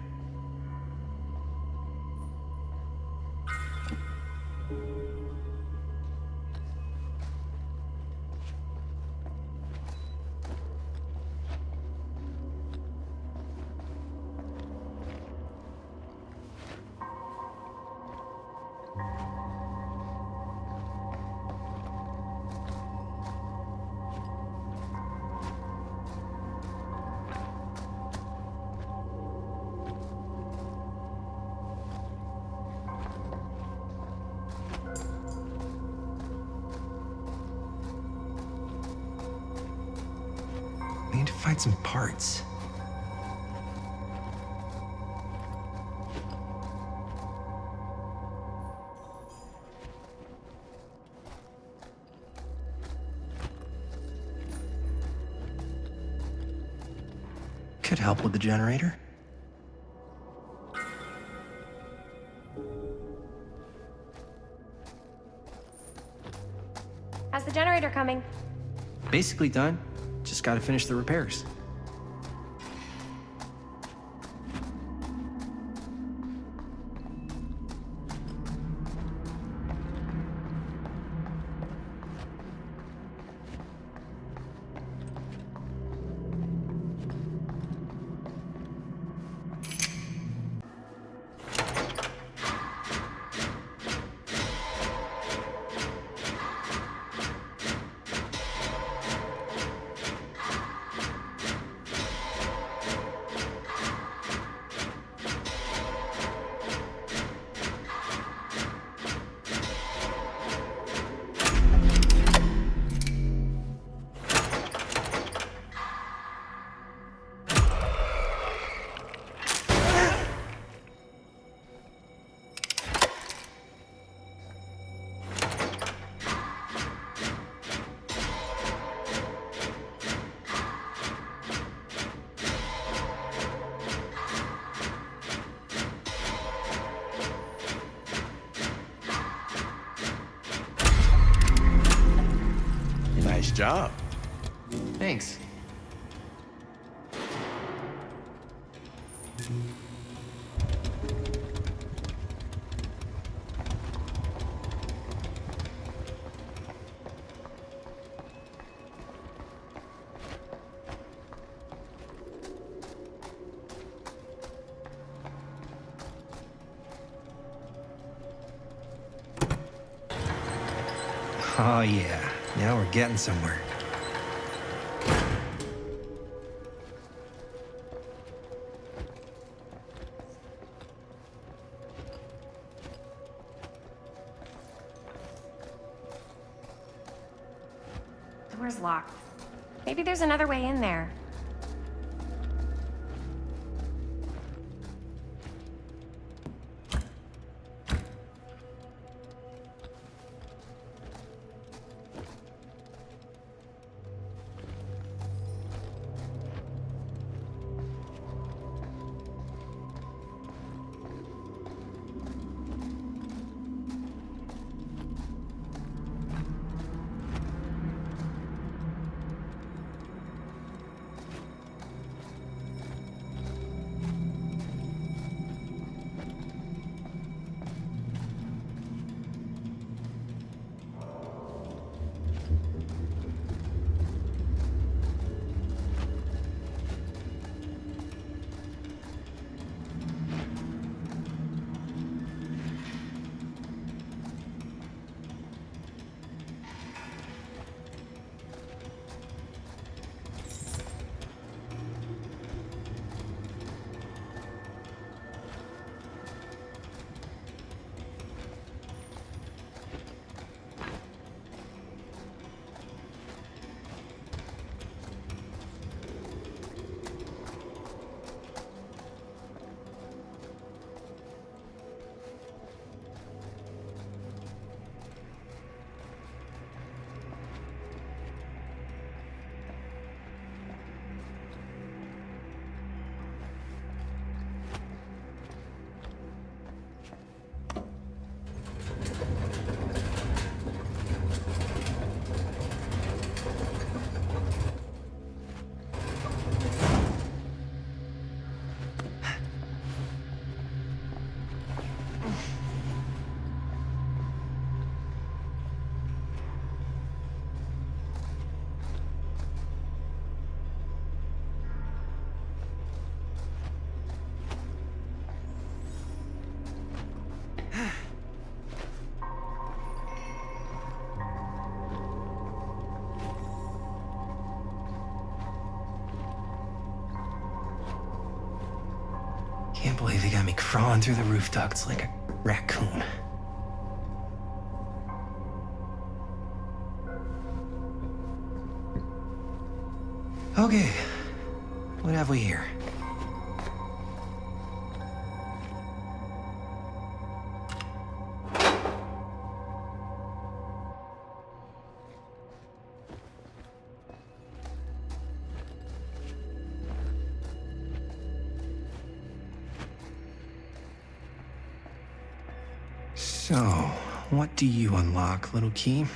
Need to find some parts. Could help with the generator. How's the generator coming? Basically done. Just gotta finish the repairs. Nice job. Thanks. Oh yeah, now we're getting somewhere. Door's locked. Maybe there's another way in there. believe they got me crawling through the roof ducts like a raccoon. Okay, what have we here? So, what do you unlock, little key?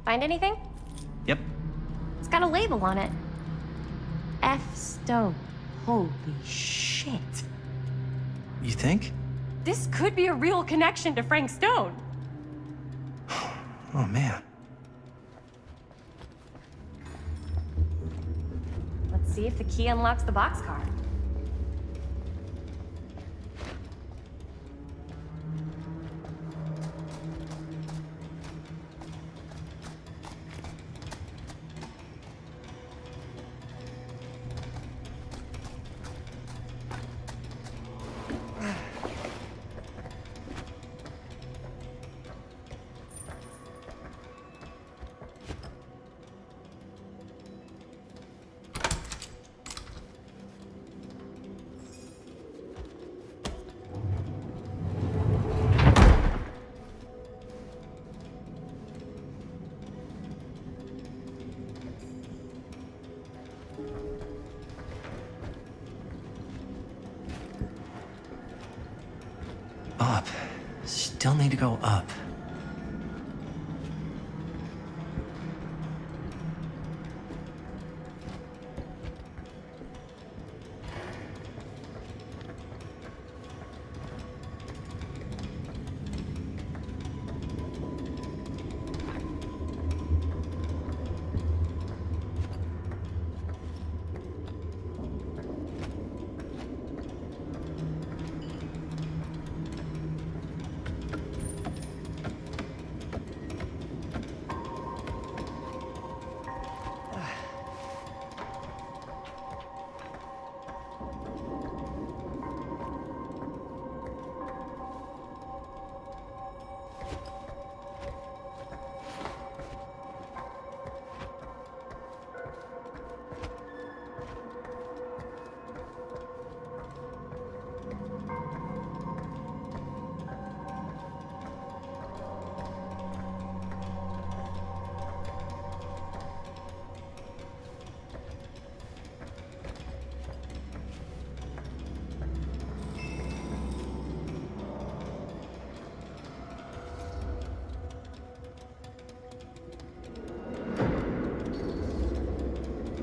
Find anything? Yep. It's got a label on it. F. Stone. Holy shit. You think? This could be a real connection to Frank Stone. Oh, man. Let's see if the key unlocks the boxcar. Up. Still need to go up.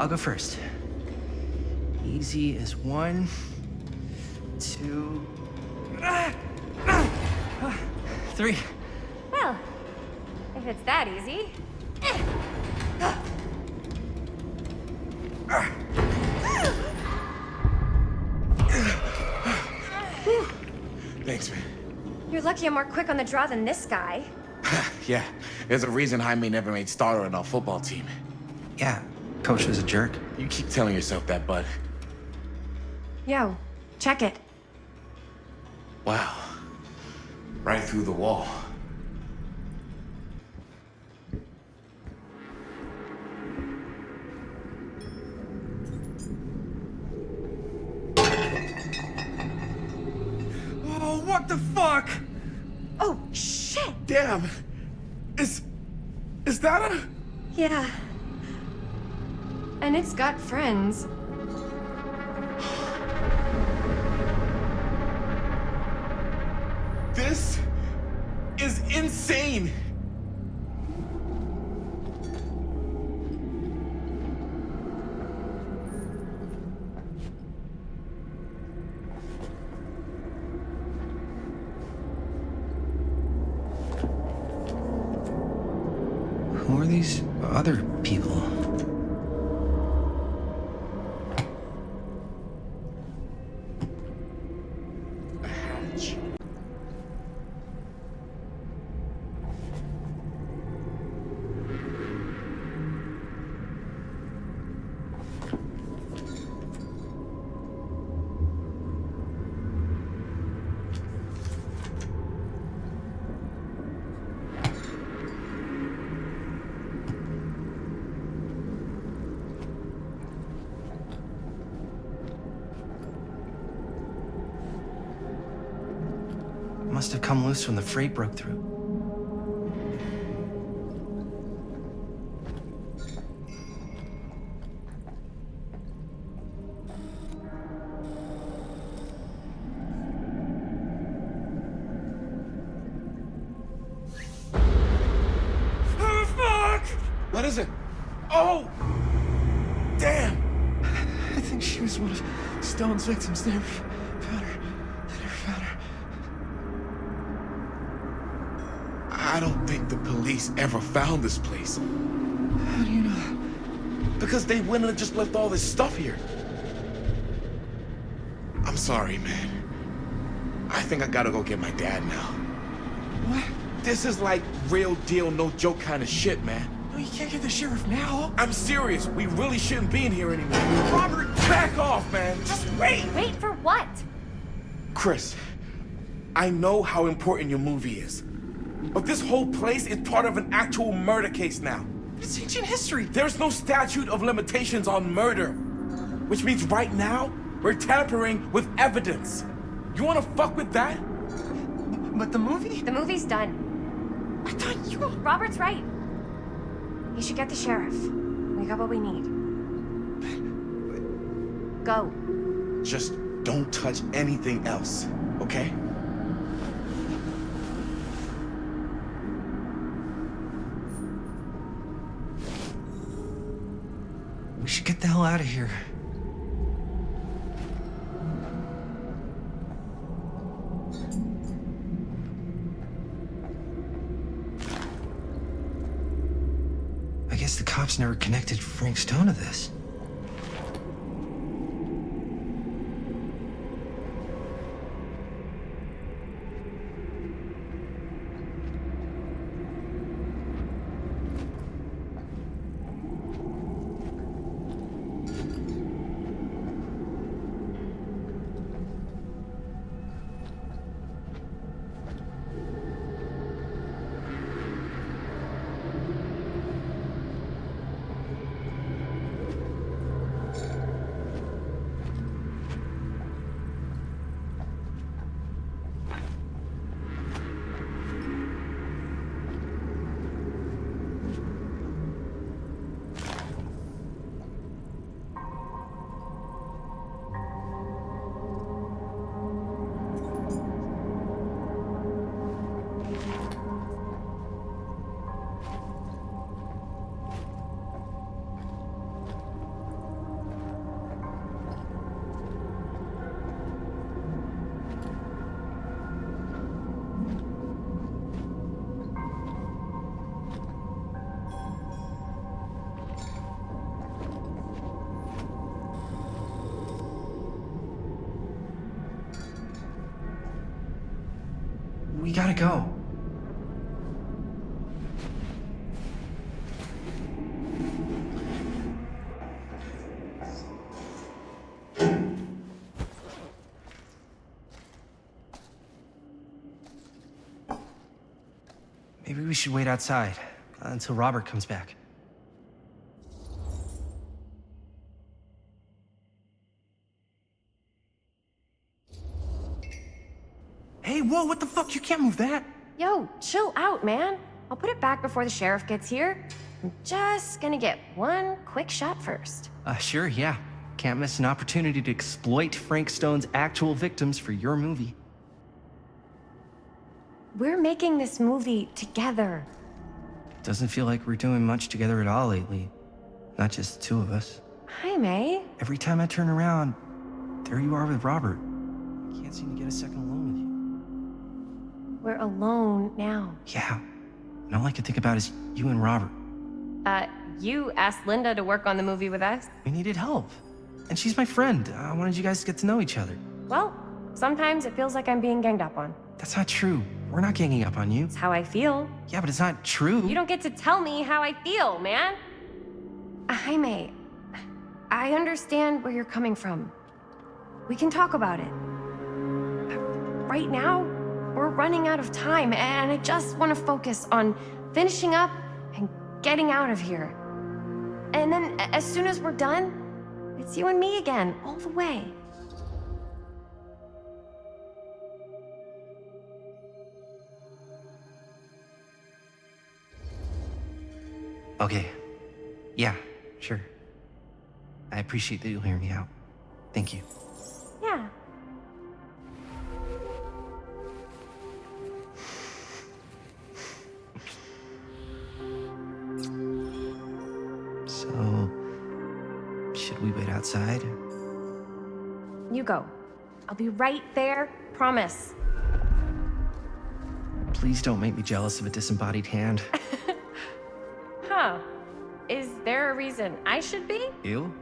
I'll go first. Easy as 1, 2, 3. Well, if it's that easy. Thanks, man. You're lucky I'm more quick on the draw than this guy. Yeah, there's a reason Jaime never made starter on our football team. Yeah, coach was a jerk. You keep telling yourself that, bud. Yo, check it. Wow. Right through the wall. Oh, what the fuck? Oh, shit! Damn. Is that a... Yeah. And it's got friends. This is insane. Who are these other people? must have come loose when the freight broke through. Oh, fuck! What is it? Oh! Damn! I think she was one of Stone's victims. They never found her. They never found her. I don't think the police ever found this place. How do you know that? Because they wouldn't have just left all this stuff here. I'm sorry, man. I think I gotta go get my dad now. What? This is like real deal, no joke kind of shit, man. No, you can't get the sheriff now. I'm serious. We really shouldn't be in here anymore. Robert, back off, man. Just wait. Wait for what? Chris, I know how important your movie is. But this whole place is part of an actual murder case now. It's ancient history. There's no statute of limitations on murder. Which means right now, we're tampering with evidence. You wanna fuck with that? But the movie? The movie's done. I thought you... Robert's right. You should get the sheriff. We got what we need. Go. Just don't touch anything else, okay? We should get the hell out of here. I guess the cops never connected Frank Stone to this. We gotta go. Maybe we should wait outside until Robert comes back. Hey, whoa, what the fuck? You can't move that. Yo, chill out, man. I'll put it back before the sheriff gets here. I'm just gonna get one quick shot first. Sure, yeah. Can't miss an opportunity to exploit Frank Stone's actual victims for your movie. We're making this movie together. Doesn't feel like we're doing much together at all lately. Not just the two of us. Jaime. Every time I turn around, there you are with Robert. I can't seem to get a second alone with you. We're alone now. Yeah. And all I can think about is you and Robert. You asked Linda to work on the movie with us? We needed help. And she's my friend. I wanted you guys to get to know each other. Well, sometimes it feels like I'm being ganged up on. That's not true. We're not ganging up on you. It's how I feel. Yeah, but it's not true. You don't get to tell me how I feel, man. Jaime, I understand where you're coming from. We can talk about it. Right now, we're running out of time, and I just want to focus on finishing up and getting out of here. And then, as soon as we're done, it's you and me again, all the way. Okay. Yeah, sure. I appreciate that you'll hear me out. Thank you. Yeah. So, should we wait outside? You go. I'll be right there. Promise. Please don't make me jealous of a disembodied hand. Huh. Is there a reason I should be? You?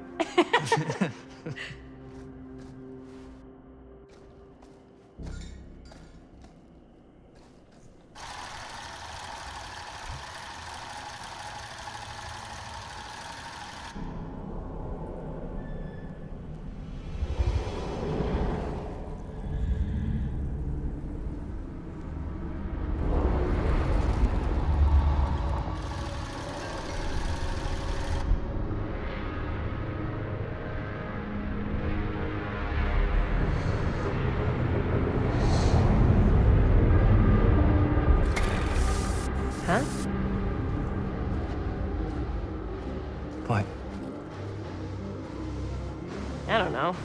Huh? What? I don't know.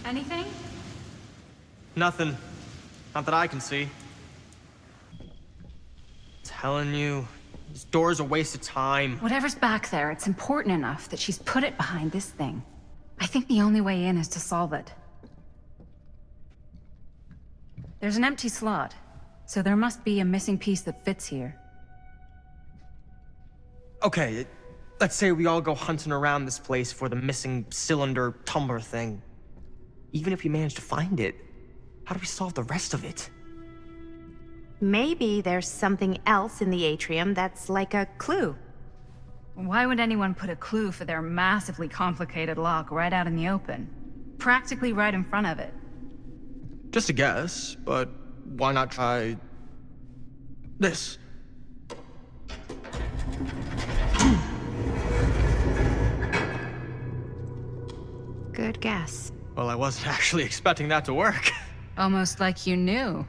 Anything? Nothing. Not that I can see. Telling you, this door's a waste of time. Whatever's back there, it's important enough that she's put it behind this thing. I think the only way in is to solve it. There's an empty slot, so there must be a missing piece that fits here. Okay, let's say we all go hunting around this place for the missing cylinder tumbler thing. Even if we manage to find it, how do we solve the rest of it? Maybe there's something else in the atrium that's like a clue. Why would anyone put a clue for their massively complicated lock right out in the open? Practically right in front of it. Just a guess, but why not try this? Good guess. Well, I wasn't actually expecting that to work. Almost like you knew.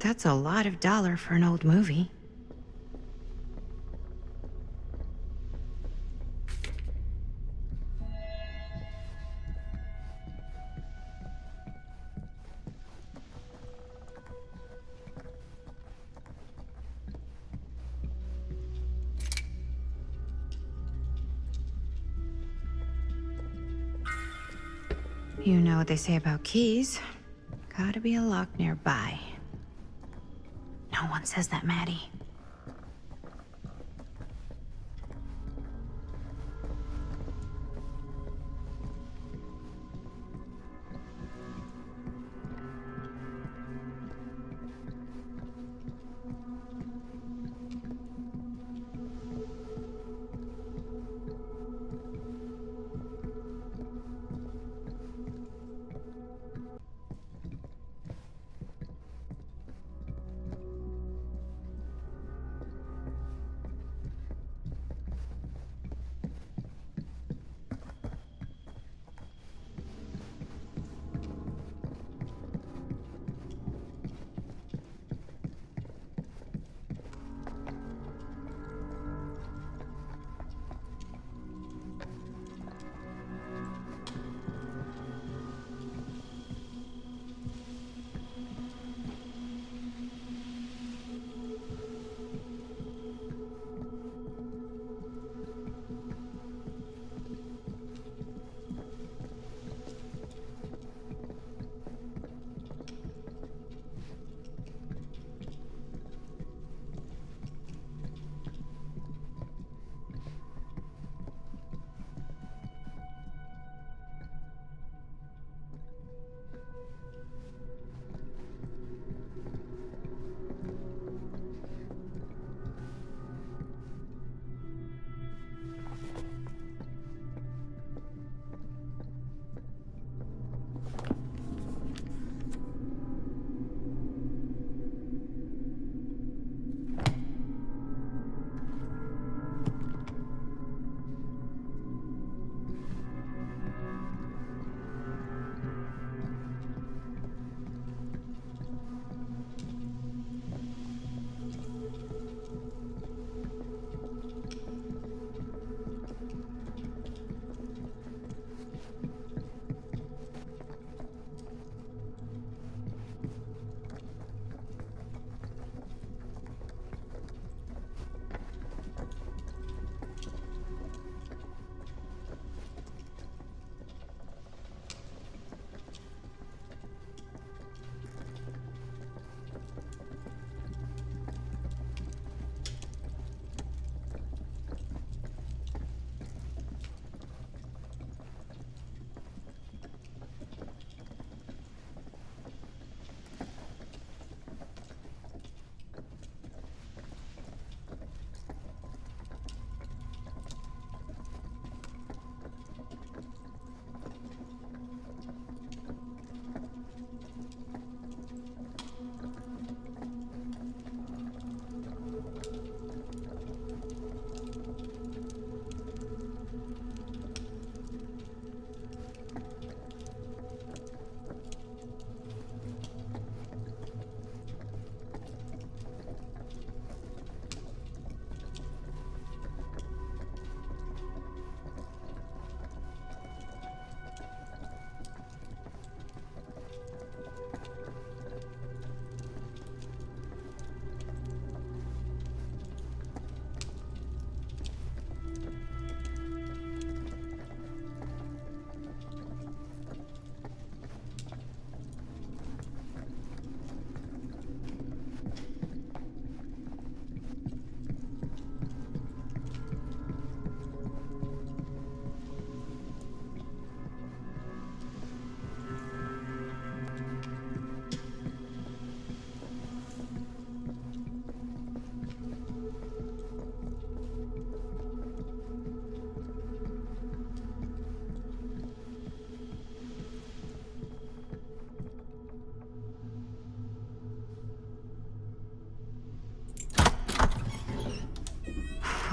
That's a lot of dollar for an old movie. You know what they say about keys. Gotta be a lock nearby. No one says that, Maddie.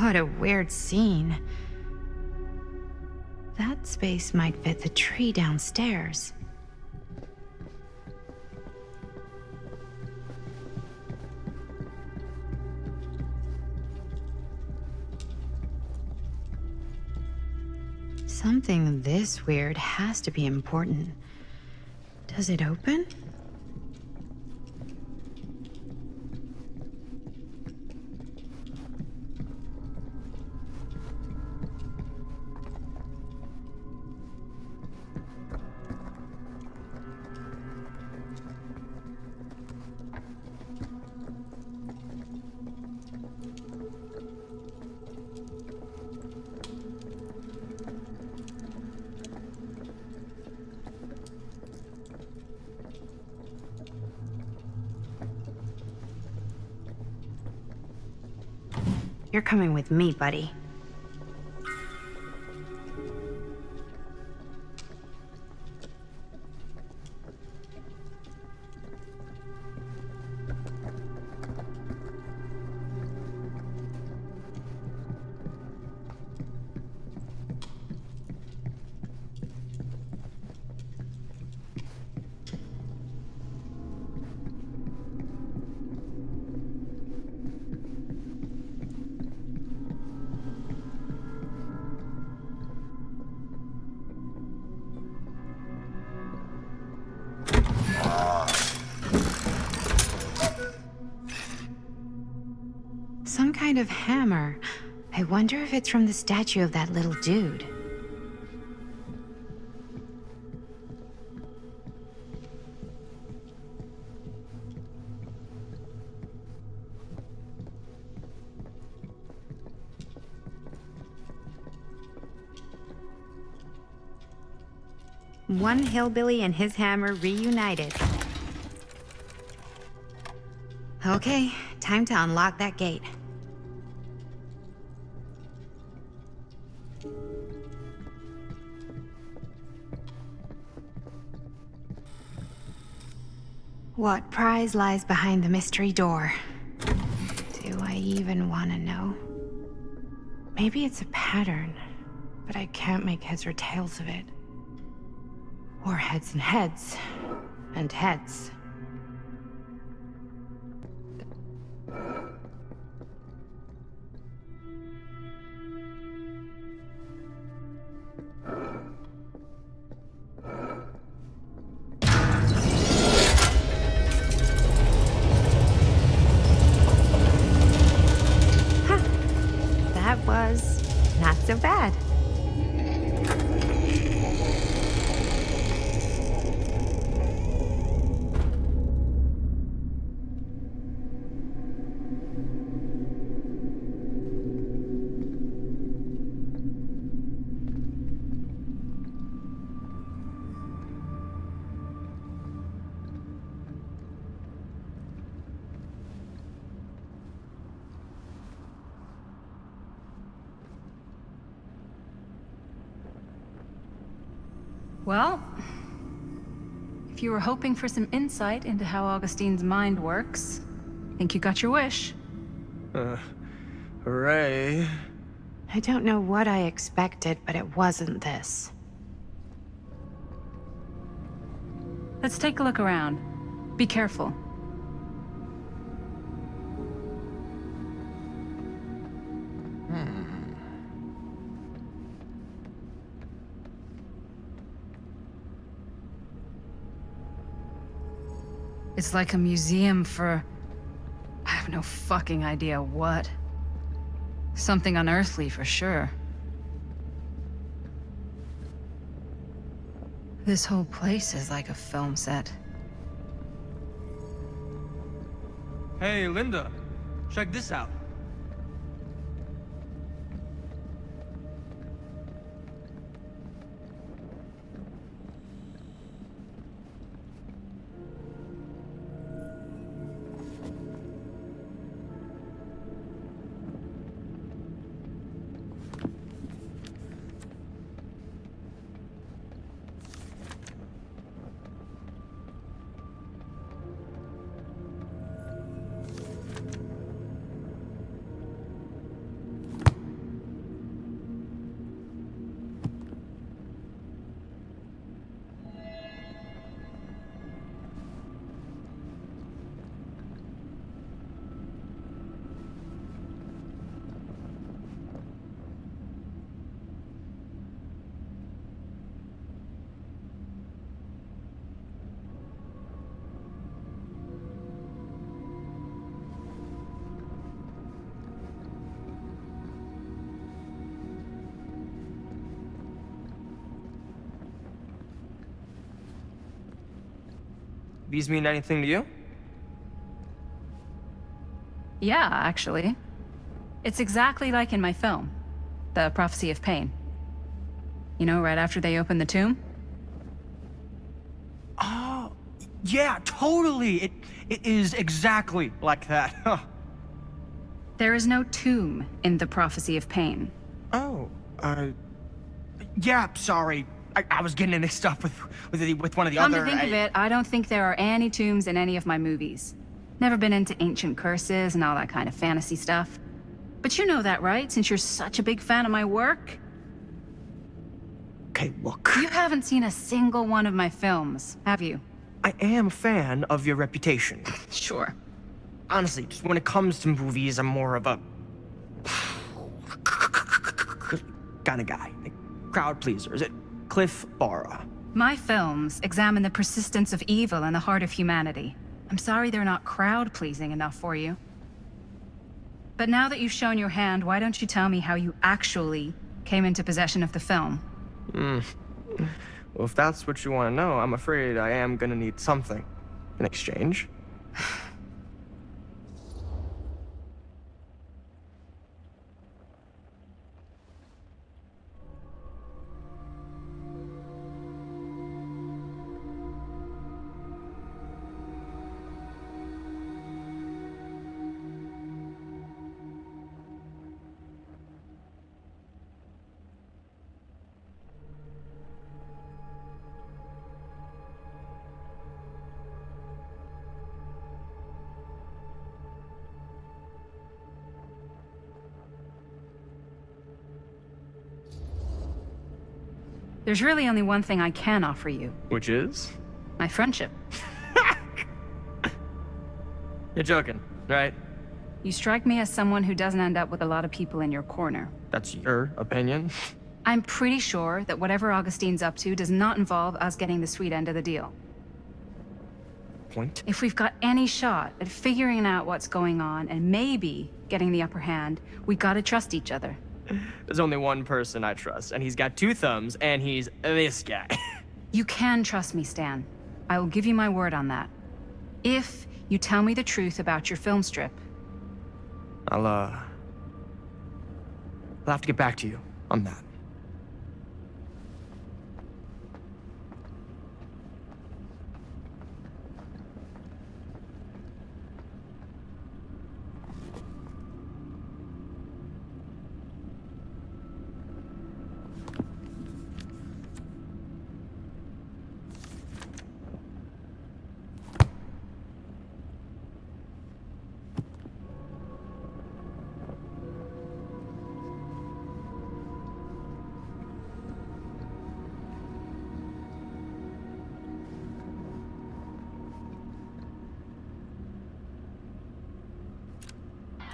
What a weird scene. That space might fit the tree downstairs. Something this weird has to be important. Does it open? You're coming with me, buddy. Some kind of hammer. I wonder if it's from the statue of that little dude. One hillbilly and his hammer reunited. Okay, time to unlock that gate. What prize lies behind the mystery door? Do I even want to know? Maybe it's a pattern, but I can't make heads or tails of it. Or heads and heads, and heads. That was not so bad. Well, if you were hoping for some insight into how Augustine's mind works, I think you got your wish. Hooray. I don't know what I expected, but it wasn't this. Let's take a look around. Be careful. It's like a museum for... I have no fucking idea what. Something unearthly for sure. This whole place is like a film set. Hey, Linda, check this out. These mean anything to you? Yeah, actually. It's exactly like in my film, The Prophecy of Pain. You know, right after they open the tomb? Oh, yeah, totally. It is exactly like that. Huh. There is no tomb in The Prophecy of Pain. Oh, yeah, sorry. I was getting mixed up with one of the Come other... to think of it, I don't think there are any tombs in any of my movies. Never been into ancient curses and all that kind of fantasy stuff. But you know that, right? Since you're such a big fan of my work? Okay, look. You haven't seen a single one of my films, have you? I am a fan of your reputation. Sure. Honestly, just when it comes to movies, I'm more of a... kind of guy. Like, crowd pleaser. Is it Cliff Barra? My films examine the persistence of evil in the heart of humanity. I'm sorry they're not crowd-pleasing enough for you. But now that you've shown your hand, why don't you tell me how you actually came into possession of the film? Well, if that's what you want to know, I'm afraid I am gonna need something in exchange. There's really only one thing I can offer you. Which is? My friendship. You're joking, right? You strike me as someone who doesn't end up with a lot of people in your corner. That's your opinion? I'm pretty sure that whatever Augustine's up to does not involve us getting the sweet end of the deal. Point? If we've got any shot at figuring out what's going on and maybe getting the upper hand, we gotta trust each other. There's only one person I trust, and he's got 2 thumbs, and he's this guy. You can trust me, Stan. I will give you my word on that. If you tell me the truth about your film strip. I'll have to get back to you on that.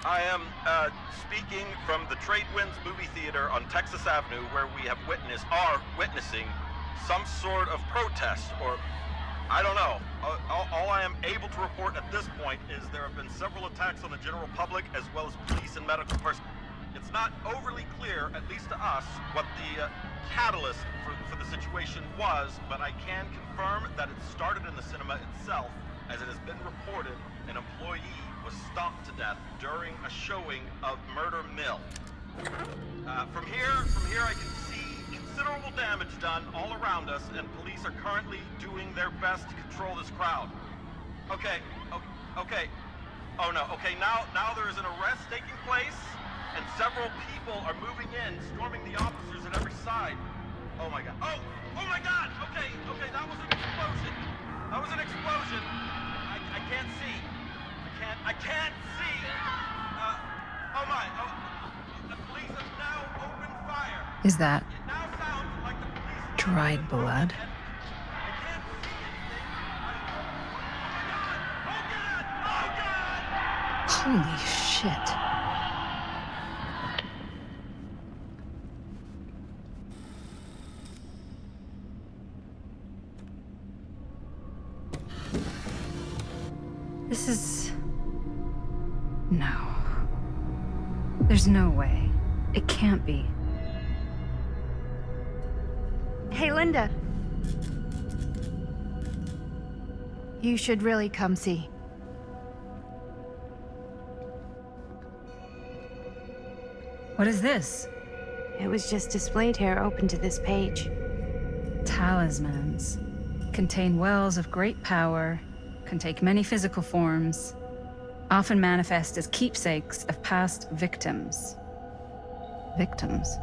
I am speaking from the Trade Winds Movie Theater on Texas Avenue, where we are witnessing some sort of protest, or I don't know. All I am able to report at this point is there have been several attacks on the general public, as well as police and medical personnel. It's not overly clear, at least to us, what the catalyst for the situation was, but I can confirm that it started in the cinema itself, as it has been reported an employee was stomped to death during a showing of Murder Mill. From here I can see considerable damage done all around us, and police are currently doing their best to control this crowd. Okay. Oh no, okay, now there is an arrest taking place, and several people are moving in, storming the officers at every side. Oh my god. Oh my god! Okay, that was an explosion. I can't see. I can't see! The police have now opened fire! Is that It now sounds like the police... dried blood? Holy shit. This is... No. There's no way. It can't be. Hey, Linda. You should really come see. What is this? It was just displayed here, open to this page. Talismans. Contain wells of great power, can take many physical forms, often manifest as keepsakes of past victims. Victims?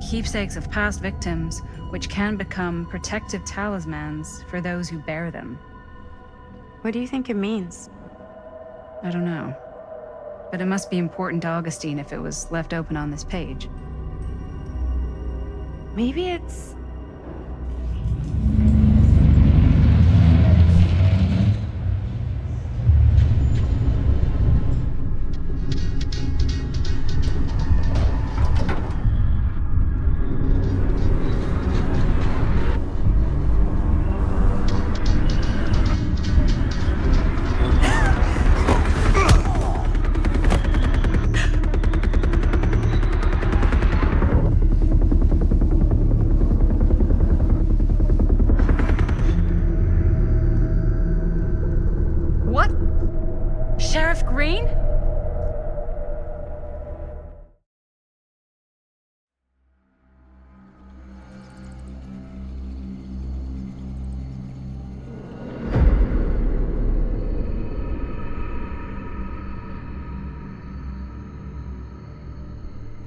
Keepsakes of past victims, which can become protective talismans for those who bear them. What do you think it means? I don't know. But it must be important to Augustine if it was left open on this page. Maybe it's...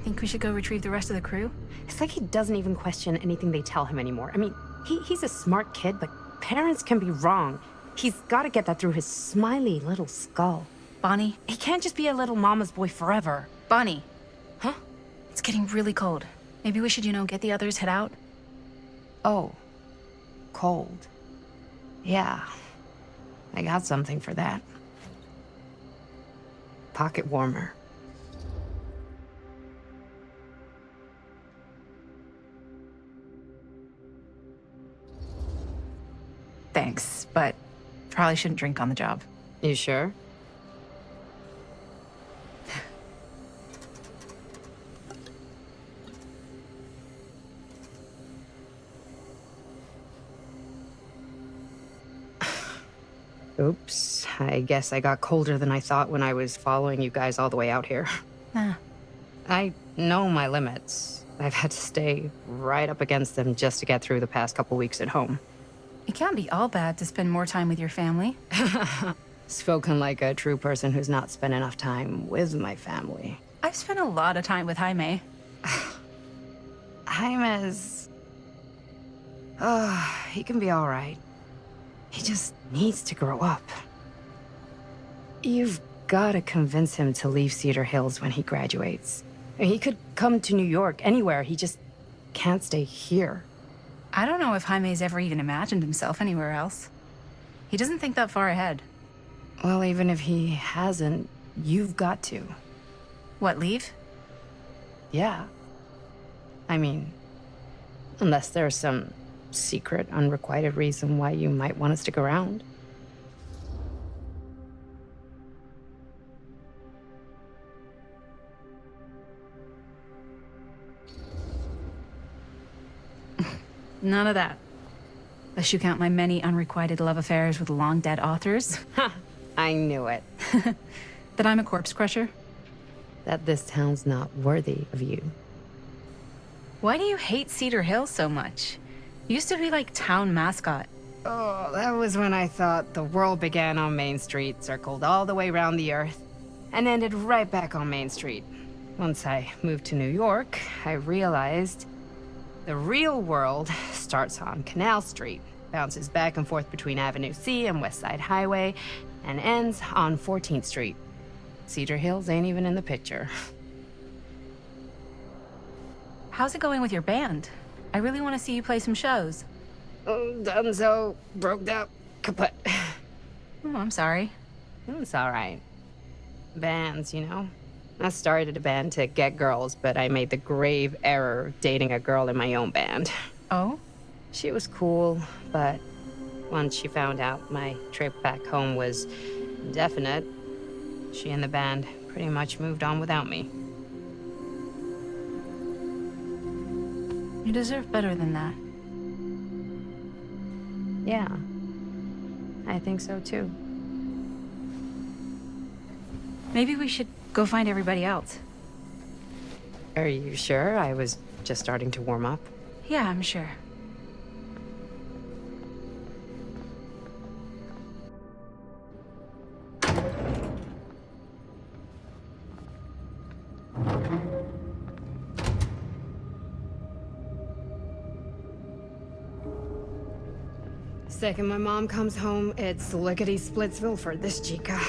Think we should go retrieve the rest of the crew? It's like he doesn't even question anything they tell him anymore. I mean, he's a smart kid, but parents can be wrong. He's got to get that through his smiley little skull. Bonnie? He can't just be a little mama's boy forever. Bonnie. Huh? It's getting really cold. Maybe we should, get the others, head out? Oh. Cold. Yeah. I got something for that. Pocket warmer. Thanks, but probably shouldn't drink on the job. You sure? Oops, I guess I got colder than I thought when I was following you guys all the way out here. Nah. I know my limits. I've had to stay right up against them just to get through the past couple weeks at home. It can't be all bad to spend more time with your family. Spoken like a true person who's not spent enough time with my family. I've spent a lot of time with Jaime. Jaime's... he can be all right. He just needs to grow up. You've got to convince him to leave Cedar Hills when he graduates. He could come to New York, anywhere. He just can't stay here. I don't know if Jaime's ever even imagined himself anywhere else. He doesn't think that far ahead. Well, even if he hasn't, you've got to. What, leave? Yeah. I mean, unless there's some secret, unrequited reason why you might want to stick around. None of that. Unless you count my many unrequited love affairs with long-dead authors. Ha! I knew it. That I'm a corpse crusher. That this town's not worthy of you. Why do you hate Cedar Hills so much? You used to be like town mascot. Oh, that was when I thought the world began on Main Street, circled all the way around the earth, and ended right back on Main Street. Once I moved to New York, I realized the real world starts on Canal Street, bounces back and forth between Avenue C and West Side Highway, and ends on 14th Street. Cedar Hills ain't even in the picture. How's it going with your band? I really want to see you play some shows. Oh, done so. Broke up. Kaput. Oh, I'm sorry. It's all right. Bands, I started a band to get girls, but I made the grave error of dating a girl in my own band. Oh? She was cool, but once she found out my trip back home was indefinite, she and the band pretty much moved on without me. You deserve better than that. Yeah. I think so too. Maybe we should go find everybody else. Are you sure? I was just starting to warm up. Yeah, I'm sure. Second my mom comes home, it's lickety-splitsville for this chica.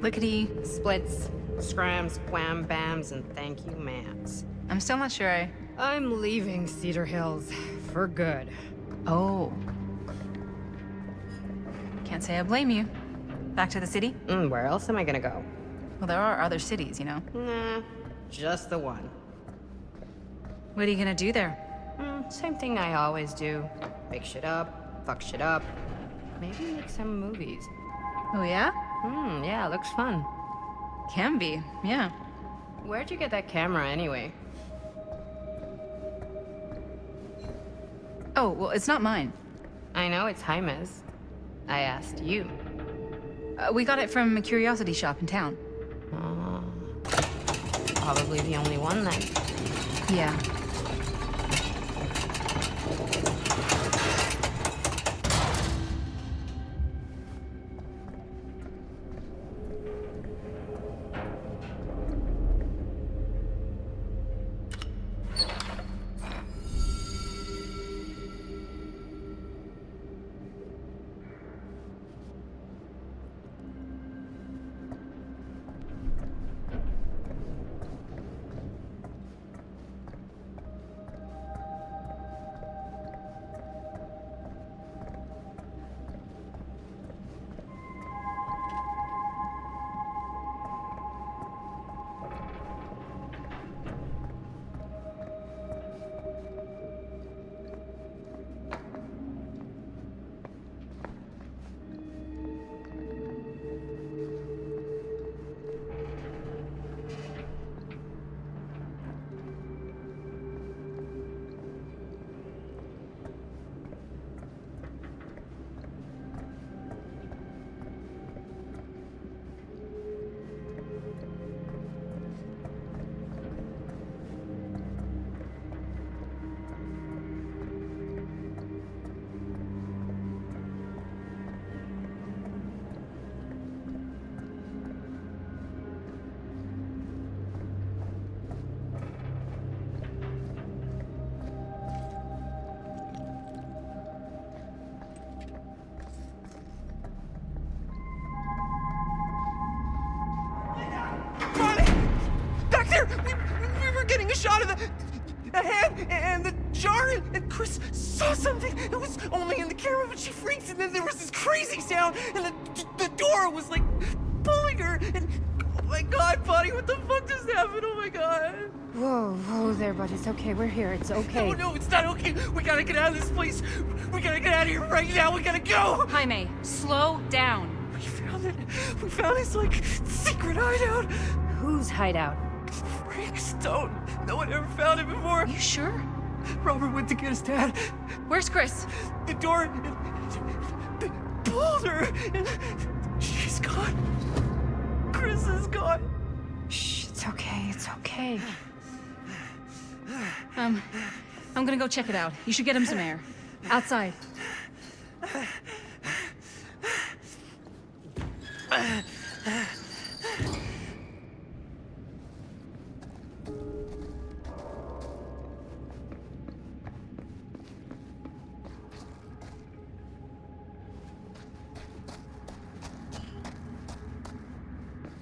Lickety-splits. Scrams, wham bams, and thank you, ma'ams. I'm still not sure I'm leaving Cedar Hills for good. Oh. Can't say I blame you. Back to the city? Where else am I gonna go? Well, there are other cities, you know. Nah, just the one. What are you gonna do there? Same thing I always do. Make shit up, fuck shit up. Maybe make some movies. Oh, yeah? Yeah, looks fun. Can be, yeah. Where'd you get that camera anyway? Oh, well, it's not mine. I know it's Jaime's. I asked you. We got it from a curiosity shop in town. Probably the only one then. Yeah. We were getting a shot of the head and the jar, and Chris saw something. It was only in the camera, but she freaked, and then there was this crazy sound, and the door was like pulling her, and oh my god, buddy, what the fuck just happened? Oh my god. Whoa there, buddy. It's okay. We're here. It's okay. No, it's not okay. We gotta get out of this place. We gotta get out of here right now. We gotta go. Jaime, slow down. We found it. We found his, like, secret hideout. Whose hideout? Frankstone. No one ever found it before. You sure? Robert went to get his dad. Where's Chris? The door pulled her, and she's gone. Chris is gone. Shh, it's okay. It's okay. I'm gonna go check it out. You should get him some air. Outside.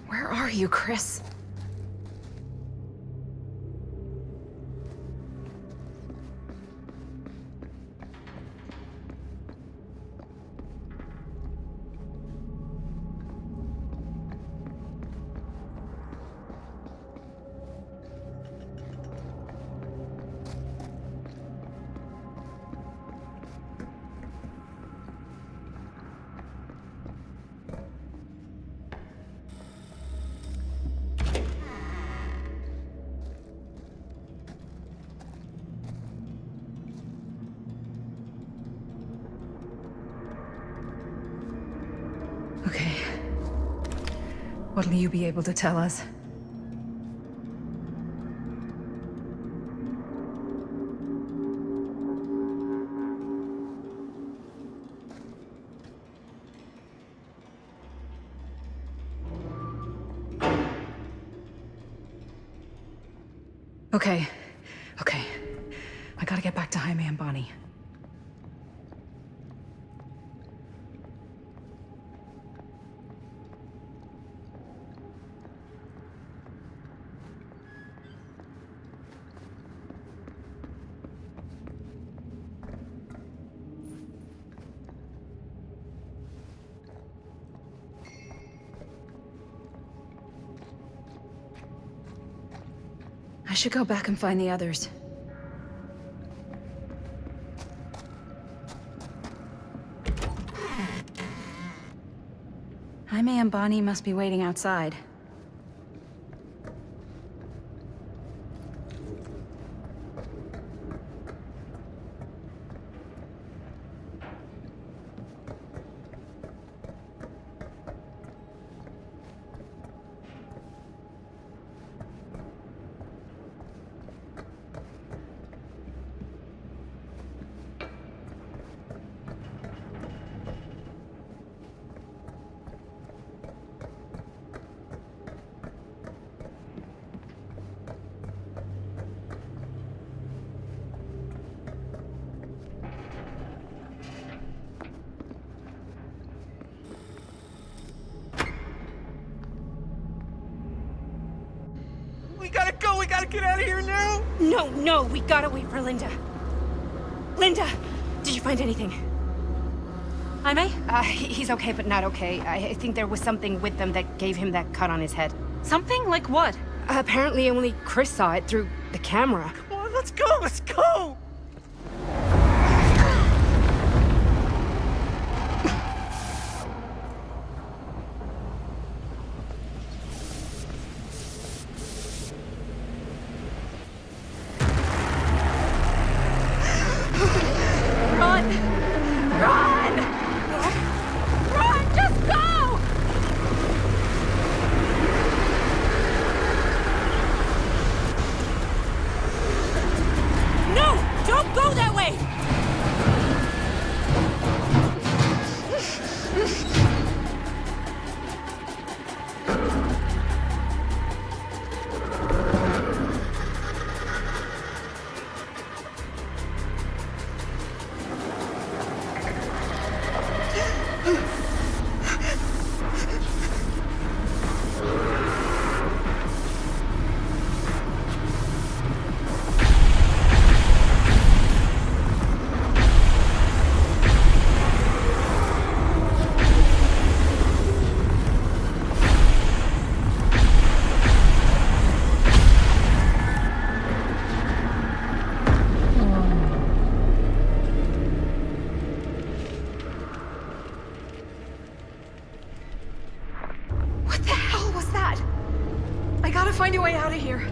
Where are you, Chris? What'll you be able to tell us? Okay. I gotta get back to Jaime and Bonnie. I should go back and find the others. Jaime and Bonnie must be waiting outside. We gotta go! We gotta get out of here now! No, we gotta wait for Linda. Linda, did you find anything? Jaime? He's okay, but not okay. I think there was something with them that gave him that cut on his head. Something? Like what? Apparently only Chris saw it through the camera. Come on, let's go! Find a way out of here.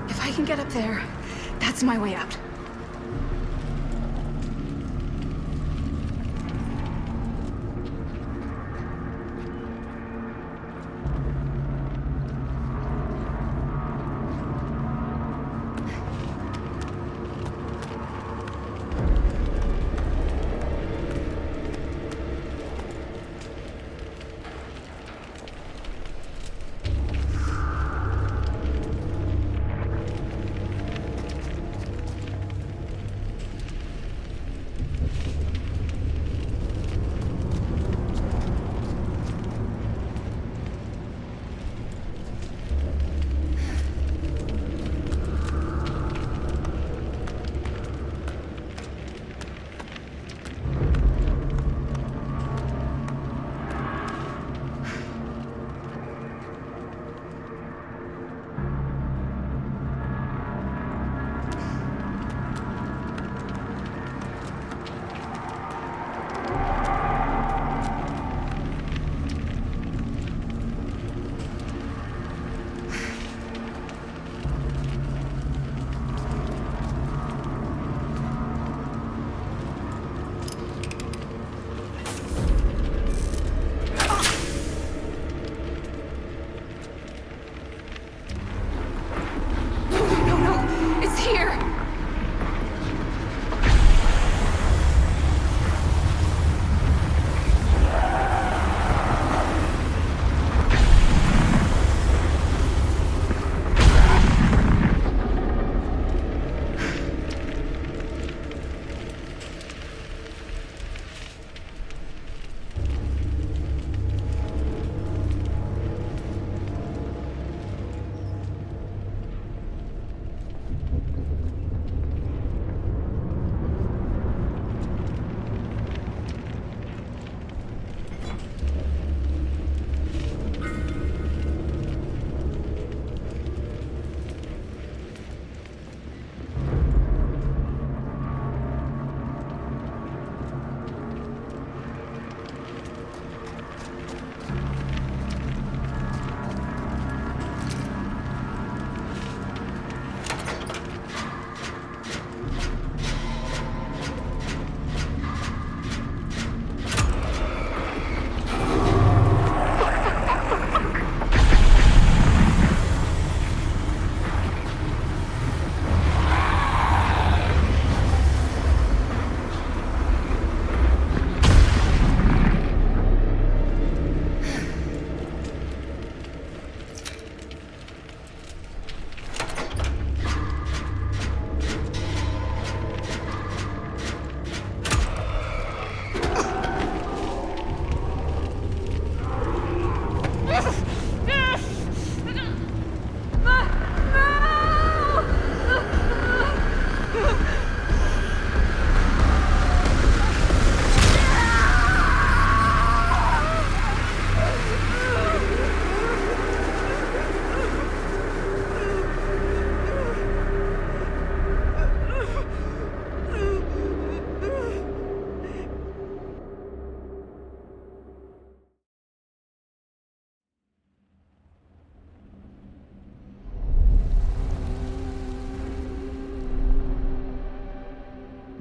If I can get up there, that's my way out.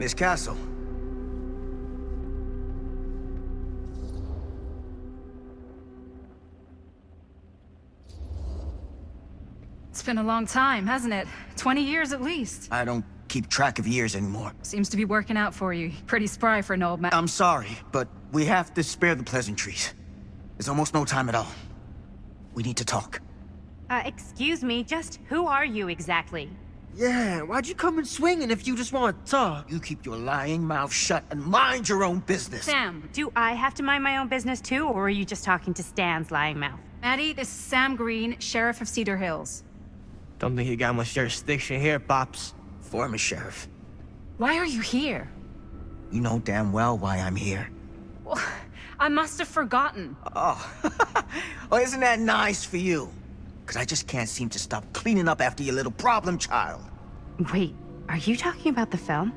Miss Castle. It's been a long time, hasn't it? 20 years at least. I don't keep track of years anymore. Seems to be working out for you. Pretty spry for an old man. I'm sorry, but we have to spare the pleasantries. There's almost no time at all. We need to talk. Excuse me, just who are you exactly? Yeah, why'd you come in swinging if you just want to talk? You keep your lying mouth shut and mind your own business. Sam. Do I have to mind my own business too, or are you just talking to Stan's lying mouth? Maddie, this is Sam Green, Sheriff of Cedar Hills. Don't think you got much jurisdiction here, Pops. Former sheriff. Why are you here? You know damn well why I'm here. Well, I must have forgotten. Oh, well, isn't that nice for you? Because I just can't seem to stop cleaning up after your little problem child. Wait, are you talking about the film?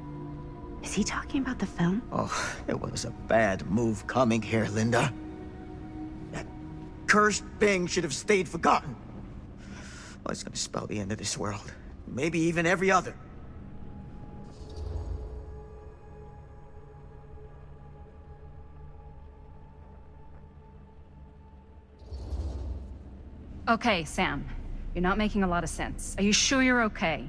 Is he talking about the film? Oh, it was a bad move coming here, Linda. That cursed thing should have stayed forgotten. Oh, it's gonna spell the end of this world. Maybe even every other. Okay, Sam. You're not making a lot of sense. Are you sure you're okay?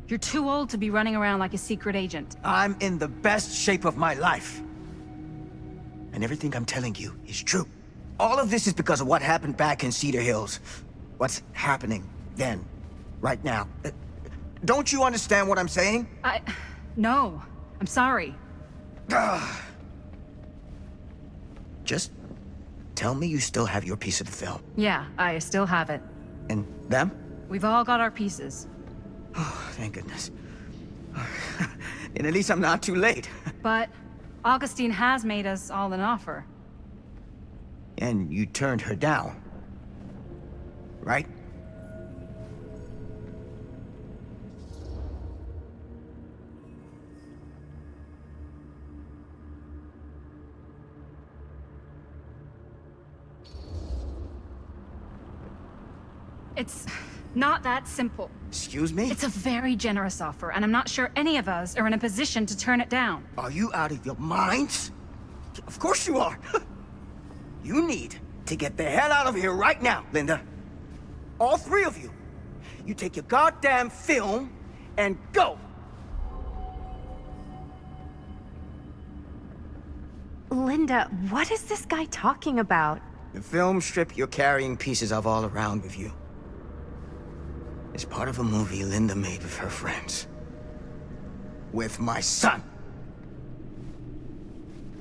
You're too old to be running around like a secret agent. I'm in the best shape of my life. And everything I'm telling you is true. All of this is because of what happened back in Cedar Hills. What's happening then, right now. Don't you understand what I'm saying? No. I'm sorry. Just tell me you still have your piece of the film. Yeah, I still have it. And them? We've all got our pieces. Oh, thank goodness. And at least I'm not too late. But Augustine has made us all an offer. And you turned her down, right? It's not that simple. Excuse me? It's a very generous offer, and I'm not sure any of us are in a position to turn it down. Are you out of your minds? Of course you are. You need to get the hell out of here right now, Linda. All three of you. You take your goddamn film and go. Linda, what is this guy talking about? The film strip you're carrying pieces of all around with you. It's part of a movie Linda made with her friends. With my son.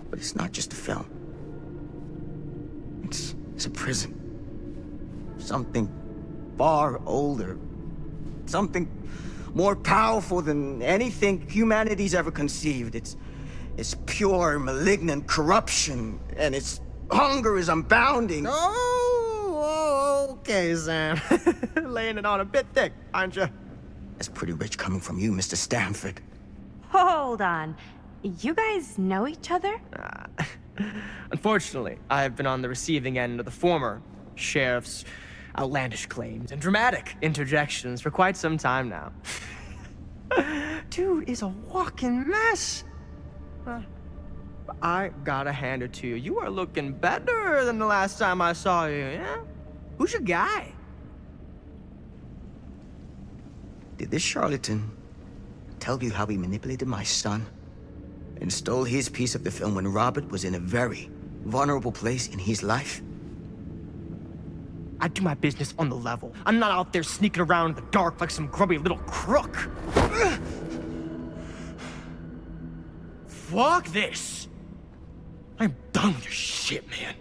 But it's not just a film. It's a prison. Something far older. Something more powerful than anything humanity's ever conceived. It's pure, malignant corruption, and its hunger is unbounding. Oh, okay, Sam. Laying it on a bit thick, aren't you? That's pretty rich coming from you, Mr. Stanford. Hold on. You guys know each other? Unfortunately, I've been on the receiving end of the former sheriff's outlandish claims and dramatic interjections for quite some time now. Dude is a walking mess. I gotta hand it to you. You are looking better than the last time I saw you, yeah? Who's your guy? Did this charlatan tell you how he manipulated my son and stole his piece of the film when Robert was in a very vulnerable place in his life? I do my business on the level. I'm not out there sneaking around in the dark like some grubby little crook. Fuck this. I'm done with your shit, man.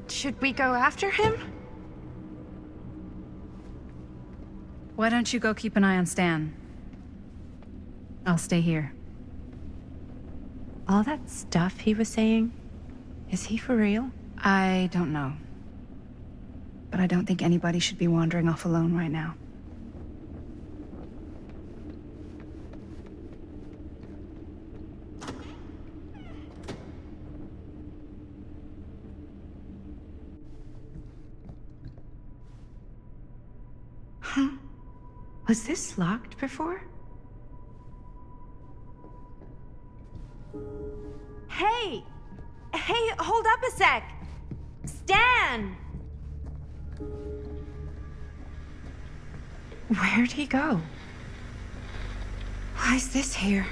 Should we go after him? Why don't you go keep an eye on Stan? I'll stay here. All that stuff he was saying, is he for real? I don't know. But I don't think anybody should be wandering off alone right now. Was this locked before? Hey! Hey, hold up a sec! Stan! Where'd he go? Why is this here?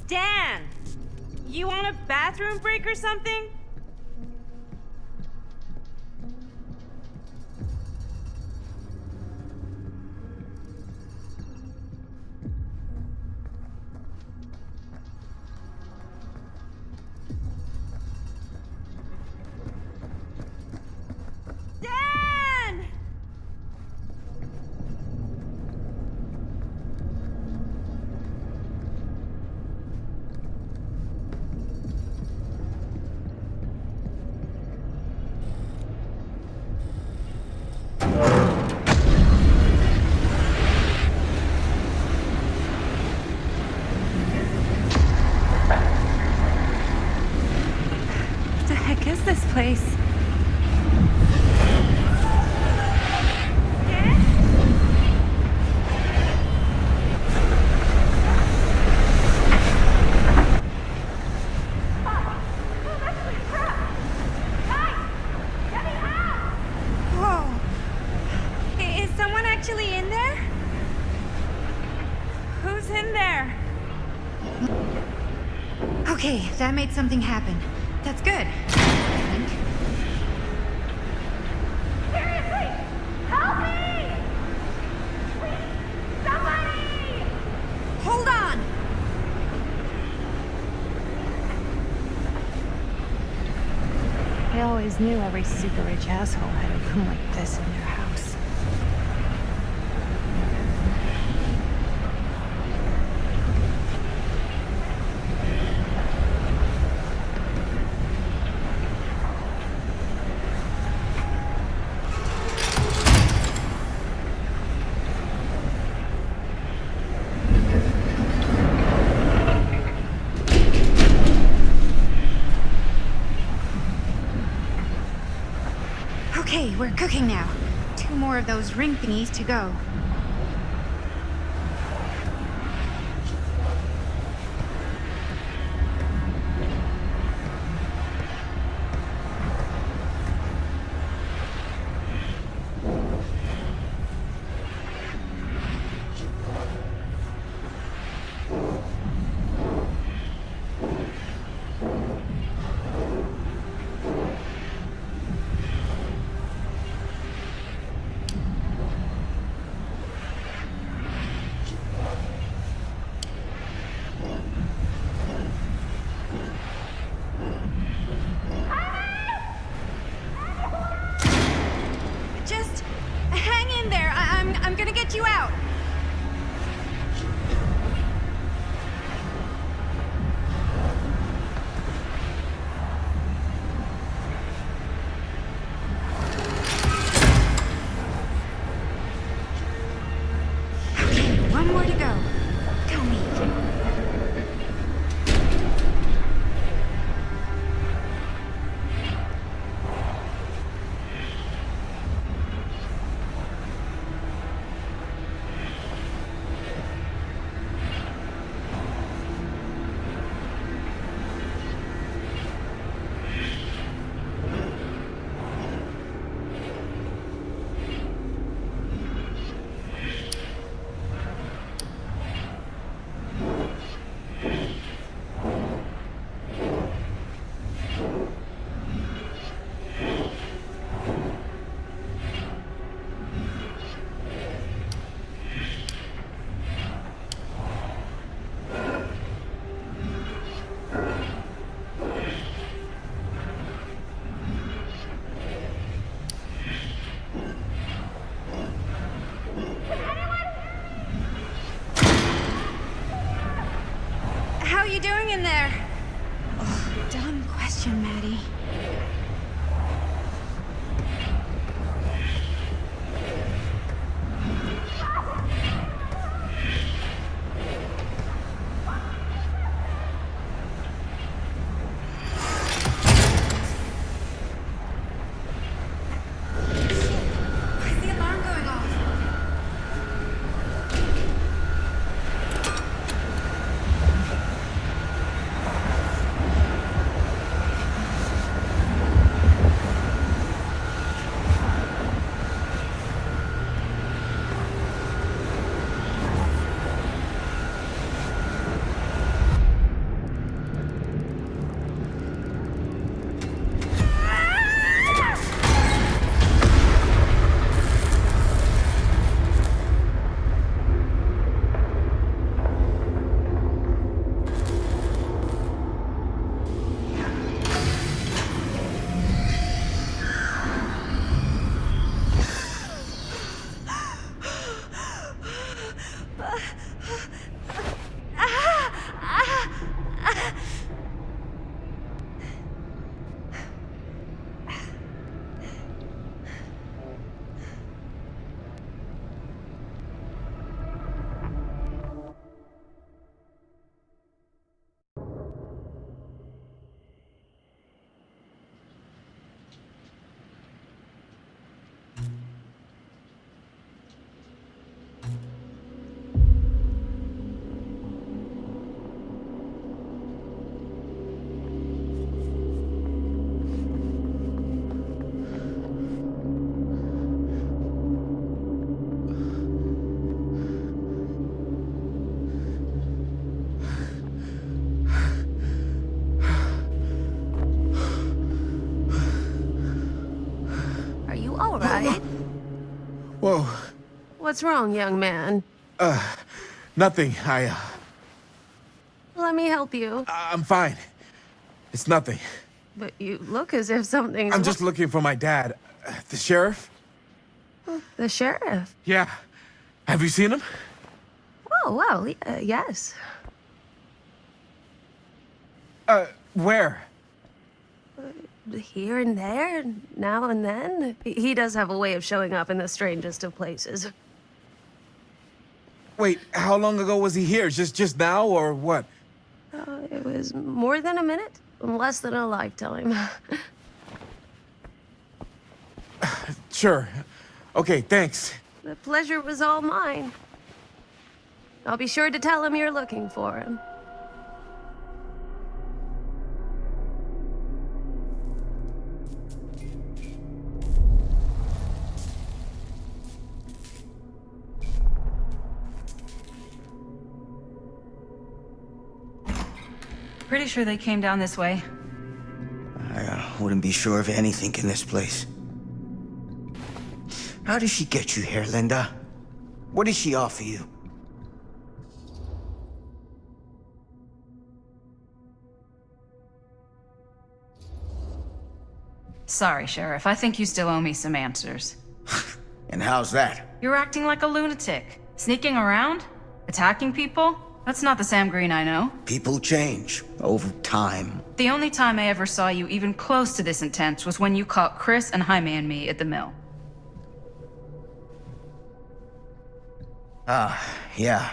Stan! You want a bathroom break or something? Stan! What the heck is this place? Whoa. Is someone actually in there? Who's in there? Okay, that made something happen. That's good. Seriously! Help me! Please! Somebody! Hold on! I always knew every super rich asshole had a room like this in their house. Okay, we're cooking now. 2 more of those ring thingies to go. Just hang in there. I'm gonna get you out. Okay, 1 more to go. Go me. in there. Oh, dumb question, Maddie. Are you all right? Whoa. What's wrong, young man? Nothing. Let me help you. I'm fine. It's nothing. But you look as if something's... I'm just looking for my dad. The sheriff? The sheriff? Yeah. Have you seen him? Oh, well, yes. Where? Here and there, now and then. He does have a way of showing up in the strangest of places. Wait, how long ago was he here? Just now, or what? It was more than a minute, less than a lifetime. Sure. Okay, thanks. The pleasure was all mine. I'll be sure to tell him you're looking for him. Pretty sure they came down this way. I wouldn't be sure of anything in this place. How did she get you here, Linda? What did she offer you? Sorry, Sheriff. I think you still owe me some answers. And how's that? You're acting like a lunatic. Sneaking around? Attacking people? That's not the Sam Green I know. People change over time. The only time I ever saw you even close to this intense was when you caught Chris and Jaime and me at the mill. Yeah.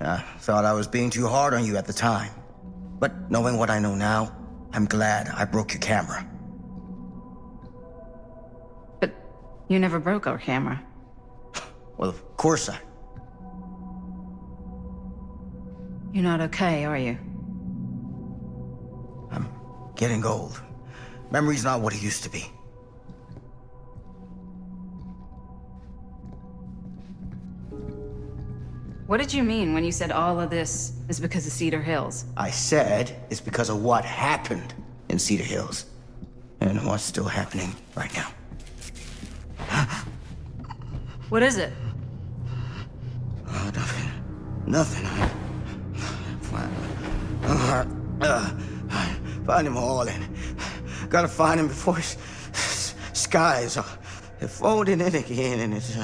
I thought I was being too hard on you at the time. But knowing what I know now, I'm glad I broke your camera. But you never broke our camera. Well, of course I... You're not okay, are you? I'm getting old. Memory's not what it used to be. What did you mean when you said all of this is because of Cedar Hills? I said it's because of what happened in Cedar Hills. And what's still happening right now. What is it? Oh, nothing. Nothing. Find him all and gotta find him before his skies are folding in again and it's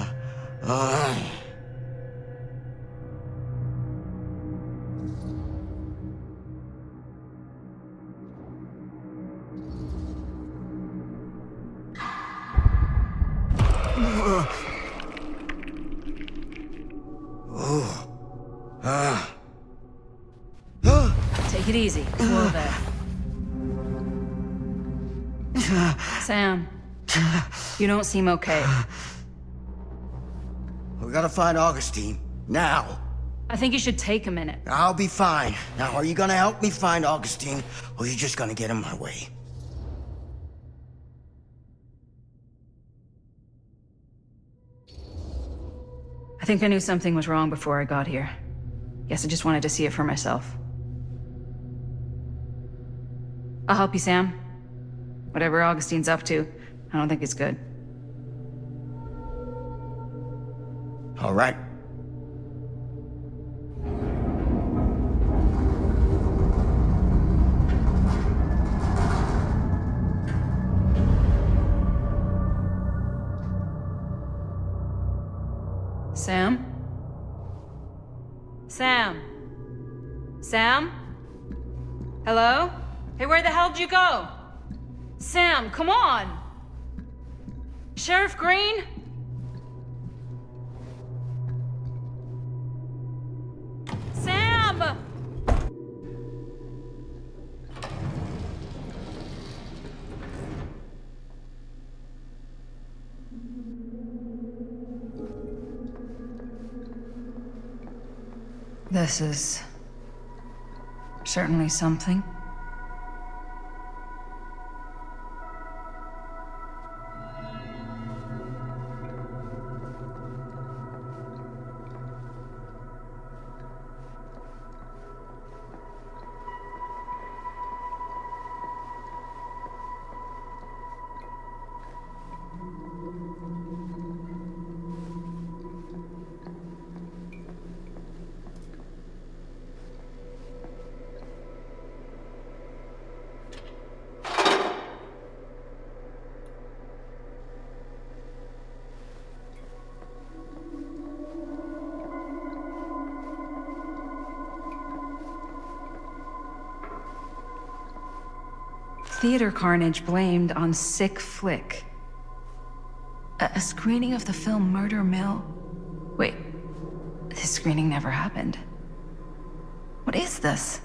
Take it easy. Whoa there. Sam, you don't seem okay. We gotta find Augustine. Now. I think you should take a minute. I'll be fine. Now, are you gonna help me find Augustine, or are you just gonna get in my way? I think I knew something was wrong before I got here. Guess I just wanted to see it for myself. I'll help you, Sam. Whatever Augustine's up to, I don't think it's good. All right. Sam? Sam? Sam? Hello? Hey, where the hell did you go? Sam, come on! Sheriff Green? Sam! This is certainly something. Theater carnage blamed on sick flick. A screening of the film Murder Mill? Wait, this screening never happened. What is this?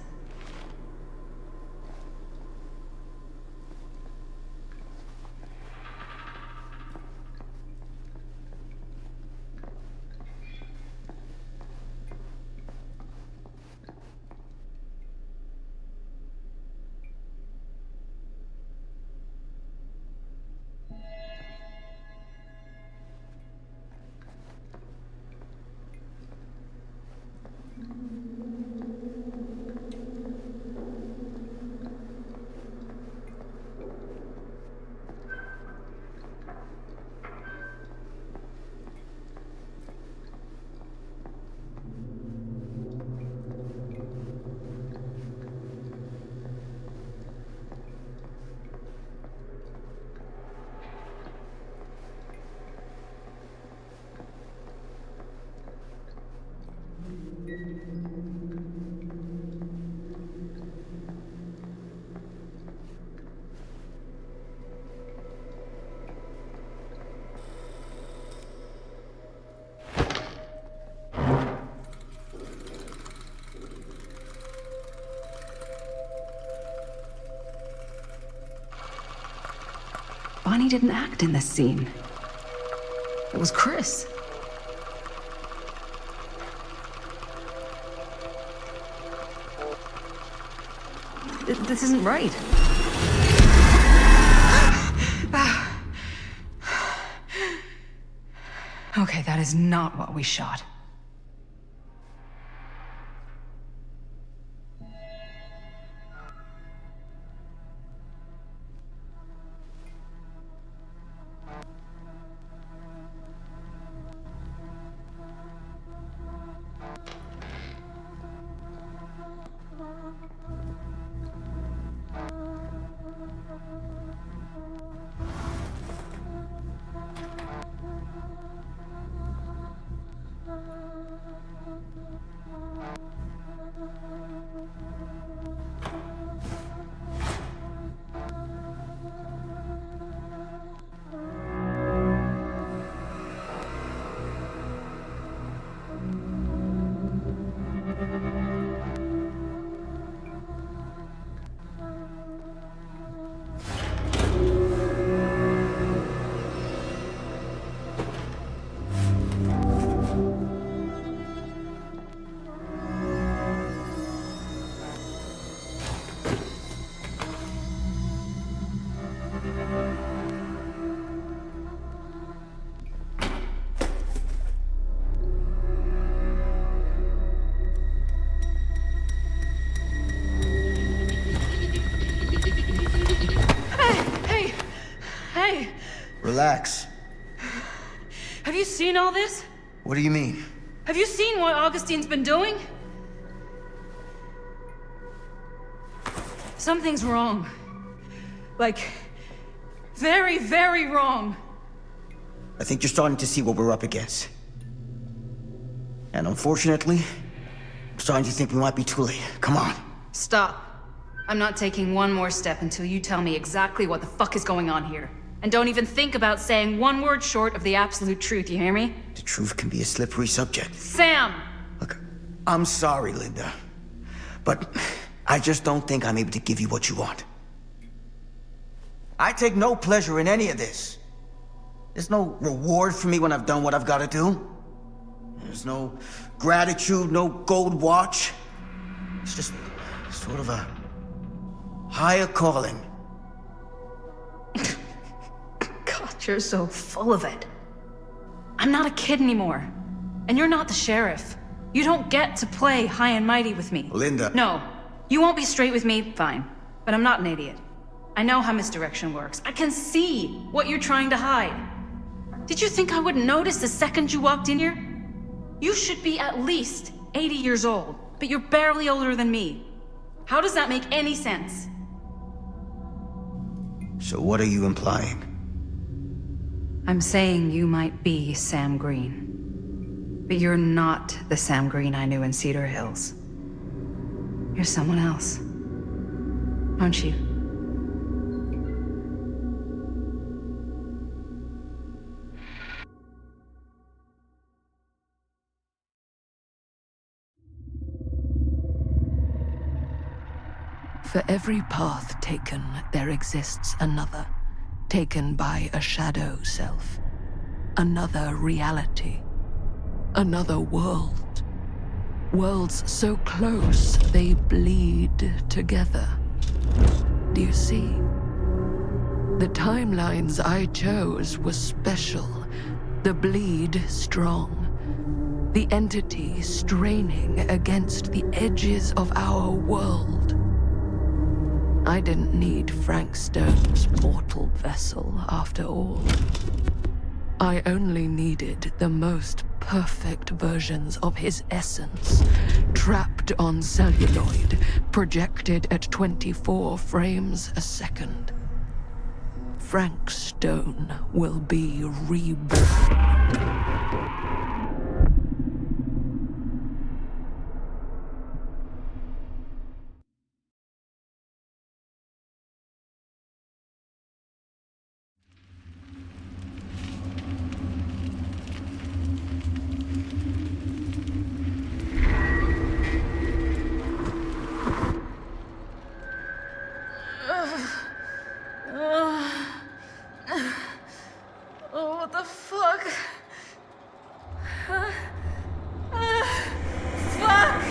Bonnie didn't act in this scene. It was Chris. This isn't right. Okay, that is not what we shot. Relax. Have you seen all this? What do you mean? Have you seen what Augustine's been doing? Something's wrong. Like, very, very wrong. I think you're starting to see what we're up against. And unfortunately, I'm starting to think we might be too late. Come on. Stop. I'm not taking one more step until you tell me exactly what the fuck is going on here. And don't even think about saying one word short of the absolute truth, you hear me? The truth can be a slippery subject. Sam! Look, I'm sorry, Linda. But I just don't think I'm able to give you what you want. I take no pleasure in any of this. There's no reward for me when I've done what I've got to do. There's no gratitude, no gold watch. It's just sort of a higher calling. God, you're so full of it. I'm not a kid anymore. And you're not the sheriff. You don't get to play high and mighty with me. Linda. No. You won't be straight with me, fine. But I'm not an idiot. I know how misdirection works. I can see what you're trying to hide. Did you think I wouldn't notice the second you walked in here? You should be at least 80 years old, but you're barely older than me. How does that make any sense? So what are you implying? I'm saying you might be Sam Green. But you're not the Sam Green I knew in Cedar Hills. You're someone else. Aren't you? For every path taken, there exists another, taken by a shadow self. Another reality. Another world. Worlds so close, they bleed together. Do you see? The timelines I chose were special. The bleed strong. The entity straining against the edges of our world. I didn't need Frank Stone's mortal vessel, after all. I only needed the most perfect versions of his essence, trapped on celluloid, projected at 24 frames a second. Frank Stone will be reborn. Oh, what the fuck? Fuck!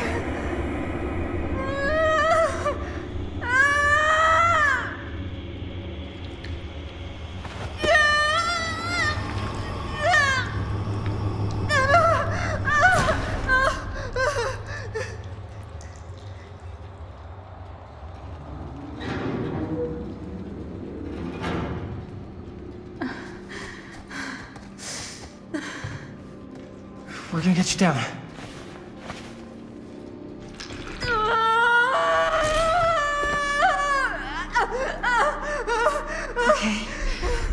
We're gonna get you down.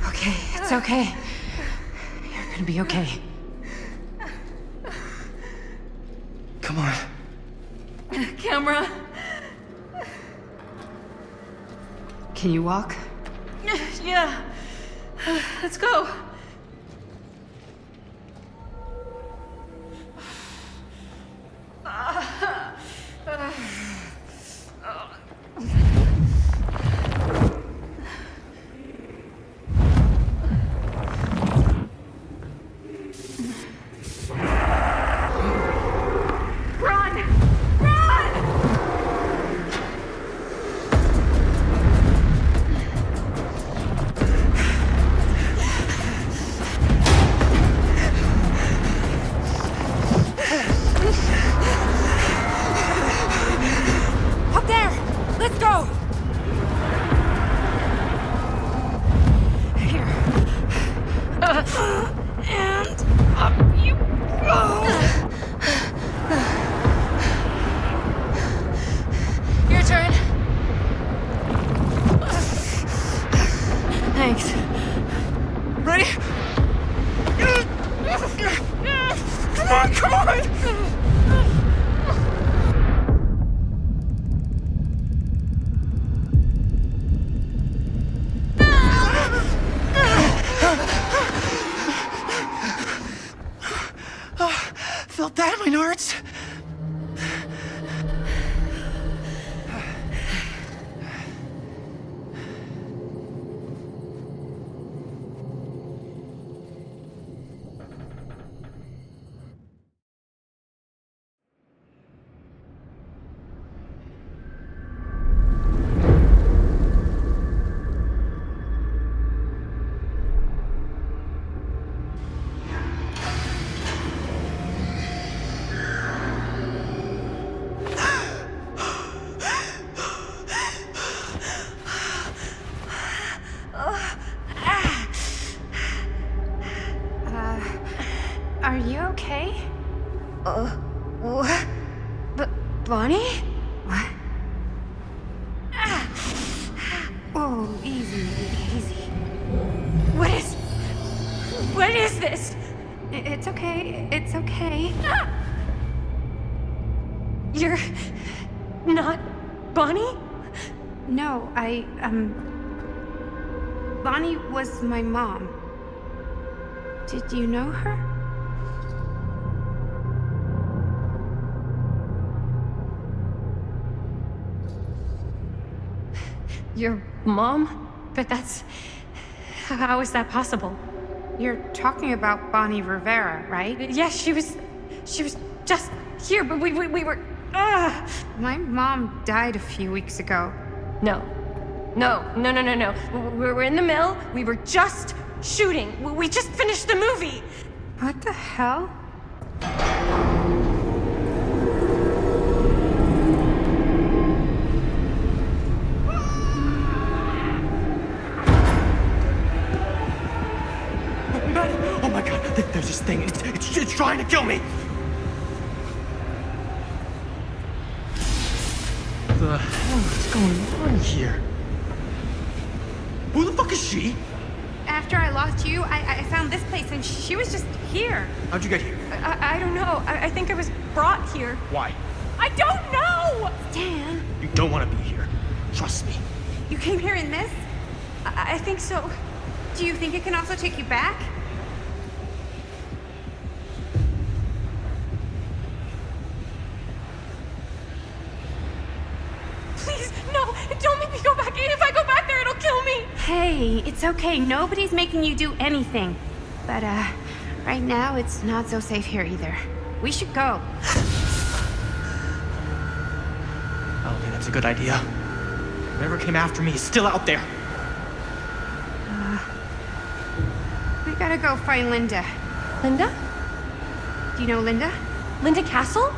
Okay, it's okay. You're gonna be okay. Come on. Camera. Can you walk? Yeah. Let's go. Felt that in my nards. Are you okay? What? Bonnie? What? Oh, easy, easy. What is this? It's okay. It's okay. You're not Bonnie? No, Bonnie was my mom. Did you know her? Your mom? But that's... How is that possible? You're talking about Bonnie Rivera, right? Yes, she was just here, but we were... My mom died a few weeks ago. No. We were in the mill. We were just shooting. We just finished the movie. What the hell? Oh my god, there's this thing. It's trying to kill me. The hell is going on here? Who the fuck is she? After I lost you, I found this place and she was just here. How'd you get here? I don't know. I think I was brought here. Why? I don't know! Dan. You don't want to be here. Trust me. You came here in this? I think so. Do you think it can also take you back? Please, no! Don't make me go back. If I go back there, it'll kill me! Hey, it's okay. Nobody's making you do anything. But, right now, it's not so safe here either. We should go. I don't think that's a good idea. Whoever came after me is still out there. We gotta go find Linda. Linda? Do you know Linda? Linda Castle?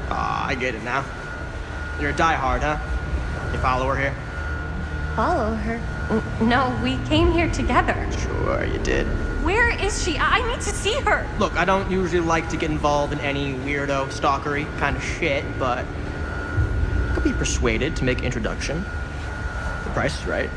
Ah, I get it now. You're a diehard, huh? You follow her here? Follow her? No, we came here together. Sure, you did. Where is she? I need to see her. Look, I don't usually like to get involved in any weirdo, stalkery kind of shit, but I could be persuaded to make introduction. The price is right.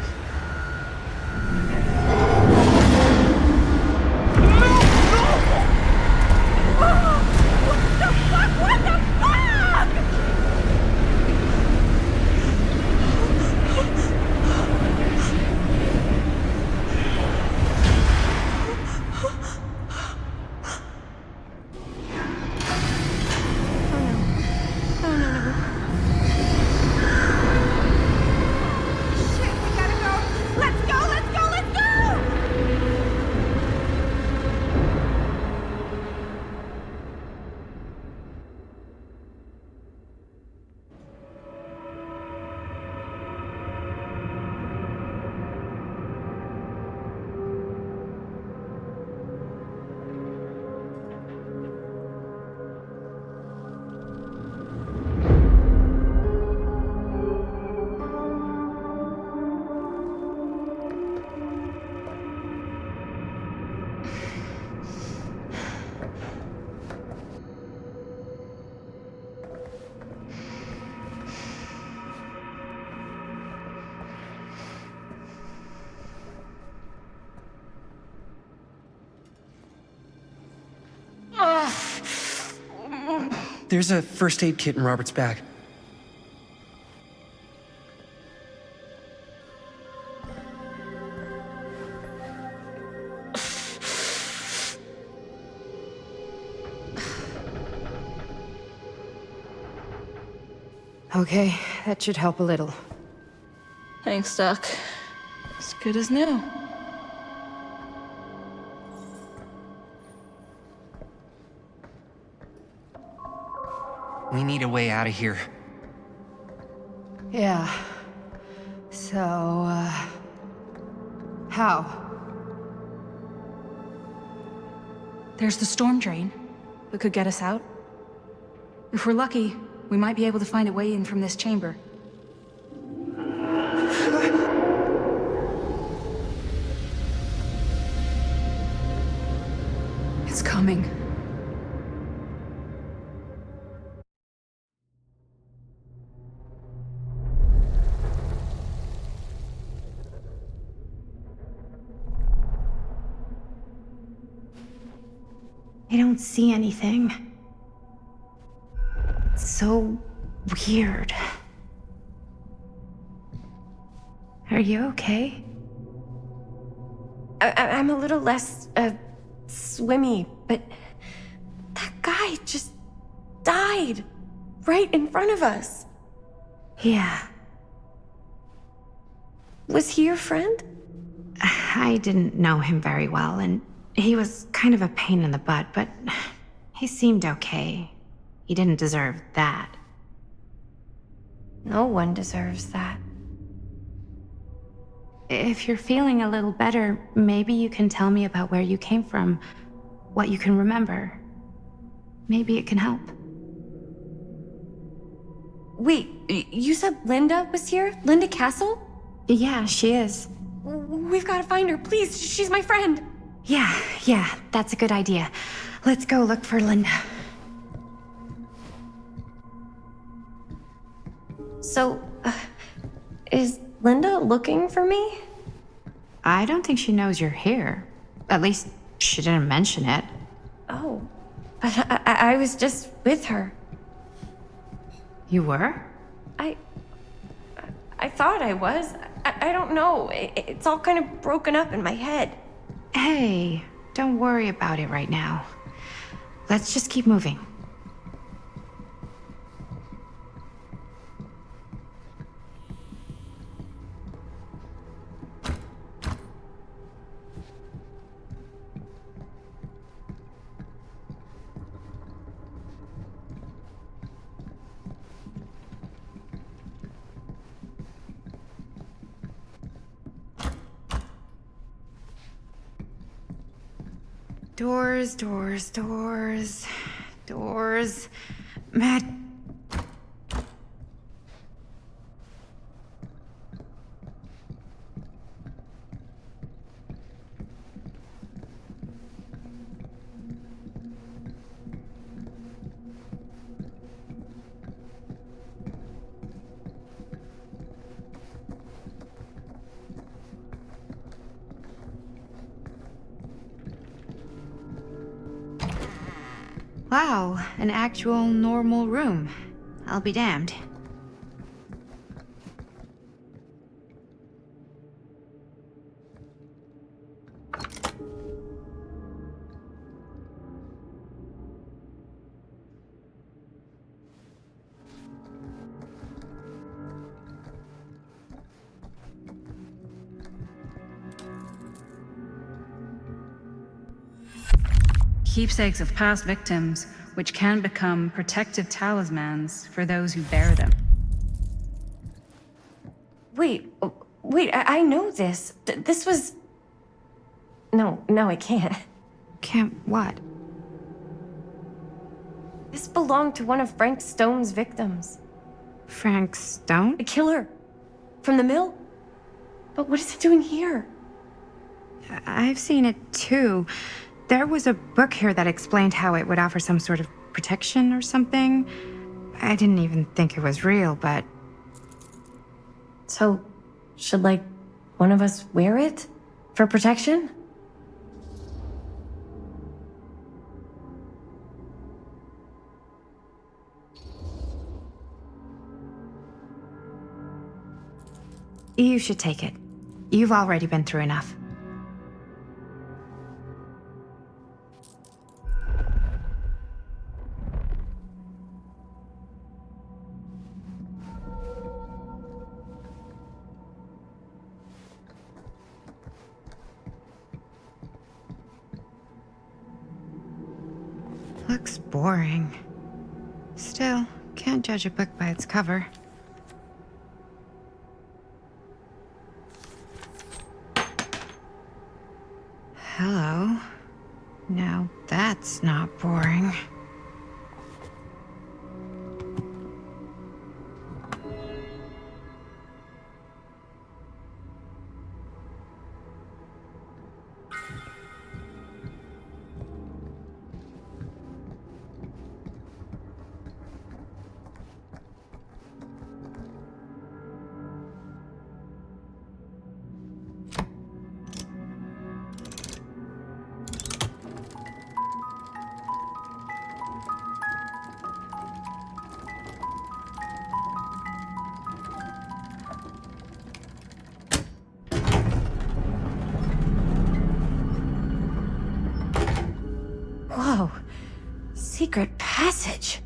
Shit, we gotta go. There's a first aid kit in Robert's bag. Okay, that should help a little. Thanks, Doc. As good as new. We need a way out of here. Yeah. So, how? There's the storm drain that could get us out. If we're lucky, we might be able to find a way in from this chamber. It's coming. I don't see anything. It's so weird. Are you okay? I'm a little less, swimmy, but that guy just died right in front of us. Yeah. Was he your friend? I didn't know him very well, and he was kind of a pain in the butt, but he seemed okay. He didn't deserve that. No one deserves that. If you're feeling a little better, maybe you can tell me about where you came from, what you can remember. Maybe it can help. Wait, you said Linda was here? Linda Castle? Yeah, she is. We've got to find her, please. She's my friend. Yeah, that's a good idea. Let's go look for Linda. So, is Linda looking for me? I don't think she knows you're here. At least, she didn't mention it. Oh, but I was just with her. You were? I thought I was. I don't know. It's all kind of broken up in my head. Hey, don't worry about it right now. Let's just keep moving. Doors. Matt. Wow, an actual normal room. I'll be damned. Keepsakes of past victims, which can become protective talismans for those who bear them. Wait, I know this. This was... No, I can't. Can't what? This belonged to one of Frank Stone's victims. Frank Stone? The killer. From the mill. But what is it doing here? I've seen it too. There was a book here that explained how it would offer some sort of protection or something. I didn't even think it was real, but... So, should, one of us wear it? For protection? You should take it. You've already been through enough. Looks boring. Still, can't judge a book by its cover. Hello. Now that's not boring. Whoa. Secret passage.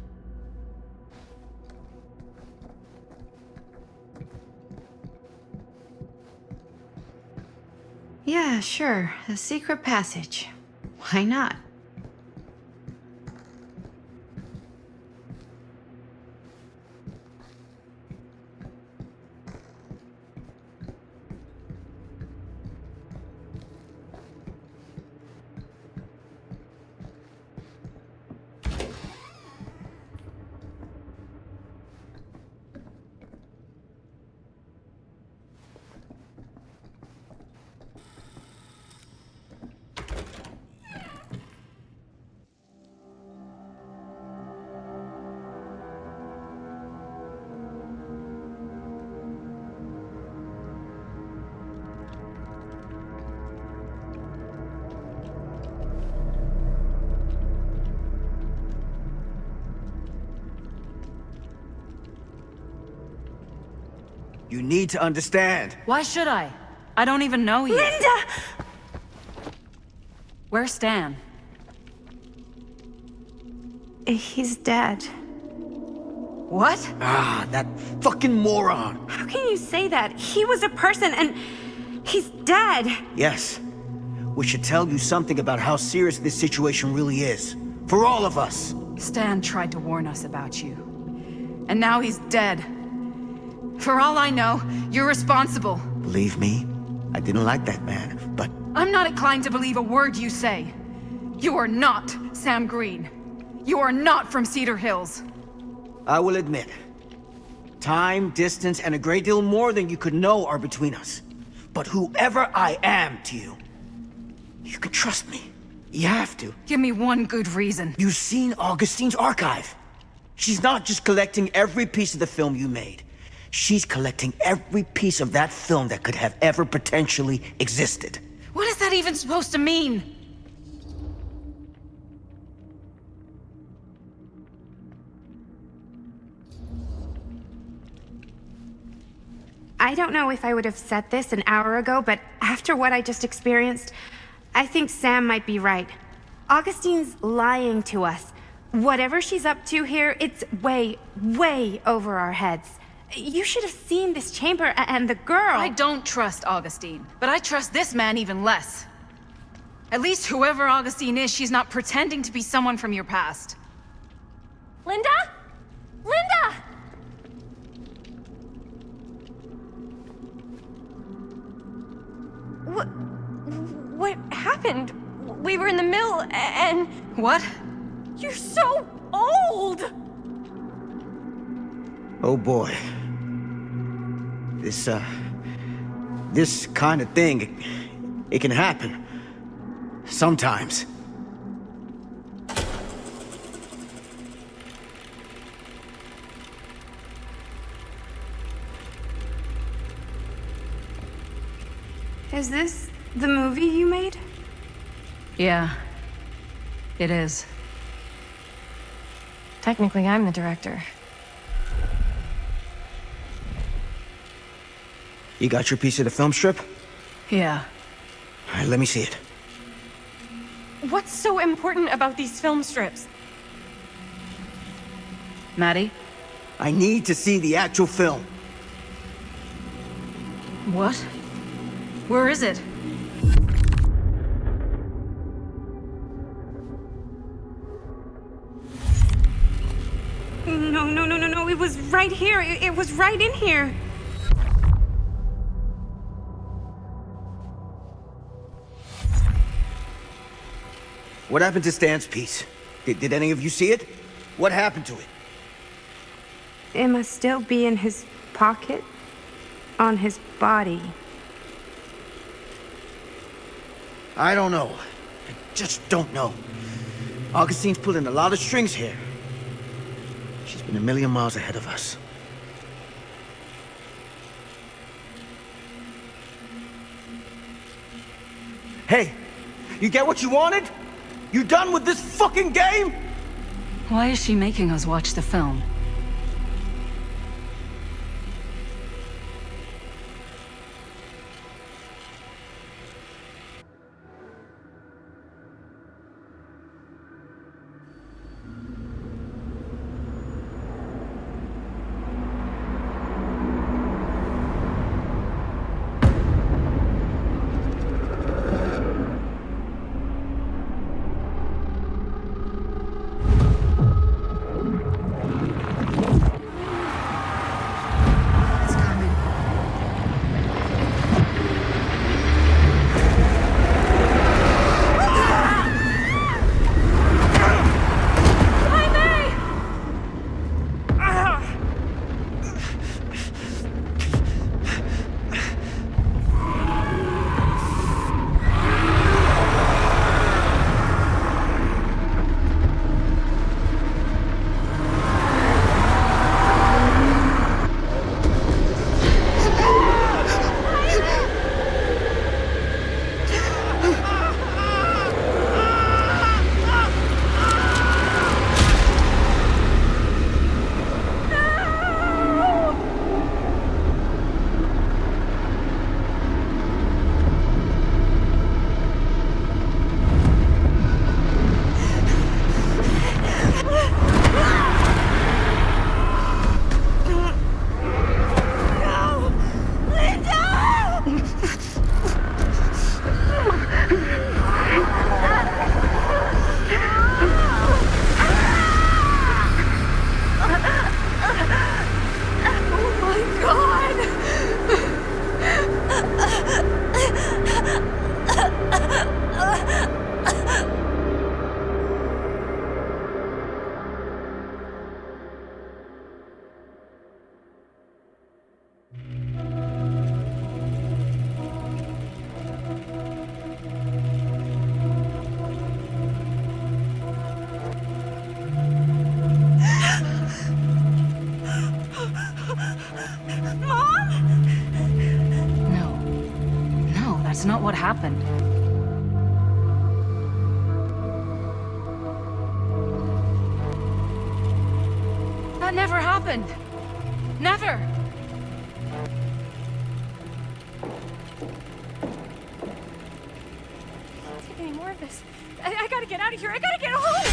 Yeah, sure. A secret passage. Why not? You need to understand. Why should I? I don't even know you. Linda! Where's Stan? He's dead. What? Ah, that fucking moron. How can you say that? He was a person and he's dead. Yes. We should tell you something about how serious this situation really is. For all of us. Stan tried to warn us about you. And now he's dead. For all I know, you're responsible. Believe me, I didn't like that man, but... I'm not inclined to believe a word you say. You are not Sam Green. You are not from Cedar Hills. I will admit, time, distance, and a great deal more than you could know are between us. But whoever I am to you, you can trust me. You have to. Give me one good reason. You've seen Augustine's archive. She's not just collecting every piece of the film you made. She's collecting every piece of that film that could have ever potentially existed. What is that even supposed to mean? I don't know if I would have said this an hour ago, but after what I just experienced, I think Sam might be right. Augustine's lying to us. Whatever she's up to here, it's way, way over our heads. You should have seen this chamber and the girl. I don't trust Augustine, but I trust this man even less. At least whoever Augustine is, she's not pretending to be someone from your past. Linda? Linda! What happened? We were in the mill and... What? You're so old! Oh boy. This kind of thing, it can happen. Sometimes. Is this the movie you made? Yeah, it is. Technically, I'm the director. You got your piece of the film strip? Yeah. All right, let me see it. What's so important about these film strips? Maddie? I need to see the actual film. What? Where is it? No. It was right here. It was right in here. What happened to Stan's piece? Did any of you see it? What happened to it? It must still be in his pocket, on his body. I don't know. I just don't know. Augustine's pulling a lot of strings here. She's been a million miles ahead of us. Hey, you get what you wanted? You done with this fucking game? Why is she making us watch the film? That's not what happened. That never happened. Never. Can't take any more of this. I gotta get out of here. I gotta get home.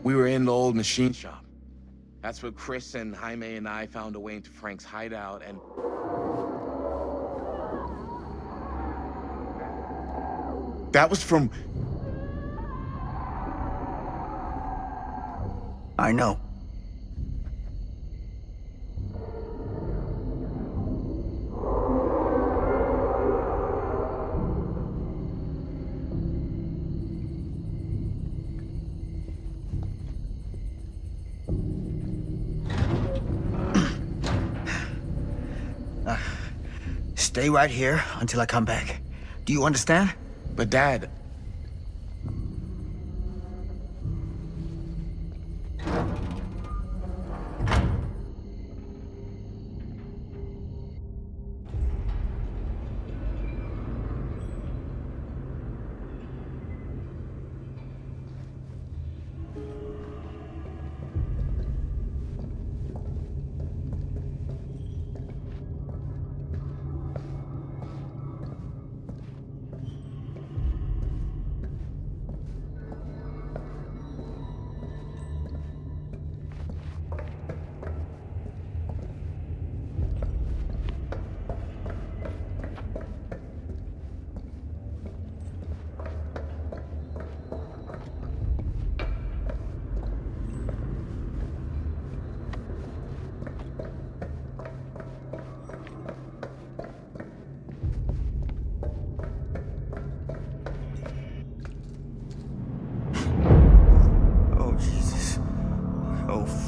We were in the old machine shop. That's where Chris and Jaime and I found a way into Frank's hideout and... That was from... I know. Stay right here until I come back. Do you understand? But Dad...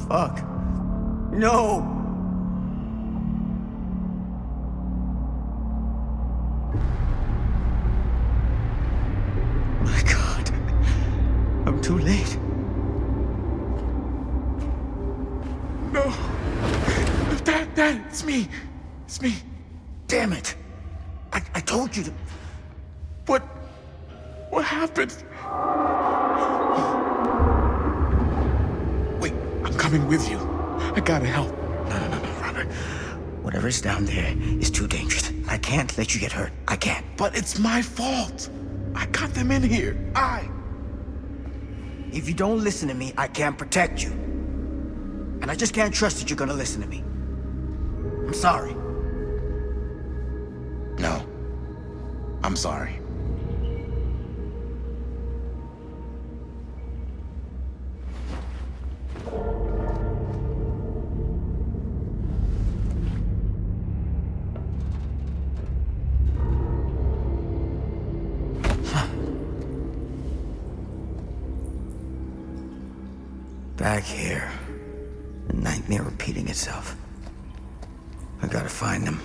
Fuck. No! My God. I'm too late. No. Dad, it's me. It's me. Damn it. I told you to... What happened? Wait, I'm coming with you. I gotta help. No, Robert. Whatever's down there is too dangerous. I can't let you get hurt. I can't. But it's my fault. I got them in here. If you don't listen to me, I can't protect you. And I just can't trust that you're gonna listen to me. I'm sorry. No. I'm sorry. Back here. The nightmare repeating itself. I gotta find them.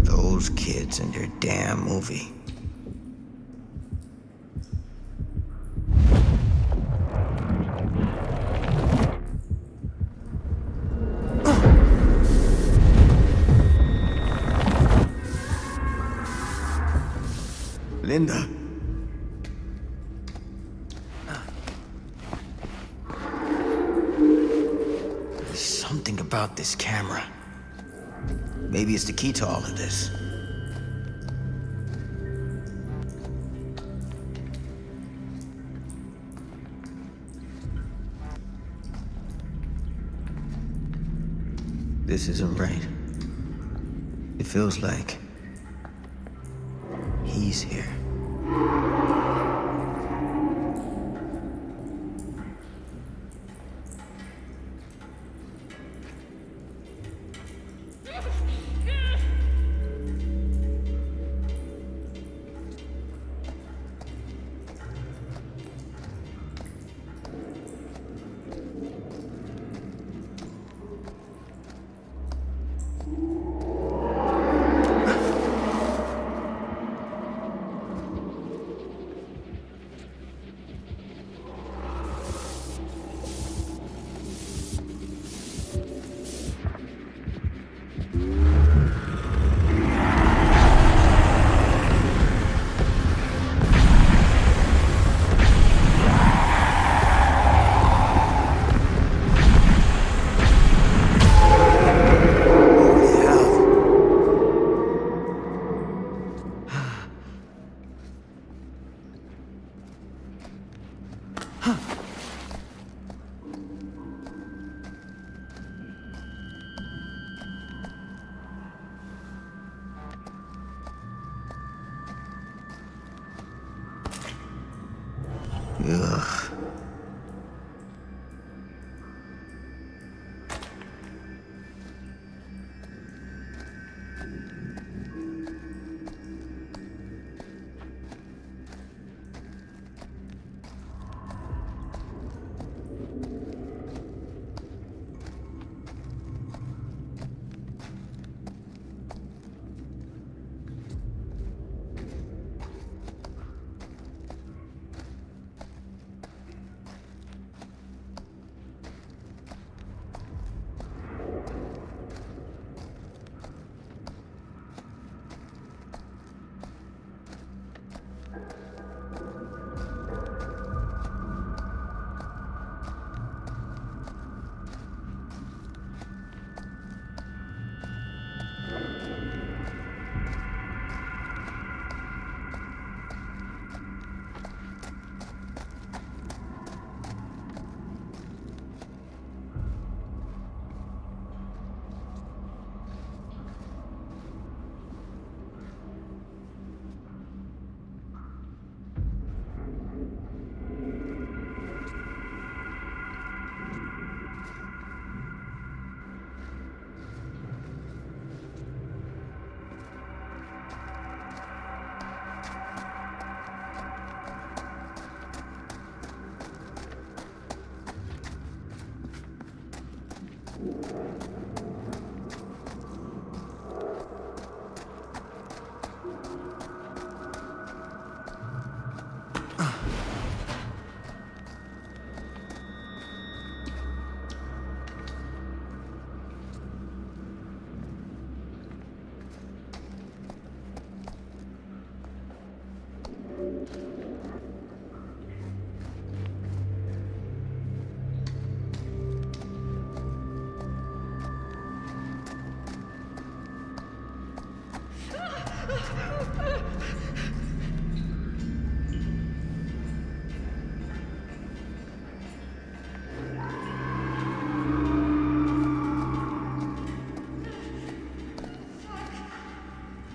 Those kids and their damn movie. Linda. There's something about this camera. Maybe it's the key to all of this. This isn't right. It feels like he's here.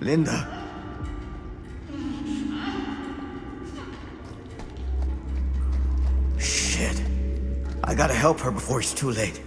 Linda. Shit. I gotta help her before it's too late.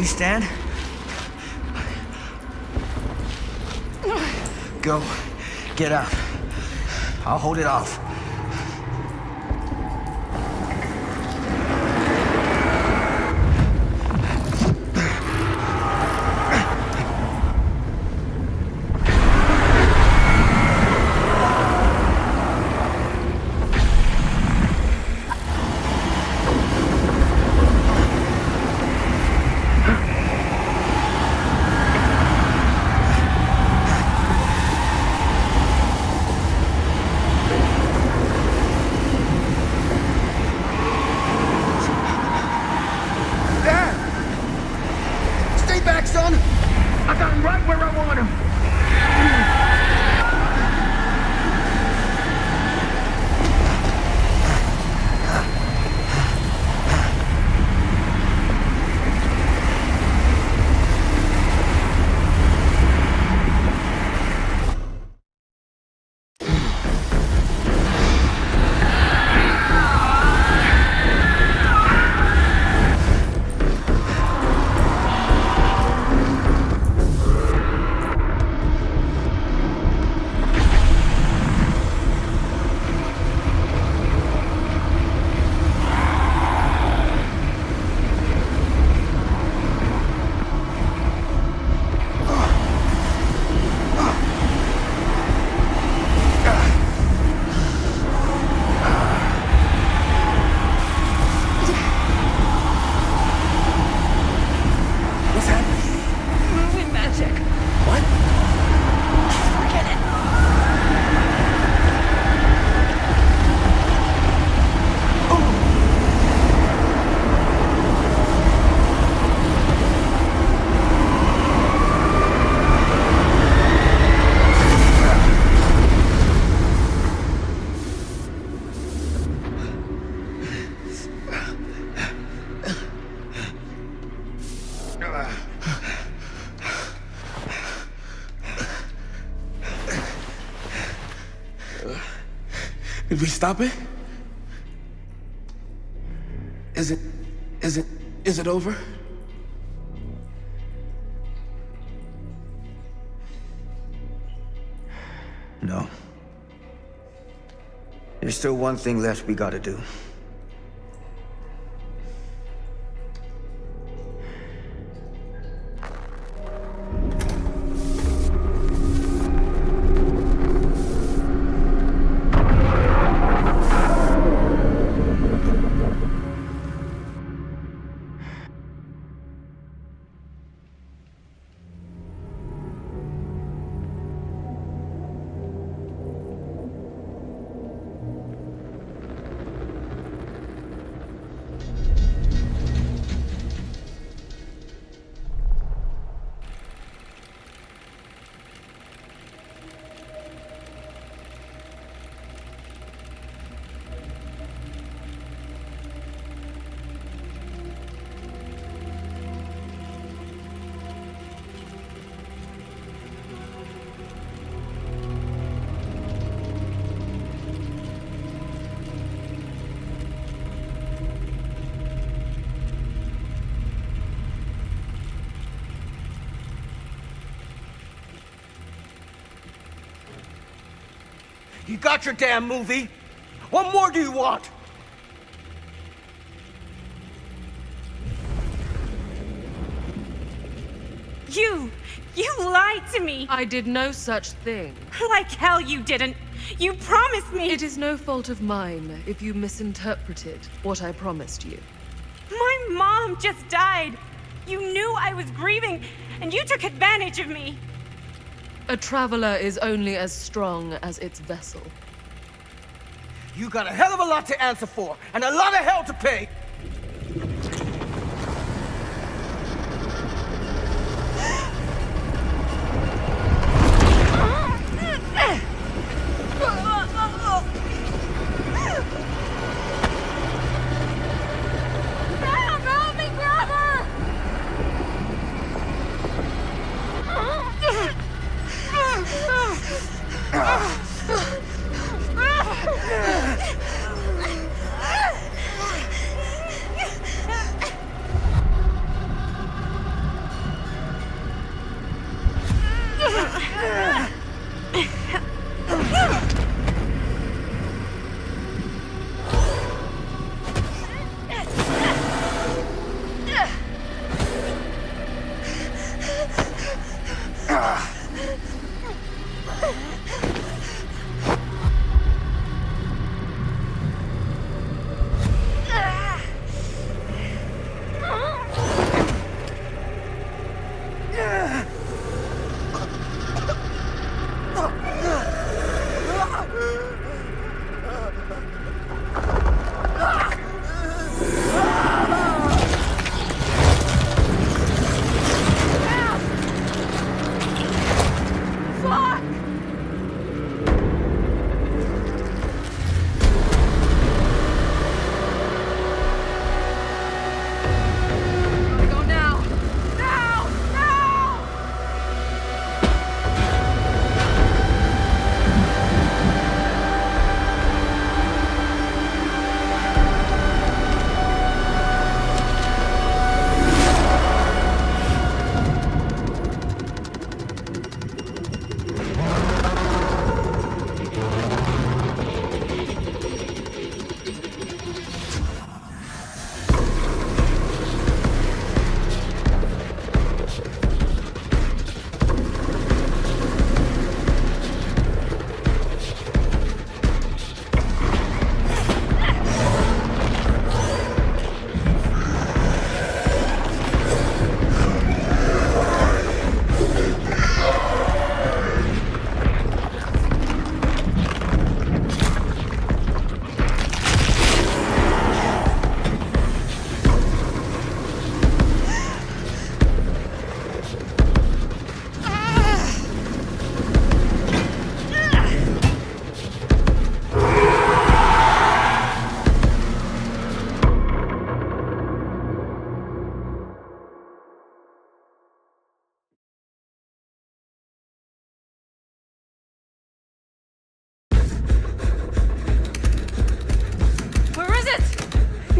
Stand. Go. Get out. I'll hold it off. Did we stop it? Is it over? No. There's still one thing left we gotta do. You got your damn movie. What more do you want? You lied to me. I did no such thing. Like hell you didn't. You promised me. It is no fault of mine if you misinterpreted what I promised you. My mom just died. You knew I was grieving, and you took advantage of me. A traveler is only as strong as its vessel. You got a hell of a lot to answer for, and a lot of hell to pay.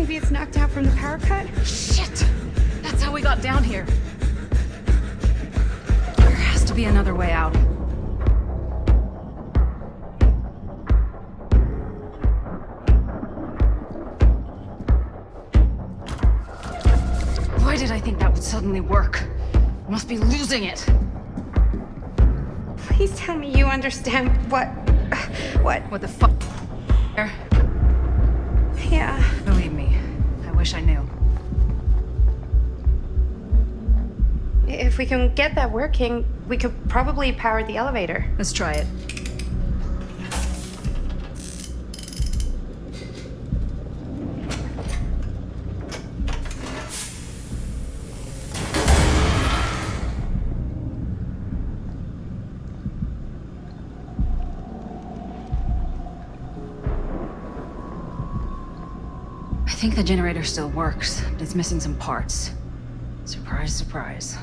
It's knocked out from the power cut? Shit! That's how we got down here. There has to be another way out. Why did I think that would suddenly work? I must be losing it. Please tell me you understand what the fuck? Yeah. Believe me, I wish I knew. If we can get that working, we could probably power the elevator. Let's try it. I think the generator still works, but it's missing some parts. Surprise, surprise.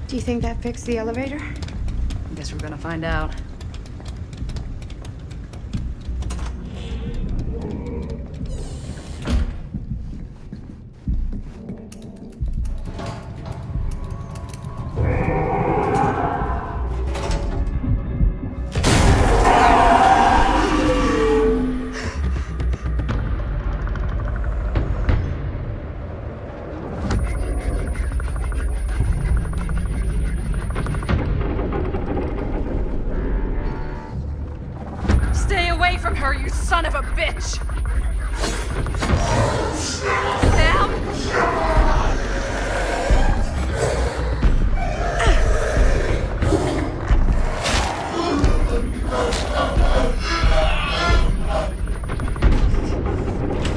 Do you think that fixed the elevator? I guess we're gonna find out. Stay away from her, you son of a bitch! Sam?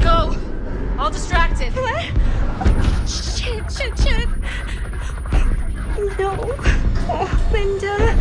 Go! I'll distract it. What? Shit. No. Oh, Linda.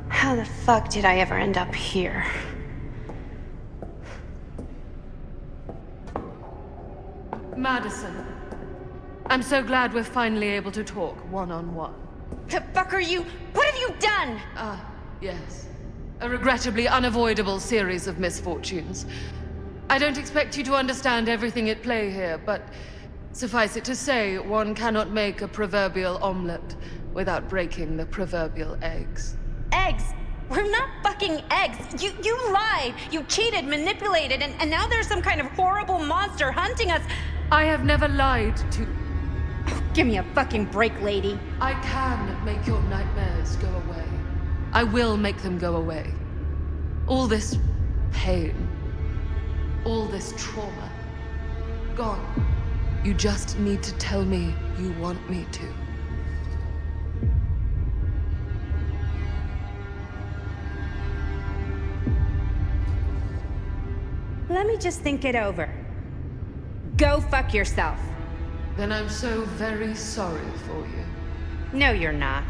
How the fuck did I ever end up here? Madison, I'm so glad we're finally able to talk one-on-one. The fuck are you? What have you done? Yes. A regrettably unavoidable series of misfortunes. I don't expect you to understand everything at play here, but suffice it to say, one cannot make a proverbial omelette without breaking the proverbial eggs. Eggs? We're not fucking eggs. You lied. You cheated, manipulated, and now there's some kind of horrible monster hunting us. I have never lied to... Oh, give me a fucking break, lady. I can make your nightmares go away. I will make them go away. All this pain, all this trauma, gone. You just need to tell me you want me to. Let me just think it over. Go fuck yourself. Then I'm so very sorry for you. No, you're not.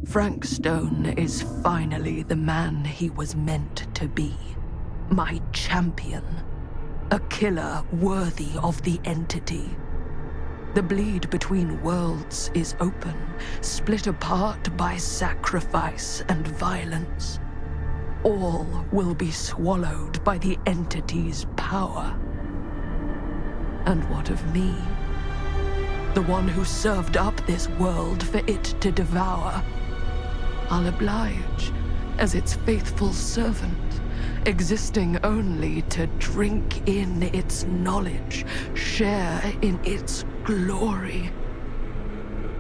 Frank Stone is finally the man he was meant to be. My champion. A killer worthy of the entity. The bleed between worlds is open, split apart by sacrifice and violence. All will be swallowed by the entity's power. And what of me? The one who served up this world for it to devour. I'll oblige as its faithful servant, existing only to drink in its knowledge, share in its glory.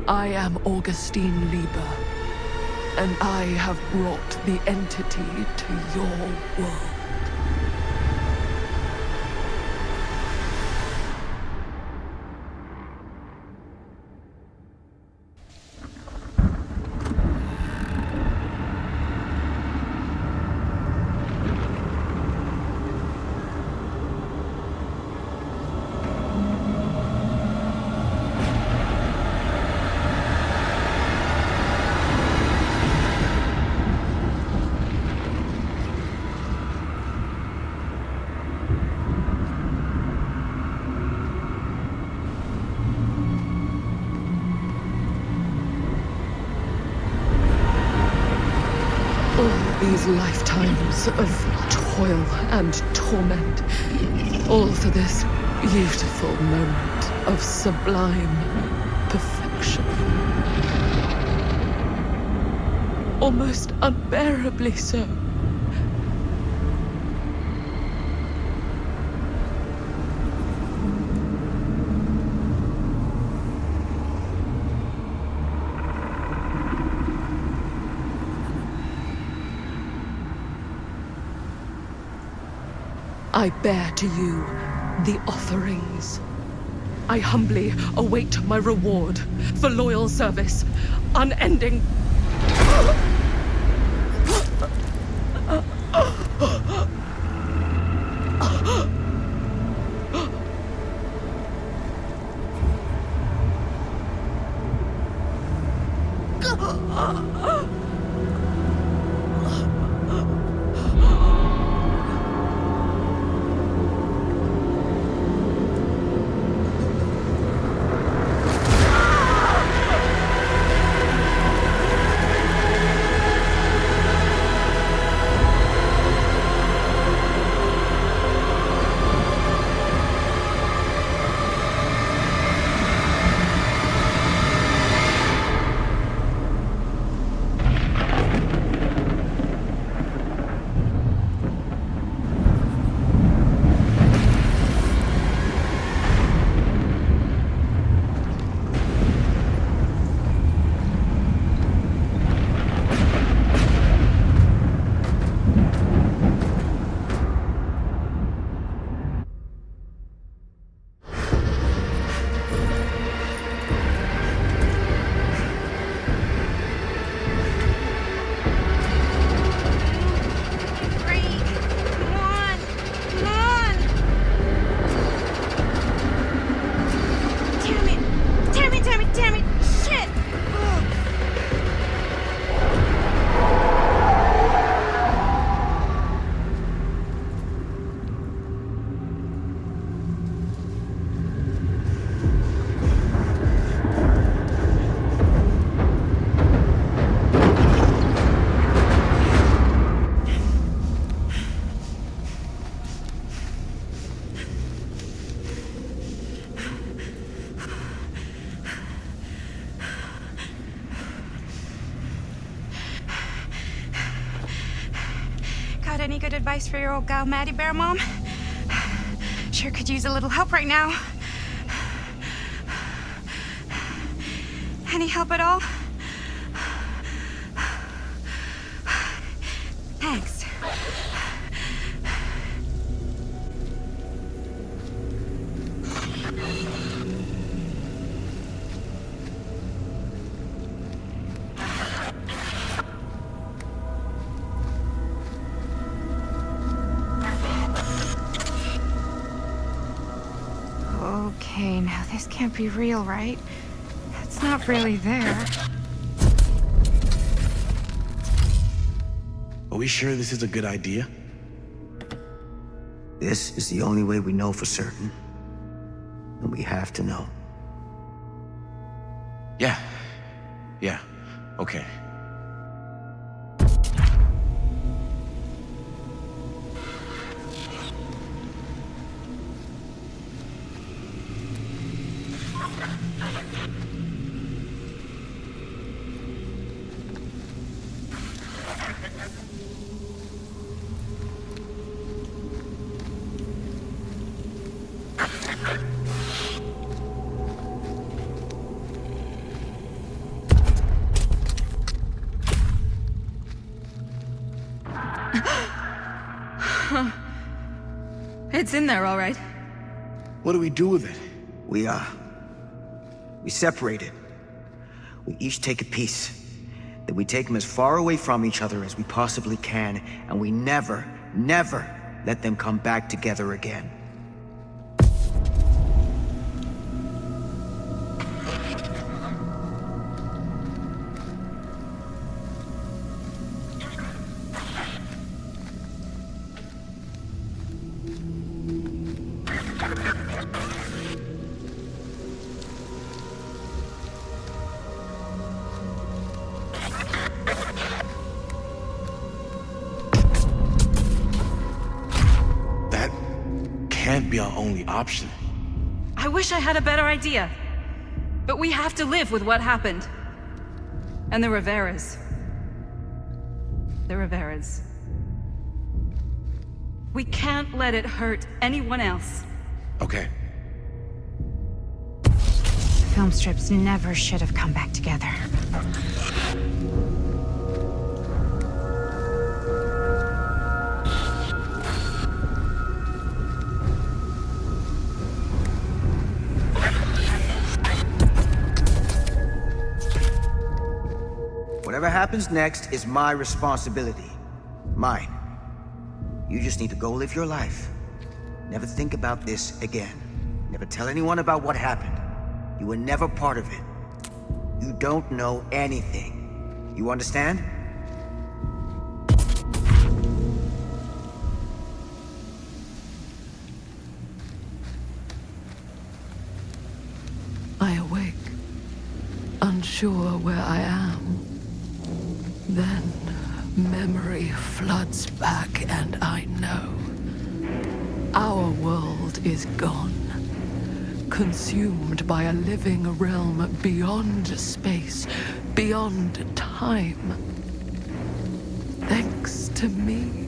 I am Augustine Lieber, and I have brought the entity to your world. These lifetimes of toil and torment, all for this beautiful moment of sublime perfection. Almost unbearably so. I bear to you the offerings. I humbly await my reward for loyal service, unending. Any good advice for your old gal Maddie Bear, Mom? Sure could use a little help right now. Any help at all? Thanks. Okay, now this can't be real, right? It's not really there. Are we sure this is a good idea? This is the only way we know for certain. And we have to know. Yeah, okay. It's in there, all right. What do we do with it? We separate it. We each take a piece. Then we take them as far away from each other as we possibly can, and we never let them come back together again. Can't be our only option. I wish I had a better idea. But we have to live with what happened. And the Riveras. The Riveras. We can't let it hurt anyone else. Okay. Film strips never should have come back together. Whatever happens next is my responsibility. Mine. You just need to go live your life. Never think about this again. Never tell anyone about what happened. You were never part of it. You don't know anything. You understand? I awake, unsure where I am. Then memory floods back and I know. Our world is gone, consumed by a living realm beyond space, beyond time. Thanks to me.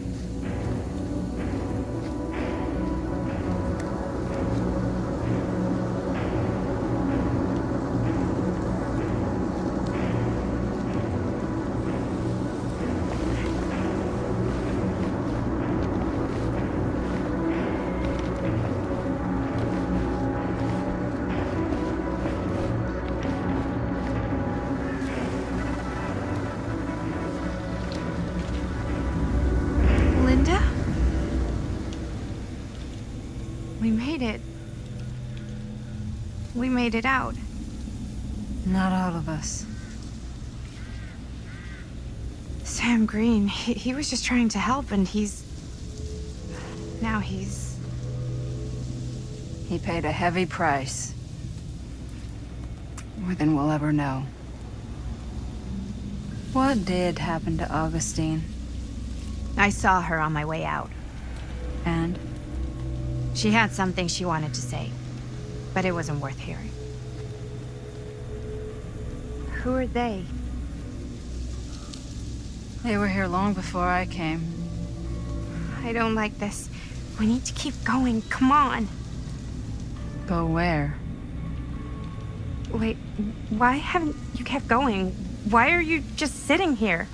We made it out. Not all of us. Sam Green, he was just trying to help, and now he's... He paid a heavy price. More than we'll ever know. What did happen to Augustine? I saw her on my way out. And? She had something she wanted to say, but it wasn't worth hearing. Who are they? They were here long before I came. I don't like this. We need to keep going. Come on. Go where? Wait, why haven't you kept going? Why are you just sitting here?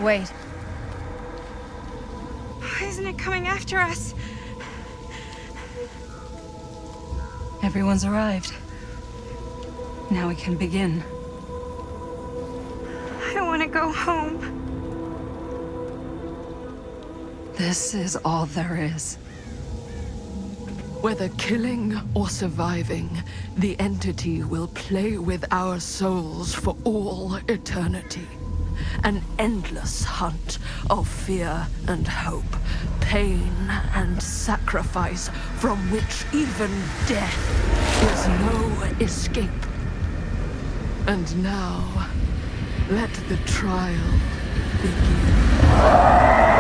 Wait. Why isn't it coming after us? Everyone's arrived. Now we can begin. I want to go home. This is all there is. Whether killing or surviving, the entity will play with our souls for all eternity. An endless hunt of fear and hope, pain and sacrifice, from which even death is no escape. And now, let the trial begin.